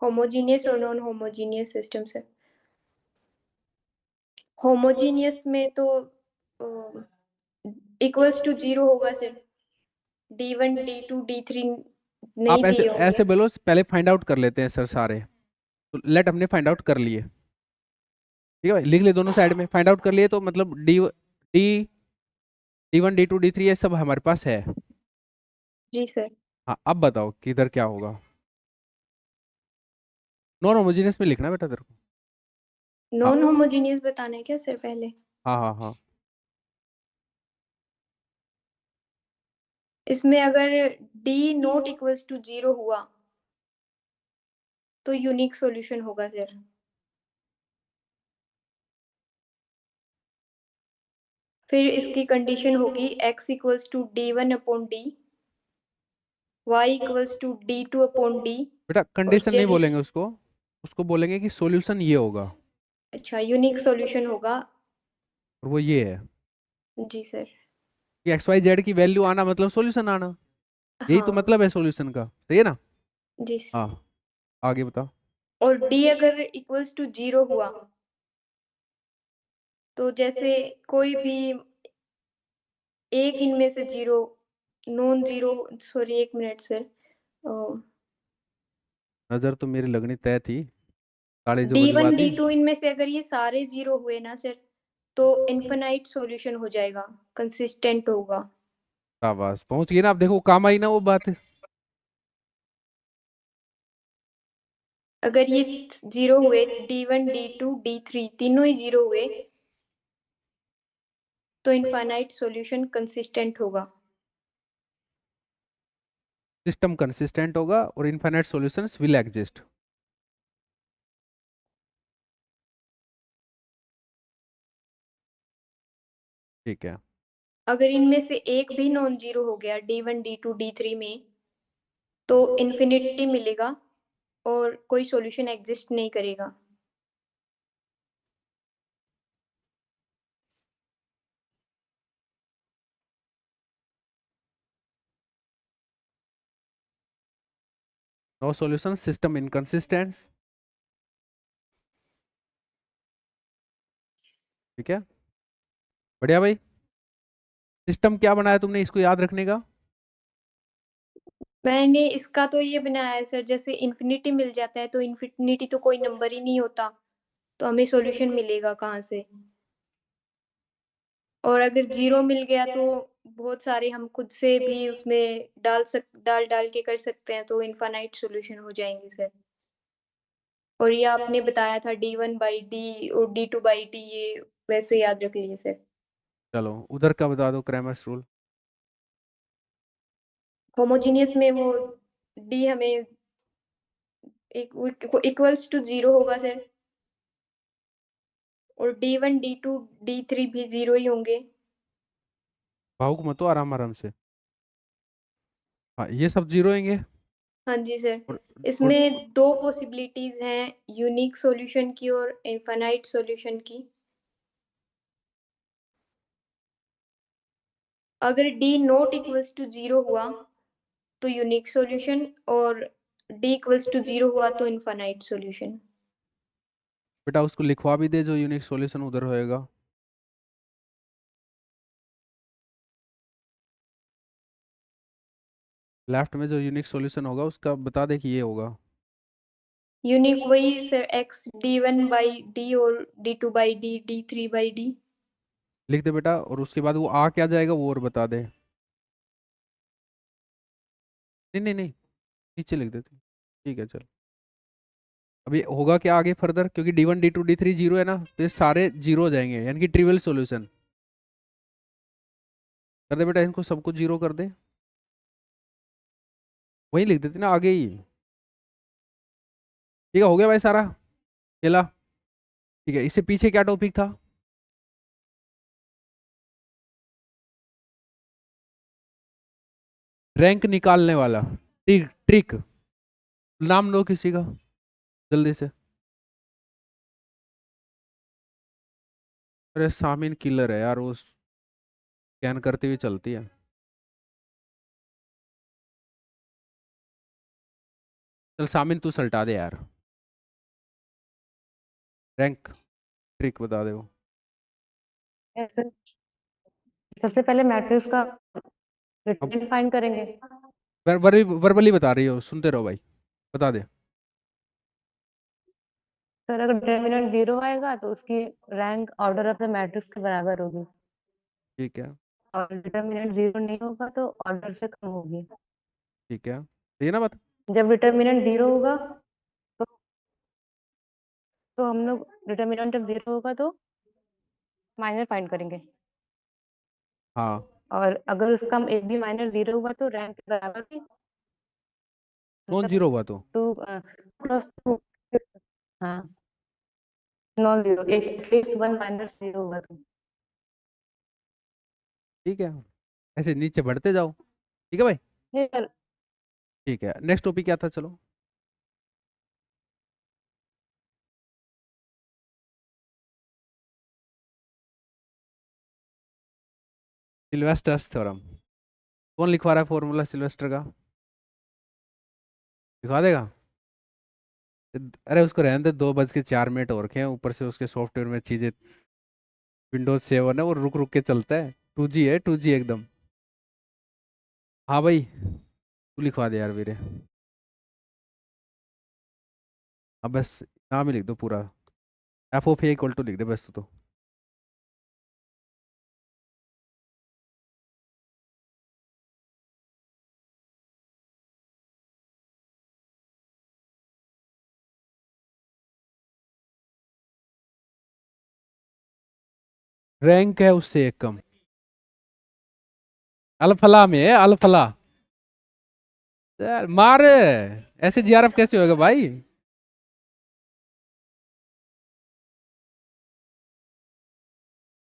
होमोजीनियस और नॉन होमोजीनियस सिस्टम से होमोजीनियस में तो इक्वल्स टू 0 होगा सर। D1 D2 D3 नहीं आप ऐसे दिए होंगे। ऐसे बोलो, पहले फाइंड आउट कर लेते हैं सर सारे। तो लेट हमने फाइंड आउट कर लिए, ठीक है भाई, लिख ले दोनों साइड में, फाइंड आउट कर लिए तो मतलब डी D1 D2 D3 ये सब हमारे पास है। जी सर। हाँ अब बताओ किधर क्या होगा। नॉन होमोजेनियस में लिखना बेटा तेरे को। हाँ नॉन होमोजीनियस बताना है क्या सर पहले? हाँ हाँ हाँ। इसमें अगर D नॉट इक्वल्स टू 0 हुआ तो यूनिक सॉल्यूशन होगा सर। फिर इसकी कंडीशन होगी x equals to D1 upon D, y equals to D2 upon D बेटा और कंडीशन नहीं z। बोलेंगे उसको, उसको बोलेंगे कि सॉल्यूशन ये होगा, अच्छा, यूनिक सॉल्यूशन होगा। और वो ये है जी सर। कि एक्स वाई जेड की वैल्यू आना मतलब सॉल्यूशन आना। यही तो हाँ मतलब है सॉल्यूशन का, सही है ना। जी सर। हाँ आगे बता। और D अगर इक्वल्स टू 0 हुआ तो जैसे कोई भी एक इनमें से 0 नॉन 0, सॉरी एक मिनट सर, नजर तो मेरी लगनी तय थी, ताली जो D1 बजवा दी। D2 इनमें से अगर ये सारे 0 हुए ना सर तो इनफिनाइट सॉल्यूशन हो जाएगा, कंसिस्टेंट होगा। शाबाश पहुंच गई ना, आप देखो काम आई ना वो बात। अगर ये 0 हुए D1 D2 D3 तीनों ही 0 हुए तो इनफाइनाइट सॉल्यूशन कंसिस्टेंट होगा। सिस्टम कंसिस्टेंट होगा और इनफाइनाइट सॉल्यूशंस विल एग्जिस्ट। ठीक है। अगर इनमें से एक भी नॉन जीरो हो गया D1 D2 D3 में तो इन्फिनिटी मिलेगा और कोई सॉल्यूशन एग्जिस्ट नहीं करेगा। No solution, system inconsistent. ठीक है, बढ़िया भाई। सिस्टम क्या बनाया तुमने इसको याद रखने का। मैंने इसका तो ये बनाया है सर, जैसे इन्फिनिटी मिल जाता है तो इन्फिनिटी तो कोई नंबर ही नहीं होता, तो हमें सॉल्यूशन मिलेगा कहाँ से। और अगर जीरो मिल गया तो बहुत सारे हम खुद से भी उसमें डाल डाल के कर सकते हैं, तो इनफाइनाइट सॉल्यूशन हो जाएंगे सर। और ये आपने बताया था D1/D और D2/D, ये वैसे याद रख लीजिए सर। चलो उधर का बता दो क्रैमर्स रूल। होमोजीनियस में वो D हमें इक्वल्स टू 0 होगा सर, और D1 D2 D3 भी 0 ही होंगे। भावुक मत हो, आराम आराम से। हाँ ये सब जीरो होंगे। हाँ जी सर। और, और इसमें दो पॉसिबिलिटीज हैं, यूनिक सॉल्यूशन की और इनफाइनाइट सॉल्यूशन की। अगर D नॉट इक्वल्स टू 0 हुआ तो यूनिक सॉल्यूशन, और D इक्वल्स टू 0 हुआ तो इनफाइनाइट सॉल्यूशन। बेटा उसको लिखवा भी दे जो यूनिक सॉल्यूशन उधर होएगा। लेफ्ट में जो यूनिक सॉल्यूशन होगा उसका बता दे कि ये होगा। यूनिक वही सर, x D1/D और D2/D D3/D। लिख दे बेटा, और उसके बाद वो आ क्या जाएगा वो और बता दे। नहीं नहीं नहीं, नीचे लिख दे तू। ठीक है चल। अभी होगा क्या आगे फर्दर, क्योंकि D1 D2 D3 जीरो है ना, तो ये सारे जीरो हो जाएंगे, यानी कि ट्रिवियल सॉल्यूशन। कर दे बेटा इनको सबको जीरो कर दे, वही लिख देते ना आगे ही। ठीक है हो गया भाई सारा खेला। ठीक है, इससे पीछे क्या टॉपिक था। रैंक निकालने वाला ट्रिक ट्रिक, नाम लो किसी का जल्दी से। अरे सामिन किलर है यार, वो स्कैन करते हुए चलती है। चल सामिन तू सल्टा दे यार, रैंक ट्रिक बता दे वो। Yes, sir. सबसे पहले मैट्रिक्स का अब रिटर्न फाइंड करेंगे। वर्बली बता रही हो, सुनते रहो भाई, बता दे। सर अगर डिटर्मिनेंट 0 आएगा तो उसकी rank order of the matrix के बराबर होगी, ठीक है, और डिटर्मिनेंट 0 नहीं होगा तो ऑर्डर से कम होगी। ठीक है, सही है ना बात? जब डिटर्मिनेंट 0 होगा तो हम लोग डिटर्मिनेंट जब 0 होगा तो माइनर फाइंड करेंगे, हाँ, और अगर उसका एक भी माइनर 0 हुआ तो रैंक के बराबर भी, नॉन मतलब जीरो हुआ तो 2 क्रॉस 2, हाँ नॉन जीरो, एक एटलीस्ट 1 माइनस 0 होगा तो। ठीक है, ऐसे नीचे बढ़ते जाओ, ठीक है भाई। ये सर ठीक है, नेक्स्ट टॉपिक क्या था, चलो। सिल्वेस्टर्स थ्योरम, कौन लिखवा रहा है फॉर्मूला सिल्वेस्टर का? लिखवा देगा? अरे उसको रहने दे, 2:04 और रखे हैं, ऊपर से उसके सॉफ्टवेयर में चीजें, विंडोज 7 है वो रुक रुक के चलता है, 2G है, 2G एकदम। हाँ भाई, तू लिखवा दे यार वीरे। अब बस नाम ही लिख दो पूरा, F of A equal to लिख दे बस तू तो। रैंक है उससे एक कम, अल्फला में है, अल्फला। यार मार, ऐसे जीआरएफ कैसे होगा भाई?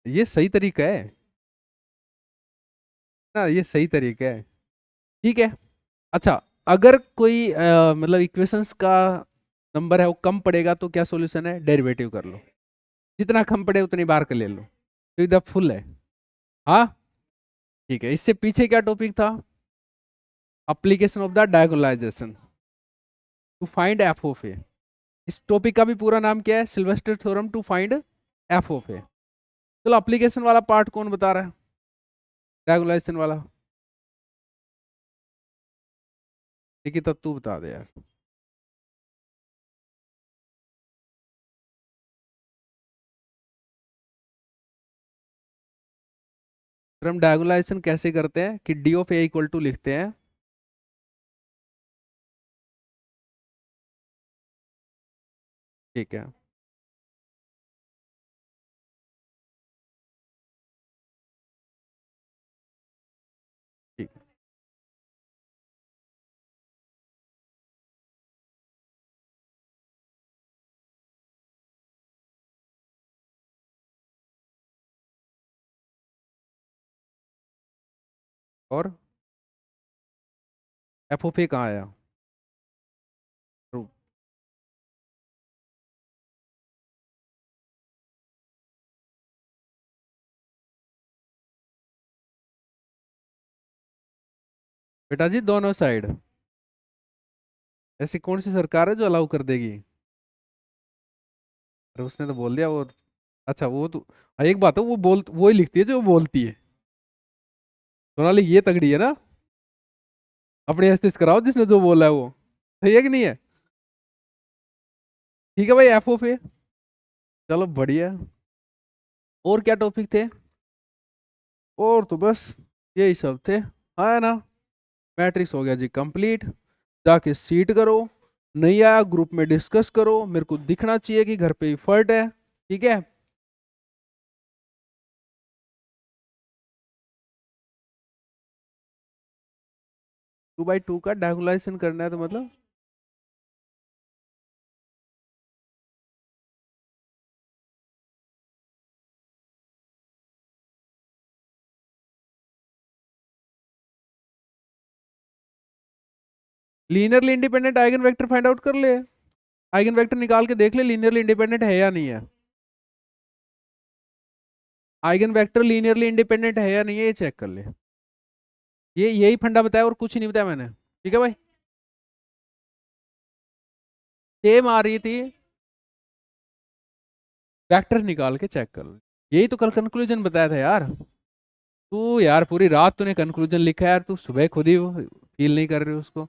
ये सही तरीका है ना, ये सही तरीका है, ठीक है। अच्छा, अगर कोई मतलब इक्वेशंस का नंबर है वो कम पड़ेगा तो क्या सॉल्यूशन है? डेरिवेटिव कर लो, जितना कम पड़े उतनी बार कर ले लो, तो इधर फुल है। हाँ ठीक है, इससे पीछे क्या टॉपिक था? Application of the diagonalization to find F of A. इस टॉपिक का भी पूरा नाम क्या है? Sylvester theorem to find F of A. चलो एप्लीकेशन वाला पार्ट कौन बता रहा है, डायगोनलाइजेशन वाला? ठीक है, तब तू बता दे यार। फिर हम डायगोनलाइजेशन कैसे करते हैं कि D of A equal to लिखते हैं, ठीक है, ठीक है। और एफ ऑफ ए कहाँ आया? रुक, बेटा जी दोनों साइड, ऐसी कौन सी सरकार है जो अलाउ कर देगी? अरे उसने तो बोल दिया वो। अच्छा वो तो, एक बात है, वो ही लिखती है जो वो बोलती है। सोनाली ये तगड़ी है ना, अपने एस्टिस कराओ जिसने जो बोला है वो, सही है कि नहीं है? ठीक है भाई, एफ ऑफ ए, चलो बढ़िया। और क्या टॉपिक थे? और तो बस यही सब थे, हाँ है ना। मैट्रिक्स हो गया जी कंप्लीट, जाके सीट करो, नहीं आया ग्रुप में डिस्कस करो, मेरे को दिखना चाहिए कि घर पे इफर्ट है, ठीक है। टू बाई टू का डायगोनलाइजेशन करना है तो मतलब linearly independent eigen vector find out कर ले, आइगन वेक्टर निकाल के देख ले लीनियरली इंडिपेंडेंट है या नहीं है। आइगन वेक्टर लीनियरली इंडिपेंडेंट है या नहीं है, ये चेक कर ले। ये यही फंडा बताया और कुछ नहीं बताया मैंने, ठीक है भाई। सेम आ रही थी, वेक्टर निकाल के चेक कर लो। यही तो कल कंक्लूजन बताया था यार। तू यार पूरी रात तूने कंक्लूजन लिखा है यार, तू सुबह खुद ही फील नहीं कर रही हो उसको।